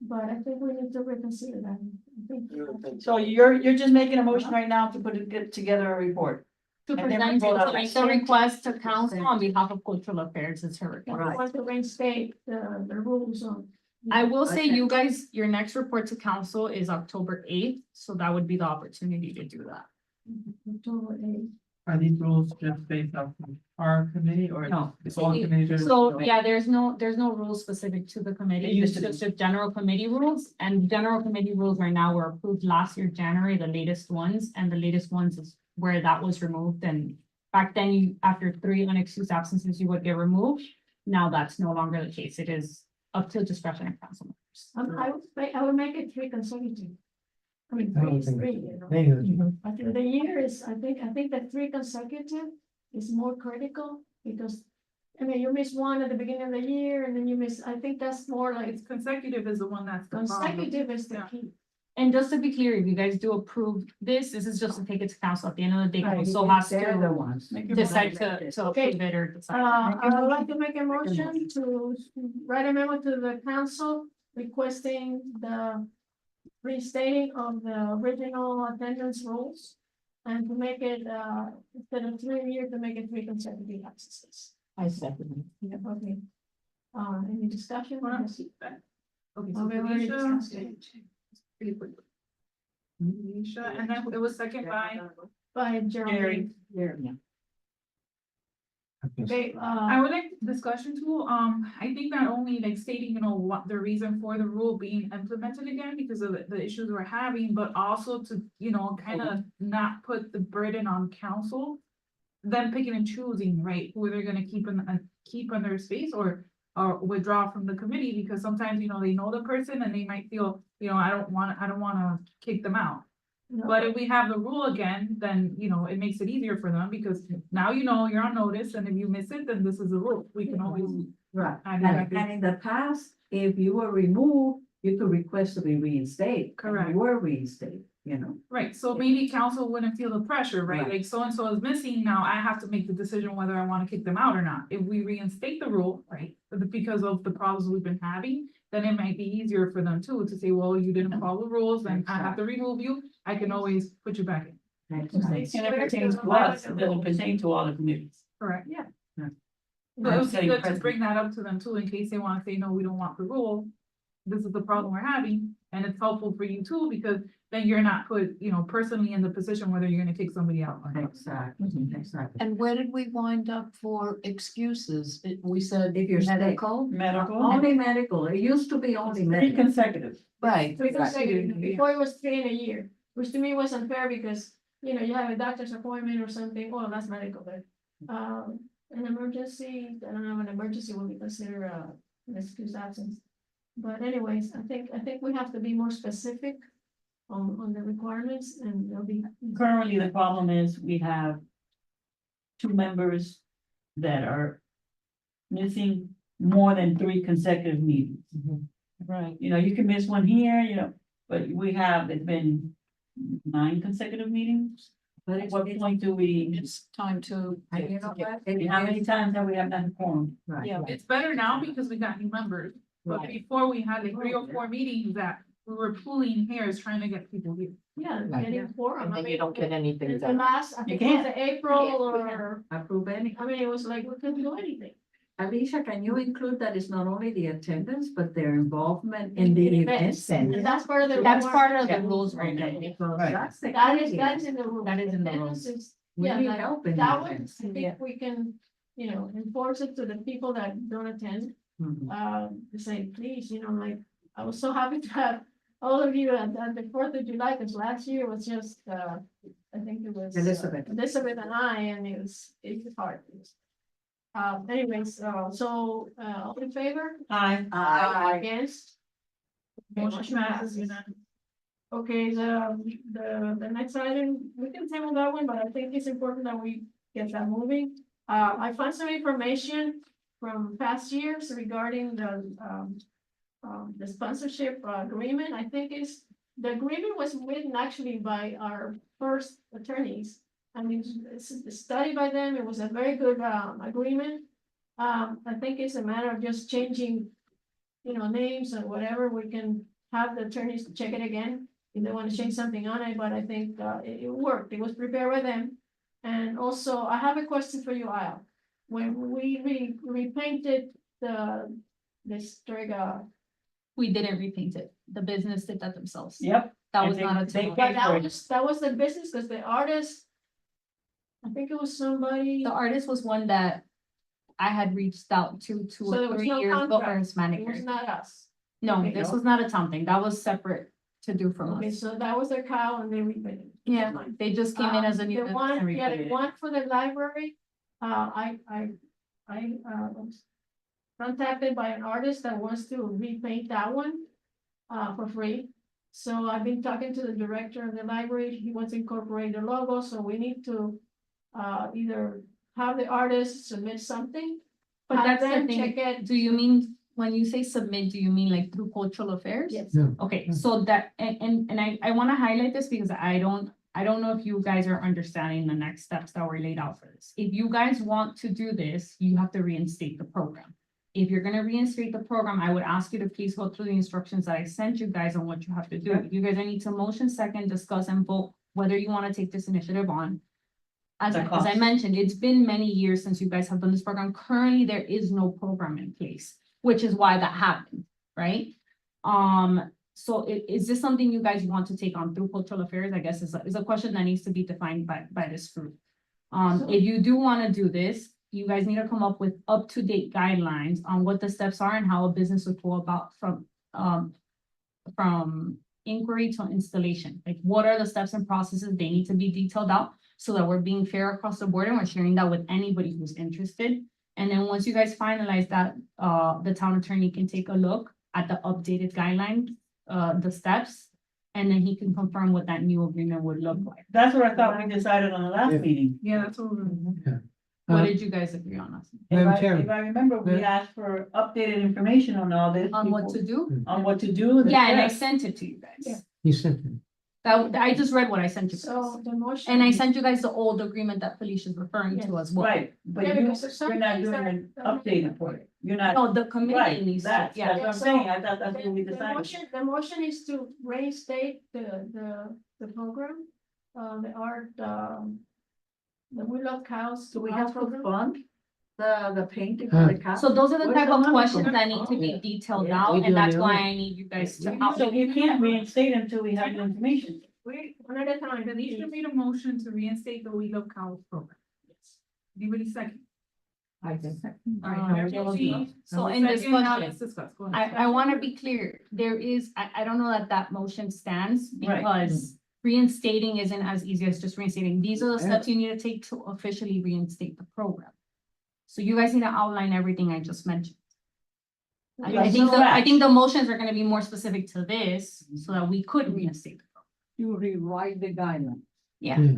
But I think we need to reconsider that. I think. So you're just making a motion right now to get together a report. To And then present, roll out. to make the request to council on behalf of cultural affairs, it's her I request. want to reinstate the rules on. I will say Okay. you guys, your next report to council is October 8th, so that would be the opportunity to do that. October 8th. Are these rules just based off of our committee or? No. It's all committee? So, yeah, there's no rules specific to the committee, It used it's to be. just the general committee rules, and general committee rules right now were approved last year, January, the latest ones, and the latest ones is where that was removed, and back then, after 3 unexcused absences, you would get removed. Now that's no longer the case, it is up to discretion of council members. I would make it 3 consecutive. I mean, I 3 don't is think- 3, Thank you. But the year is, I think that 3 consecutive is more critical because, I mean, you miss one at the beginning of the year and then you miss, I think that's more like It's consecutive is the one that's the problem. consecutive is the Yeah. key. And just to be clear, if you guys do approve this is just to take it to council, at the end of the day, Right, council has they're the to ones. decide to approve it or decide. I would like to make a motion to write a memo to the council requesting the restating of the original attendance rules. And to make it, instead of 3 years, to make it 3 consecutive absences. I second Yeah, okay. Any discussion? Yes. Okay, Oh, so we already Felicia, discussed it. Felicia, and then it was second by, By Jeremy. it. Okay, I would like discussion too, I think not only like stating, what the reason for the rule being implemented again because of the issues we're having, but also to, kind of not put the burden on council. Them picking and choosing, right, who they're gonna keep in their space or withdraw from the committee, because sometimes, they know the person and they might feel, I don't wanna kick them out. no, But if we have the rule again, then, it makes it easier for them because now you're on notice and if you miss it, then this is the rule. We can always. Right, I and, know, I think- and in the past, if you were removed, you could request to be reinstated. and Correct. You were reinstated, Right, so maybe council wouldn't feel the pressure, right? Right. Like so-and-so is missing, now I have to make the decision whether I wanna kick them out or not. If we reinstate the rule, right? Because of the problems we've been having, then it might be easier for them too, to say, well, you didn't follow the rules, then I have to remove you. I can always put you back in. Exactly. And it pertains to us, it doesn't pertain to all the committees. Correct. Yeah. Yeah. But it would be Setting good to precedent. bring that up to them too, in case they wanna say, no, we don't want the rule. This is the problem we're having, and it's helpful for you too, because then you're not put, personally in the position whether you're gonna kick somebody out or not. Exactly, exactly. And where did we wind up for excuses? We said If you're sick. medical, Medical, Only medical, it used to be only 3 medical. consecutive. right? 3 consecutive, Right. before it was 3 in a year, which to me was unfair because, you have a doctor's appointment or something, well, that's medical, but. An emergency, I don't know, an emergency will be considered an excused absence. But anyways, I think we have to be more specific on the requirements and there'll be. Currently, the problem is we have 2 members that are missing more than 3 consecutive meetings. Right. You can miss one here, but it's been 9 consecutive meetings. But At what point do we, It's time to, you know what? how many times have we have done quorum? Right. Yeah. It's better now because we got new members, but Right. before we had like 3 or 4 meetings that we're pulling hairs trying to get people here. Yeah, Right. getting quorum. And I then you mean, don't get anything in the done. last, I You think it was can't. the April or, Approve any. I mean, it was like, we couldn't do anything. Alicia, can you include that it's not only the attendance, but their involvement in the events? And that's part of the. That's part of the Yeah. rules right now. Because Right. that's the. That is in the rule. That is in the rule. Attendance is- We yeah, need that- help in That the one, events. I think we can, enforce it to the people that don't attend. Mhm. To say, please, like, I was so happy to have all of you at the 4th of July, because last year was just, I think it was. Elizabeth. Elizabeth and I, and it's hard. Anyways, all in favor? Aye. Against? Okay, Motion passes unanimously. Okay, the next item, we can table that one, but I think it's important that we get that moving. I found some information from past years regarding the sponsorship agreement. I think the agreement was written actually by our first attorneys. I mean, it's a study by them. It was a very good agreement. I think it's a matter of just changing, names or whatever. We can have the attorneys check it again if they want to change something on it, but I think it worked. It was prepared by them. And also, I have a question for you, Al. When we repainted the Strega, We didn't repaint it. The business did that themselves. Yep. That And was not a. they total. but paid for it. that was the business, because the artist, I think it was somebody, The artist was one that I had reached out to So there or was 3 no years ago for contract. his it manicure. was not us. No, okay. this was not a something. That was separate to do from Okay, us. so that was their cow and they repainted. Yeah, they just came in as a new. The business one, and yeah, the repainted it. one for the library, I was contacted by an artist that wants to repaint that one, for free. So I've been talking to the director of the library, he wants to incorporate the logo, so we need to, either have the artist submit something. But have that's the them thing. check it. Do you mean, when you say submit, do you mean like through cultural affairs? Yes. No. Okay, so that, and I wanna highlight this because I don't know if you guys are understanding the next steps that were laid out for this. If you guys want to do this, you have to reinstate the program. If you're gonna reinstate the program, I would ask you to please go through the instructions that I sent you guys on what you have to do. You guys need to motion second, discuss and vote whether you wanna take this initiative on. As The I cost. mentioned, it's been many years since you guys have done this program. Currently, there is no program in place, which is why that happened, right? So is this something you guys want to take on through cultural affairs? I guess is a question that needs to be defined by this group. If you do wanna do this, you guys need to come up with up-to-date guidelines on what the steps are and how a business would go about from inquiry to installation. Like, what are the steps and processes? They need to be detailed out so that we're being fair across the board and we're sharing that with anybody who's interested. And then once you guys finalize that, the town attorney can take a look at the updated guidelines, the steps, and then he can confirm what that new agreement would look like. That's what I thought we decided on the last Yeah. meeting. Yeah, that's what we're. What did you guys agree on us? Madam Chair. If I remember, we Yeah. asked for updated information on all this. On what before- to do? On what to do. the Yeah, and I steps. sent it to you Yeah. guys. You sent it. That, I just read what I sent you So guys. the motion. And I sent you guys the old agreement that Felicia's referring to as well. Right, but Yeah, you, because there's some you're not things doing that- an that- update for it. You're not, No, the committee right, needs to, that's yeah. what I'm saying. I thought that's what we decided. The motion is to reinstate the program, the art, the We Love Cows. Do we art have to program. fund the painting of the cat? So those are the Where's type the of money questions from? that need to be Yeah. detailed Yeah, out, we do and on that's the why own. I need you guys to We help. So you can't reinstate until we have the information. We, one at a time. Alicia made a motion to reinstate the We Love Cows program. Anybody second? I think. All right, Um, Jackie, So in second, now discussion, let's discuss. Go ahead. I wanna be clear, there is, I don't know that motion stands Right. because reinstating isn't as easy as just reinstating. These are the steps you need to take to officially reinstate the program. So you guys need to outline everything I just mentioned. I think the motions are gonna be more specific to this so that we could reinstate. the program. You rewrite the guideline. Yeah. Yeah.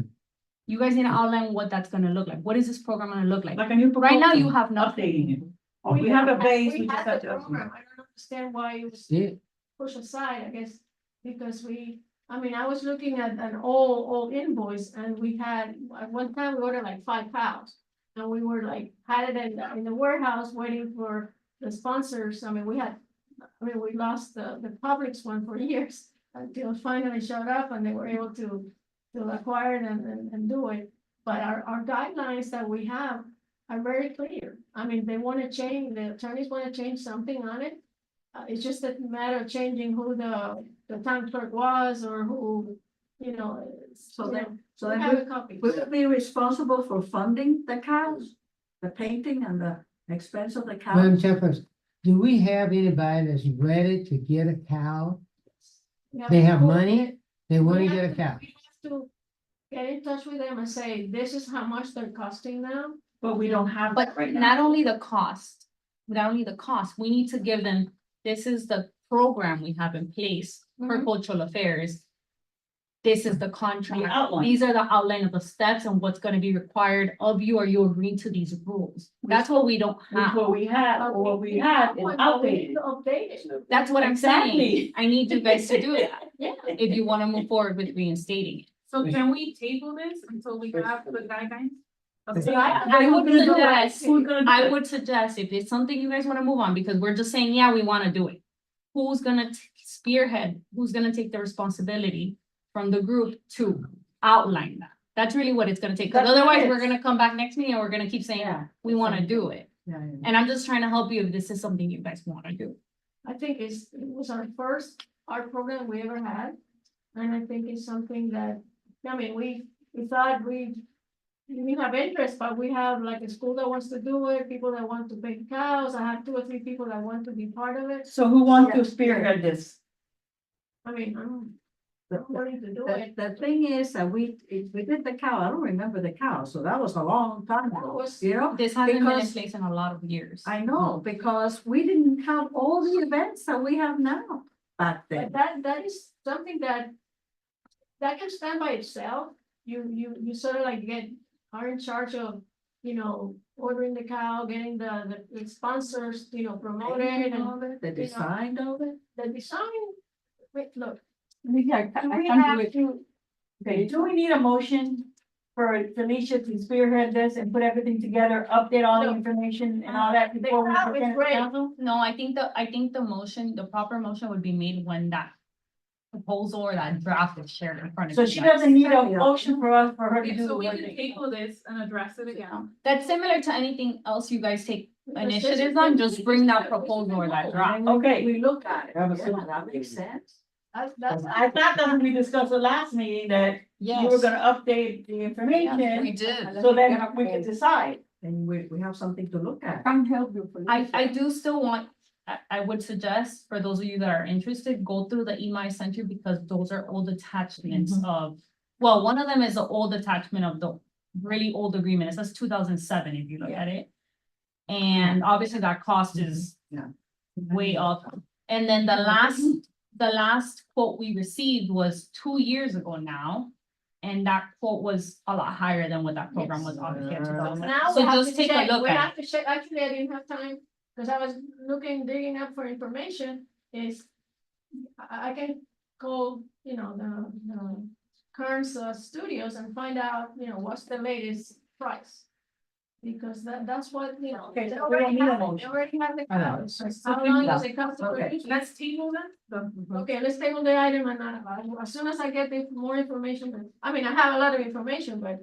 You guys need to outline what that's gonna look like. What is this program gonna look like? Like a new Right now, you proposal, have nothing. updating it. We have a base, we We just had have the to. program. I don't understand why it was Yeah. pushed aside, I guess, because I was looking at an old invoice and we had, at one time we ordered like 5 cows. And we were like, had it in the warehouse waiting for the sponsors. I mean, we had I mean, we lost the Publix one for years until finally showed up and they were able to acquire it and do it. But our guidelines that we have are very clear. I mean, they wanna change, the attorneys wanna change something on it. It's just a matter of changing who the town clerk was or who, you know. So then, so we then have a copy. we will be responsible for funding the cows, the painting and the expense of the Madam cows. Chairperson, do we have anybody that's ready to get a cow? We They have to- money, they we wanna have get a to- cow. we have to get in touch with them and say, this is how much they're costing now. But we don't have But that right not now. only the cost, we need to give them, this is the program we have in place for Mhm. cultural affairs. This is the The contract, outline. these are the outline of the steps and what's gonna be required of you, or you agree to these rules. That's what we don't Which have. what we have, or what we have is But we need outdated. to update it. That's what I'm saying. Exactly. I need you guys to do that, Yeah. if you wanna move forward with reinstating it. So can we table this until we have the guidelines? I would Who's gonna do that? suggest, Who's gonna do I it? would suggest if it's something you guys wanna move on, because we're just saying, yeah, we wanna do it. Who's gonna spearhead, who's gonna take the responsibility from the group to outline that? That's really what it's gonna take, cause That's what it otherwise we're is. gonna come back next meeting and we're gonna keep saying, Yeah. we wanna do it. Yeah, yeah. And I'm just trying to help you if this is something you guys wanna do. I think it was our first art program we ever had. And I think it's something that, I mean, we thought we have interest, but we have like a school that wants to do it, people that want to paint cows. I have 2 or 3 people that want to be part of it. So who wants to spearhead this? I mean, I'm willing to do The, it. the thing is that we did the cow, I don't remember the cow, so that was a long time That ago, was- you know? This hasn't been in Because- place in a lot of years. I know, because we didn't have all the events that we have now back then. But that is something that can stand by itself. You sort of like are in charge of, ordering the cow, getting the sponsors, promoted Painting and of it, the design of it. the design. Wait, look, Yeah, do we I'm have with- to, Okay, do we need a motion for Felicia to spearhead this and put everything together, update all the No. information and all that The before we cow is present it to great. council? No, I think the proper motion would be made when that proposal or that draft is shared in front of So you she guys. doesn't need a motion for us, for her to Okay, do the so we work. can table this and address it again. That's similar to anything else you guys take Because this initiatives is on, the- just bring that proposal or that draft. Okay. We look at it, Have a yeah, second. that makes sense. that's. I thought that when we discussed the last meeting that you were gonna update the information, did. so then we could decide. And we have something to look at. Can't help you for I do still want, I would suggest for those of you that are interested, go through the EMI Center because those are old attachments of, well, one of them is the old attachment of the really old agreement. It says 2007 if you look at it. And obviously that cost is Yeah. way up. And then the last quote we received was 2 years ago now. And that quote was a lot higher than what that program was obviously in 2007. Now So we have just to take a check, look we at have to check, actually, I didn't have time, because I was digging up for information, I can call, the Kearns Studios and find out, what's the latest price. Because that's what, Okay, they so we don't need a they motion. already have the I know. cows. How long does it cost to Okay. produce? Let's table then. Okay, let's table the item and as soon as I get more information, I mean, I have a lot of information, but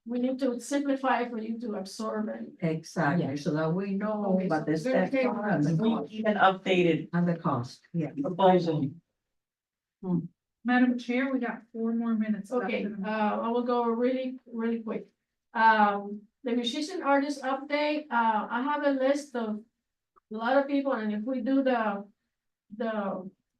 we need to simplify it for you to absorb it. Exactly, so that we know Okay, what the so we're steps okay are with and the that. cost. We even updated And the cost, yeah. proposal. Madam Chair, we got 4 more minutes. left Okay, in the- I will go really quick. The musician artist update, I have a list of a lot of people, and if we do the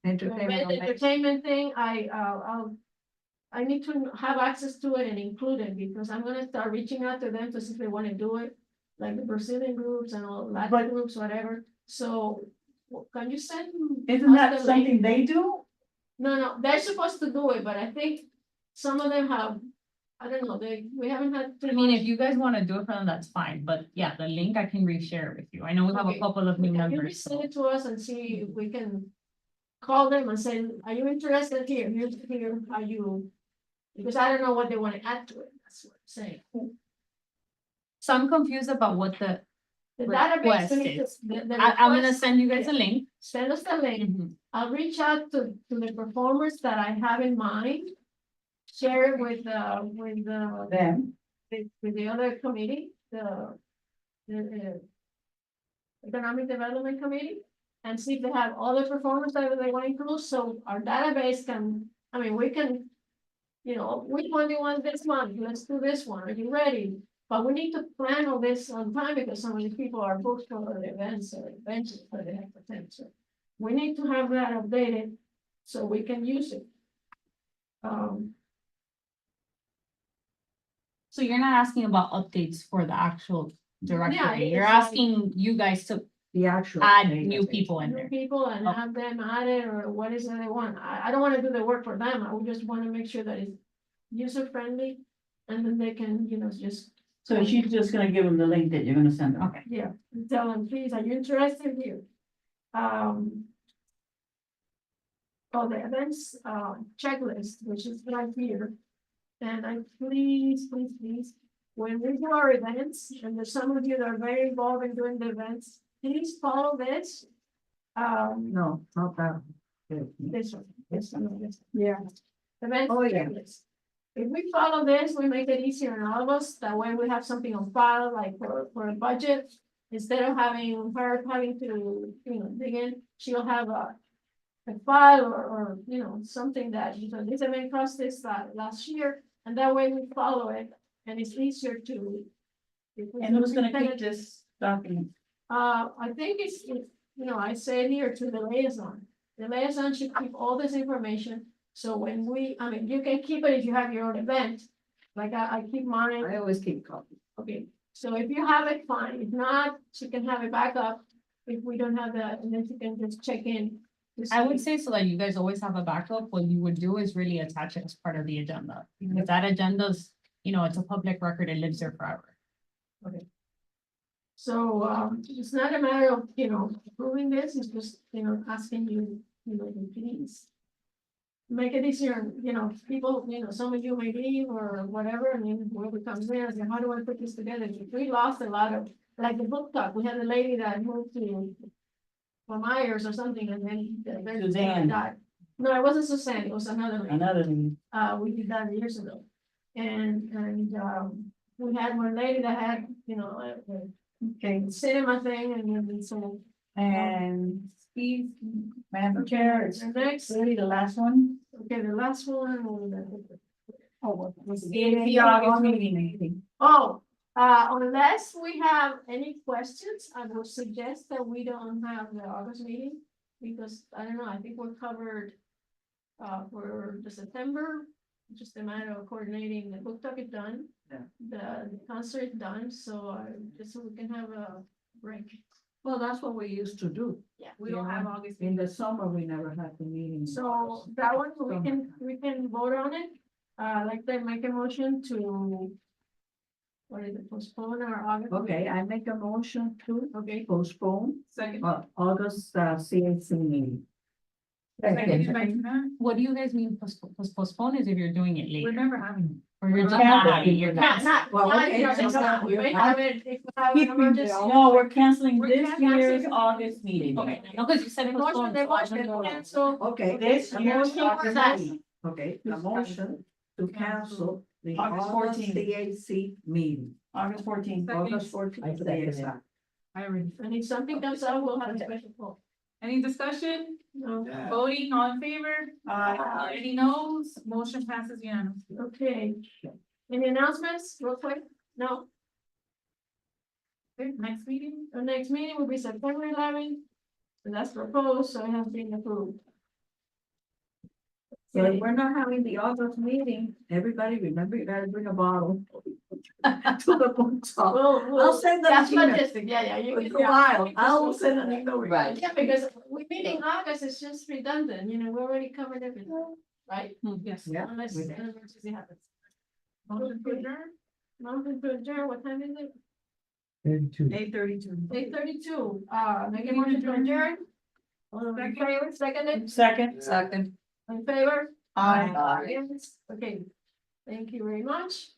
entertainment thing, I need to have access to it and include it, because I'm gonna start reaching out to them to see if they wanna do it. Like the Brazilian groups and all Latin groups, whatever, so can you send? Isn't us that the something link? they do? No, they're supposed to do it, but I think some of them have, I don't know, we haven't had. I mean, if you guys wanna do it for them, that's fine, but yeah, the link I can reshare it with you. I know we have a Okay. couple of new Can you members. send it to us and see if we can call them and say, are you interested here? Here, are you? Because I don't know what they wanna add to it, that's what I'm saying. So I'm confused about what The database, we need requested. to- the I'm gonna request- send you guys a link. Send us the link. I'll reach out to the performers that I have in mind. Share it with Then, with the other committee, the Economic Development Committee. And see if they have all the performers that they want to include, so our database can, I mean, we can. You know, which one do you want this month? Let's do this one. Are you ready? But we need to plan all this on time because so many people are booked for the events or events that they have to attend. So we need to have that updated so we can use it. So you're not asking about updates for the actual directory, you're it's like- asking you guys to The actual. add database. new people in New there. people and Oh. have them added or what is it they want. I don't wanna do the work for them. I would just wanna make sure that it's user friendly. And then they can, you know, just, so she's just gonna give them the link that you're gonna send them. Okay. yeah, tell them, please, are you interested here? Oh, the events, checklist, which is right here. And I please, when we do our events, and there's some of you that are very involved in doing the events, please follow this. No, not that. This one, this one, this, yeah. Event Oh, yeah. checklist. If we follow this, we make it easier on all of us, that way we have something on file, like for a budget. Instead of her having to, you know, dig in, she'll have a file or, you know, something that, you know, this event cost this last year, and that way we follow it, and it's easier to. if we And who's gonna retain keep it. this document? I think you know, I say it here to the liaison. The liaison should keep all this information, so when I mean, you can keep it if you have your own event. Like I keep mine. I always keep copies. Okay, so if you have it, fine, if not, she can have it back up, if we don't have that, and then she can just check in. to I would see. say so that you guys always have a backup, what you would do is really attach it as part of the agenda. Because that agenda's, you know, it's a public record, it lives there forever. So, it's not a matter of, you know, approving this, it's just, you know, asking you, you know, to please. Make it easier, you know, people, you know, some of you may leave or whatever, and then whoever comes in, and how do I put this together? We lost a lot of, like the book talk, we had a lady that moved to. From Myers or something, and then. Suzanne. died. No, it wasn't Suzanne, it was another lady. Another thing. We did that years ago. And, we had one lady that had, you know, a cinema thing and then so. And Steve, Madam Chair, it's The next, really the last one. okay, the last one. Was the August meeting. Oh, unless we have any questions, I would suggest that we don't have the August meeting. Because, I don't know, I think we're covered. For the September, just a matter of coordinating, the book talk is done. Yeah. The concert is done, so just so we can have a break. Well, that's what we used to do. Yeah. We don't have August. In the summer, we never had the meeting. So that one, we can vote on it. Like to make a motion to. What is it, postpone our August? Okay, I make a motion to Okay, postpone Second. August CAC meeting. Seconded by Tina. What do you guys mean postpone is if you're doing it We're late, never having. or you're just We're not not having, you're not, not. Well, okay, not, so not, we may I- have it, if we have an emergency. No, we're canceling We're this canceling year's it. August meeting. Okay, no, because you said The motion, postpone. the so I motion, don't know. cancel. Okay, This a year's motion August That's- meeting. okay, a motion to cancel the August August 14th. CAC meeting. August 14th. August 14th. exact. I already. And if something comes up, we'll have a special call. Any discussion? No. Voting, all in favor? Any noes? Motion passes unanimously. Okay. Any announcements, real quick? No, Okay, next meeting? our next meeting will be September 11th. And that's proposed, so it has been approved. So if we're not having the August meeting, everybody remember you gotta bring a bottle. To the book talk. We'll send them That's to you. logistic, yeah, you For can. a while, I'll we'll send an email. Right, yeah, because we meet in August, it's just redundant, you know, we already covered everything, right? Yes. Yeah. Unless we an did. emergency happens. Motion to adjourn? Motion to adjourn, what time is it? 32. 8:32. 8:32, make a motion to adjourn. All in favor, seconded, Second. Second. in favor? Aye. Yes, okay, thank you very much.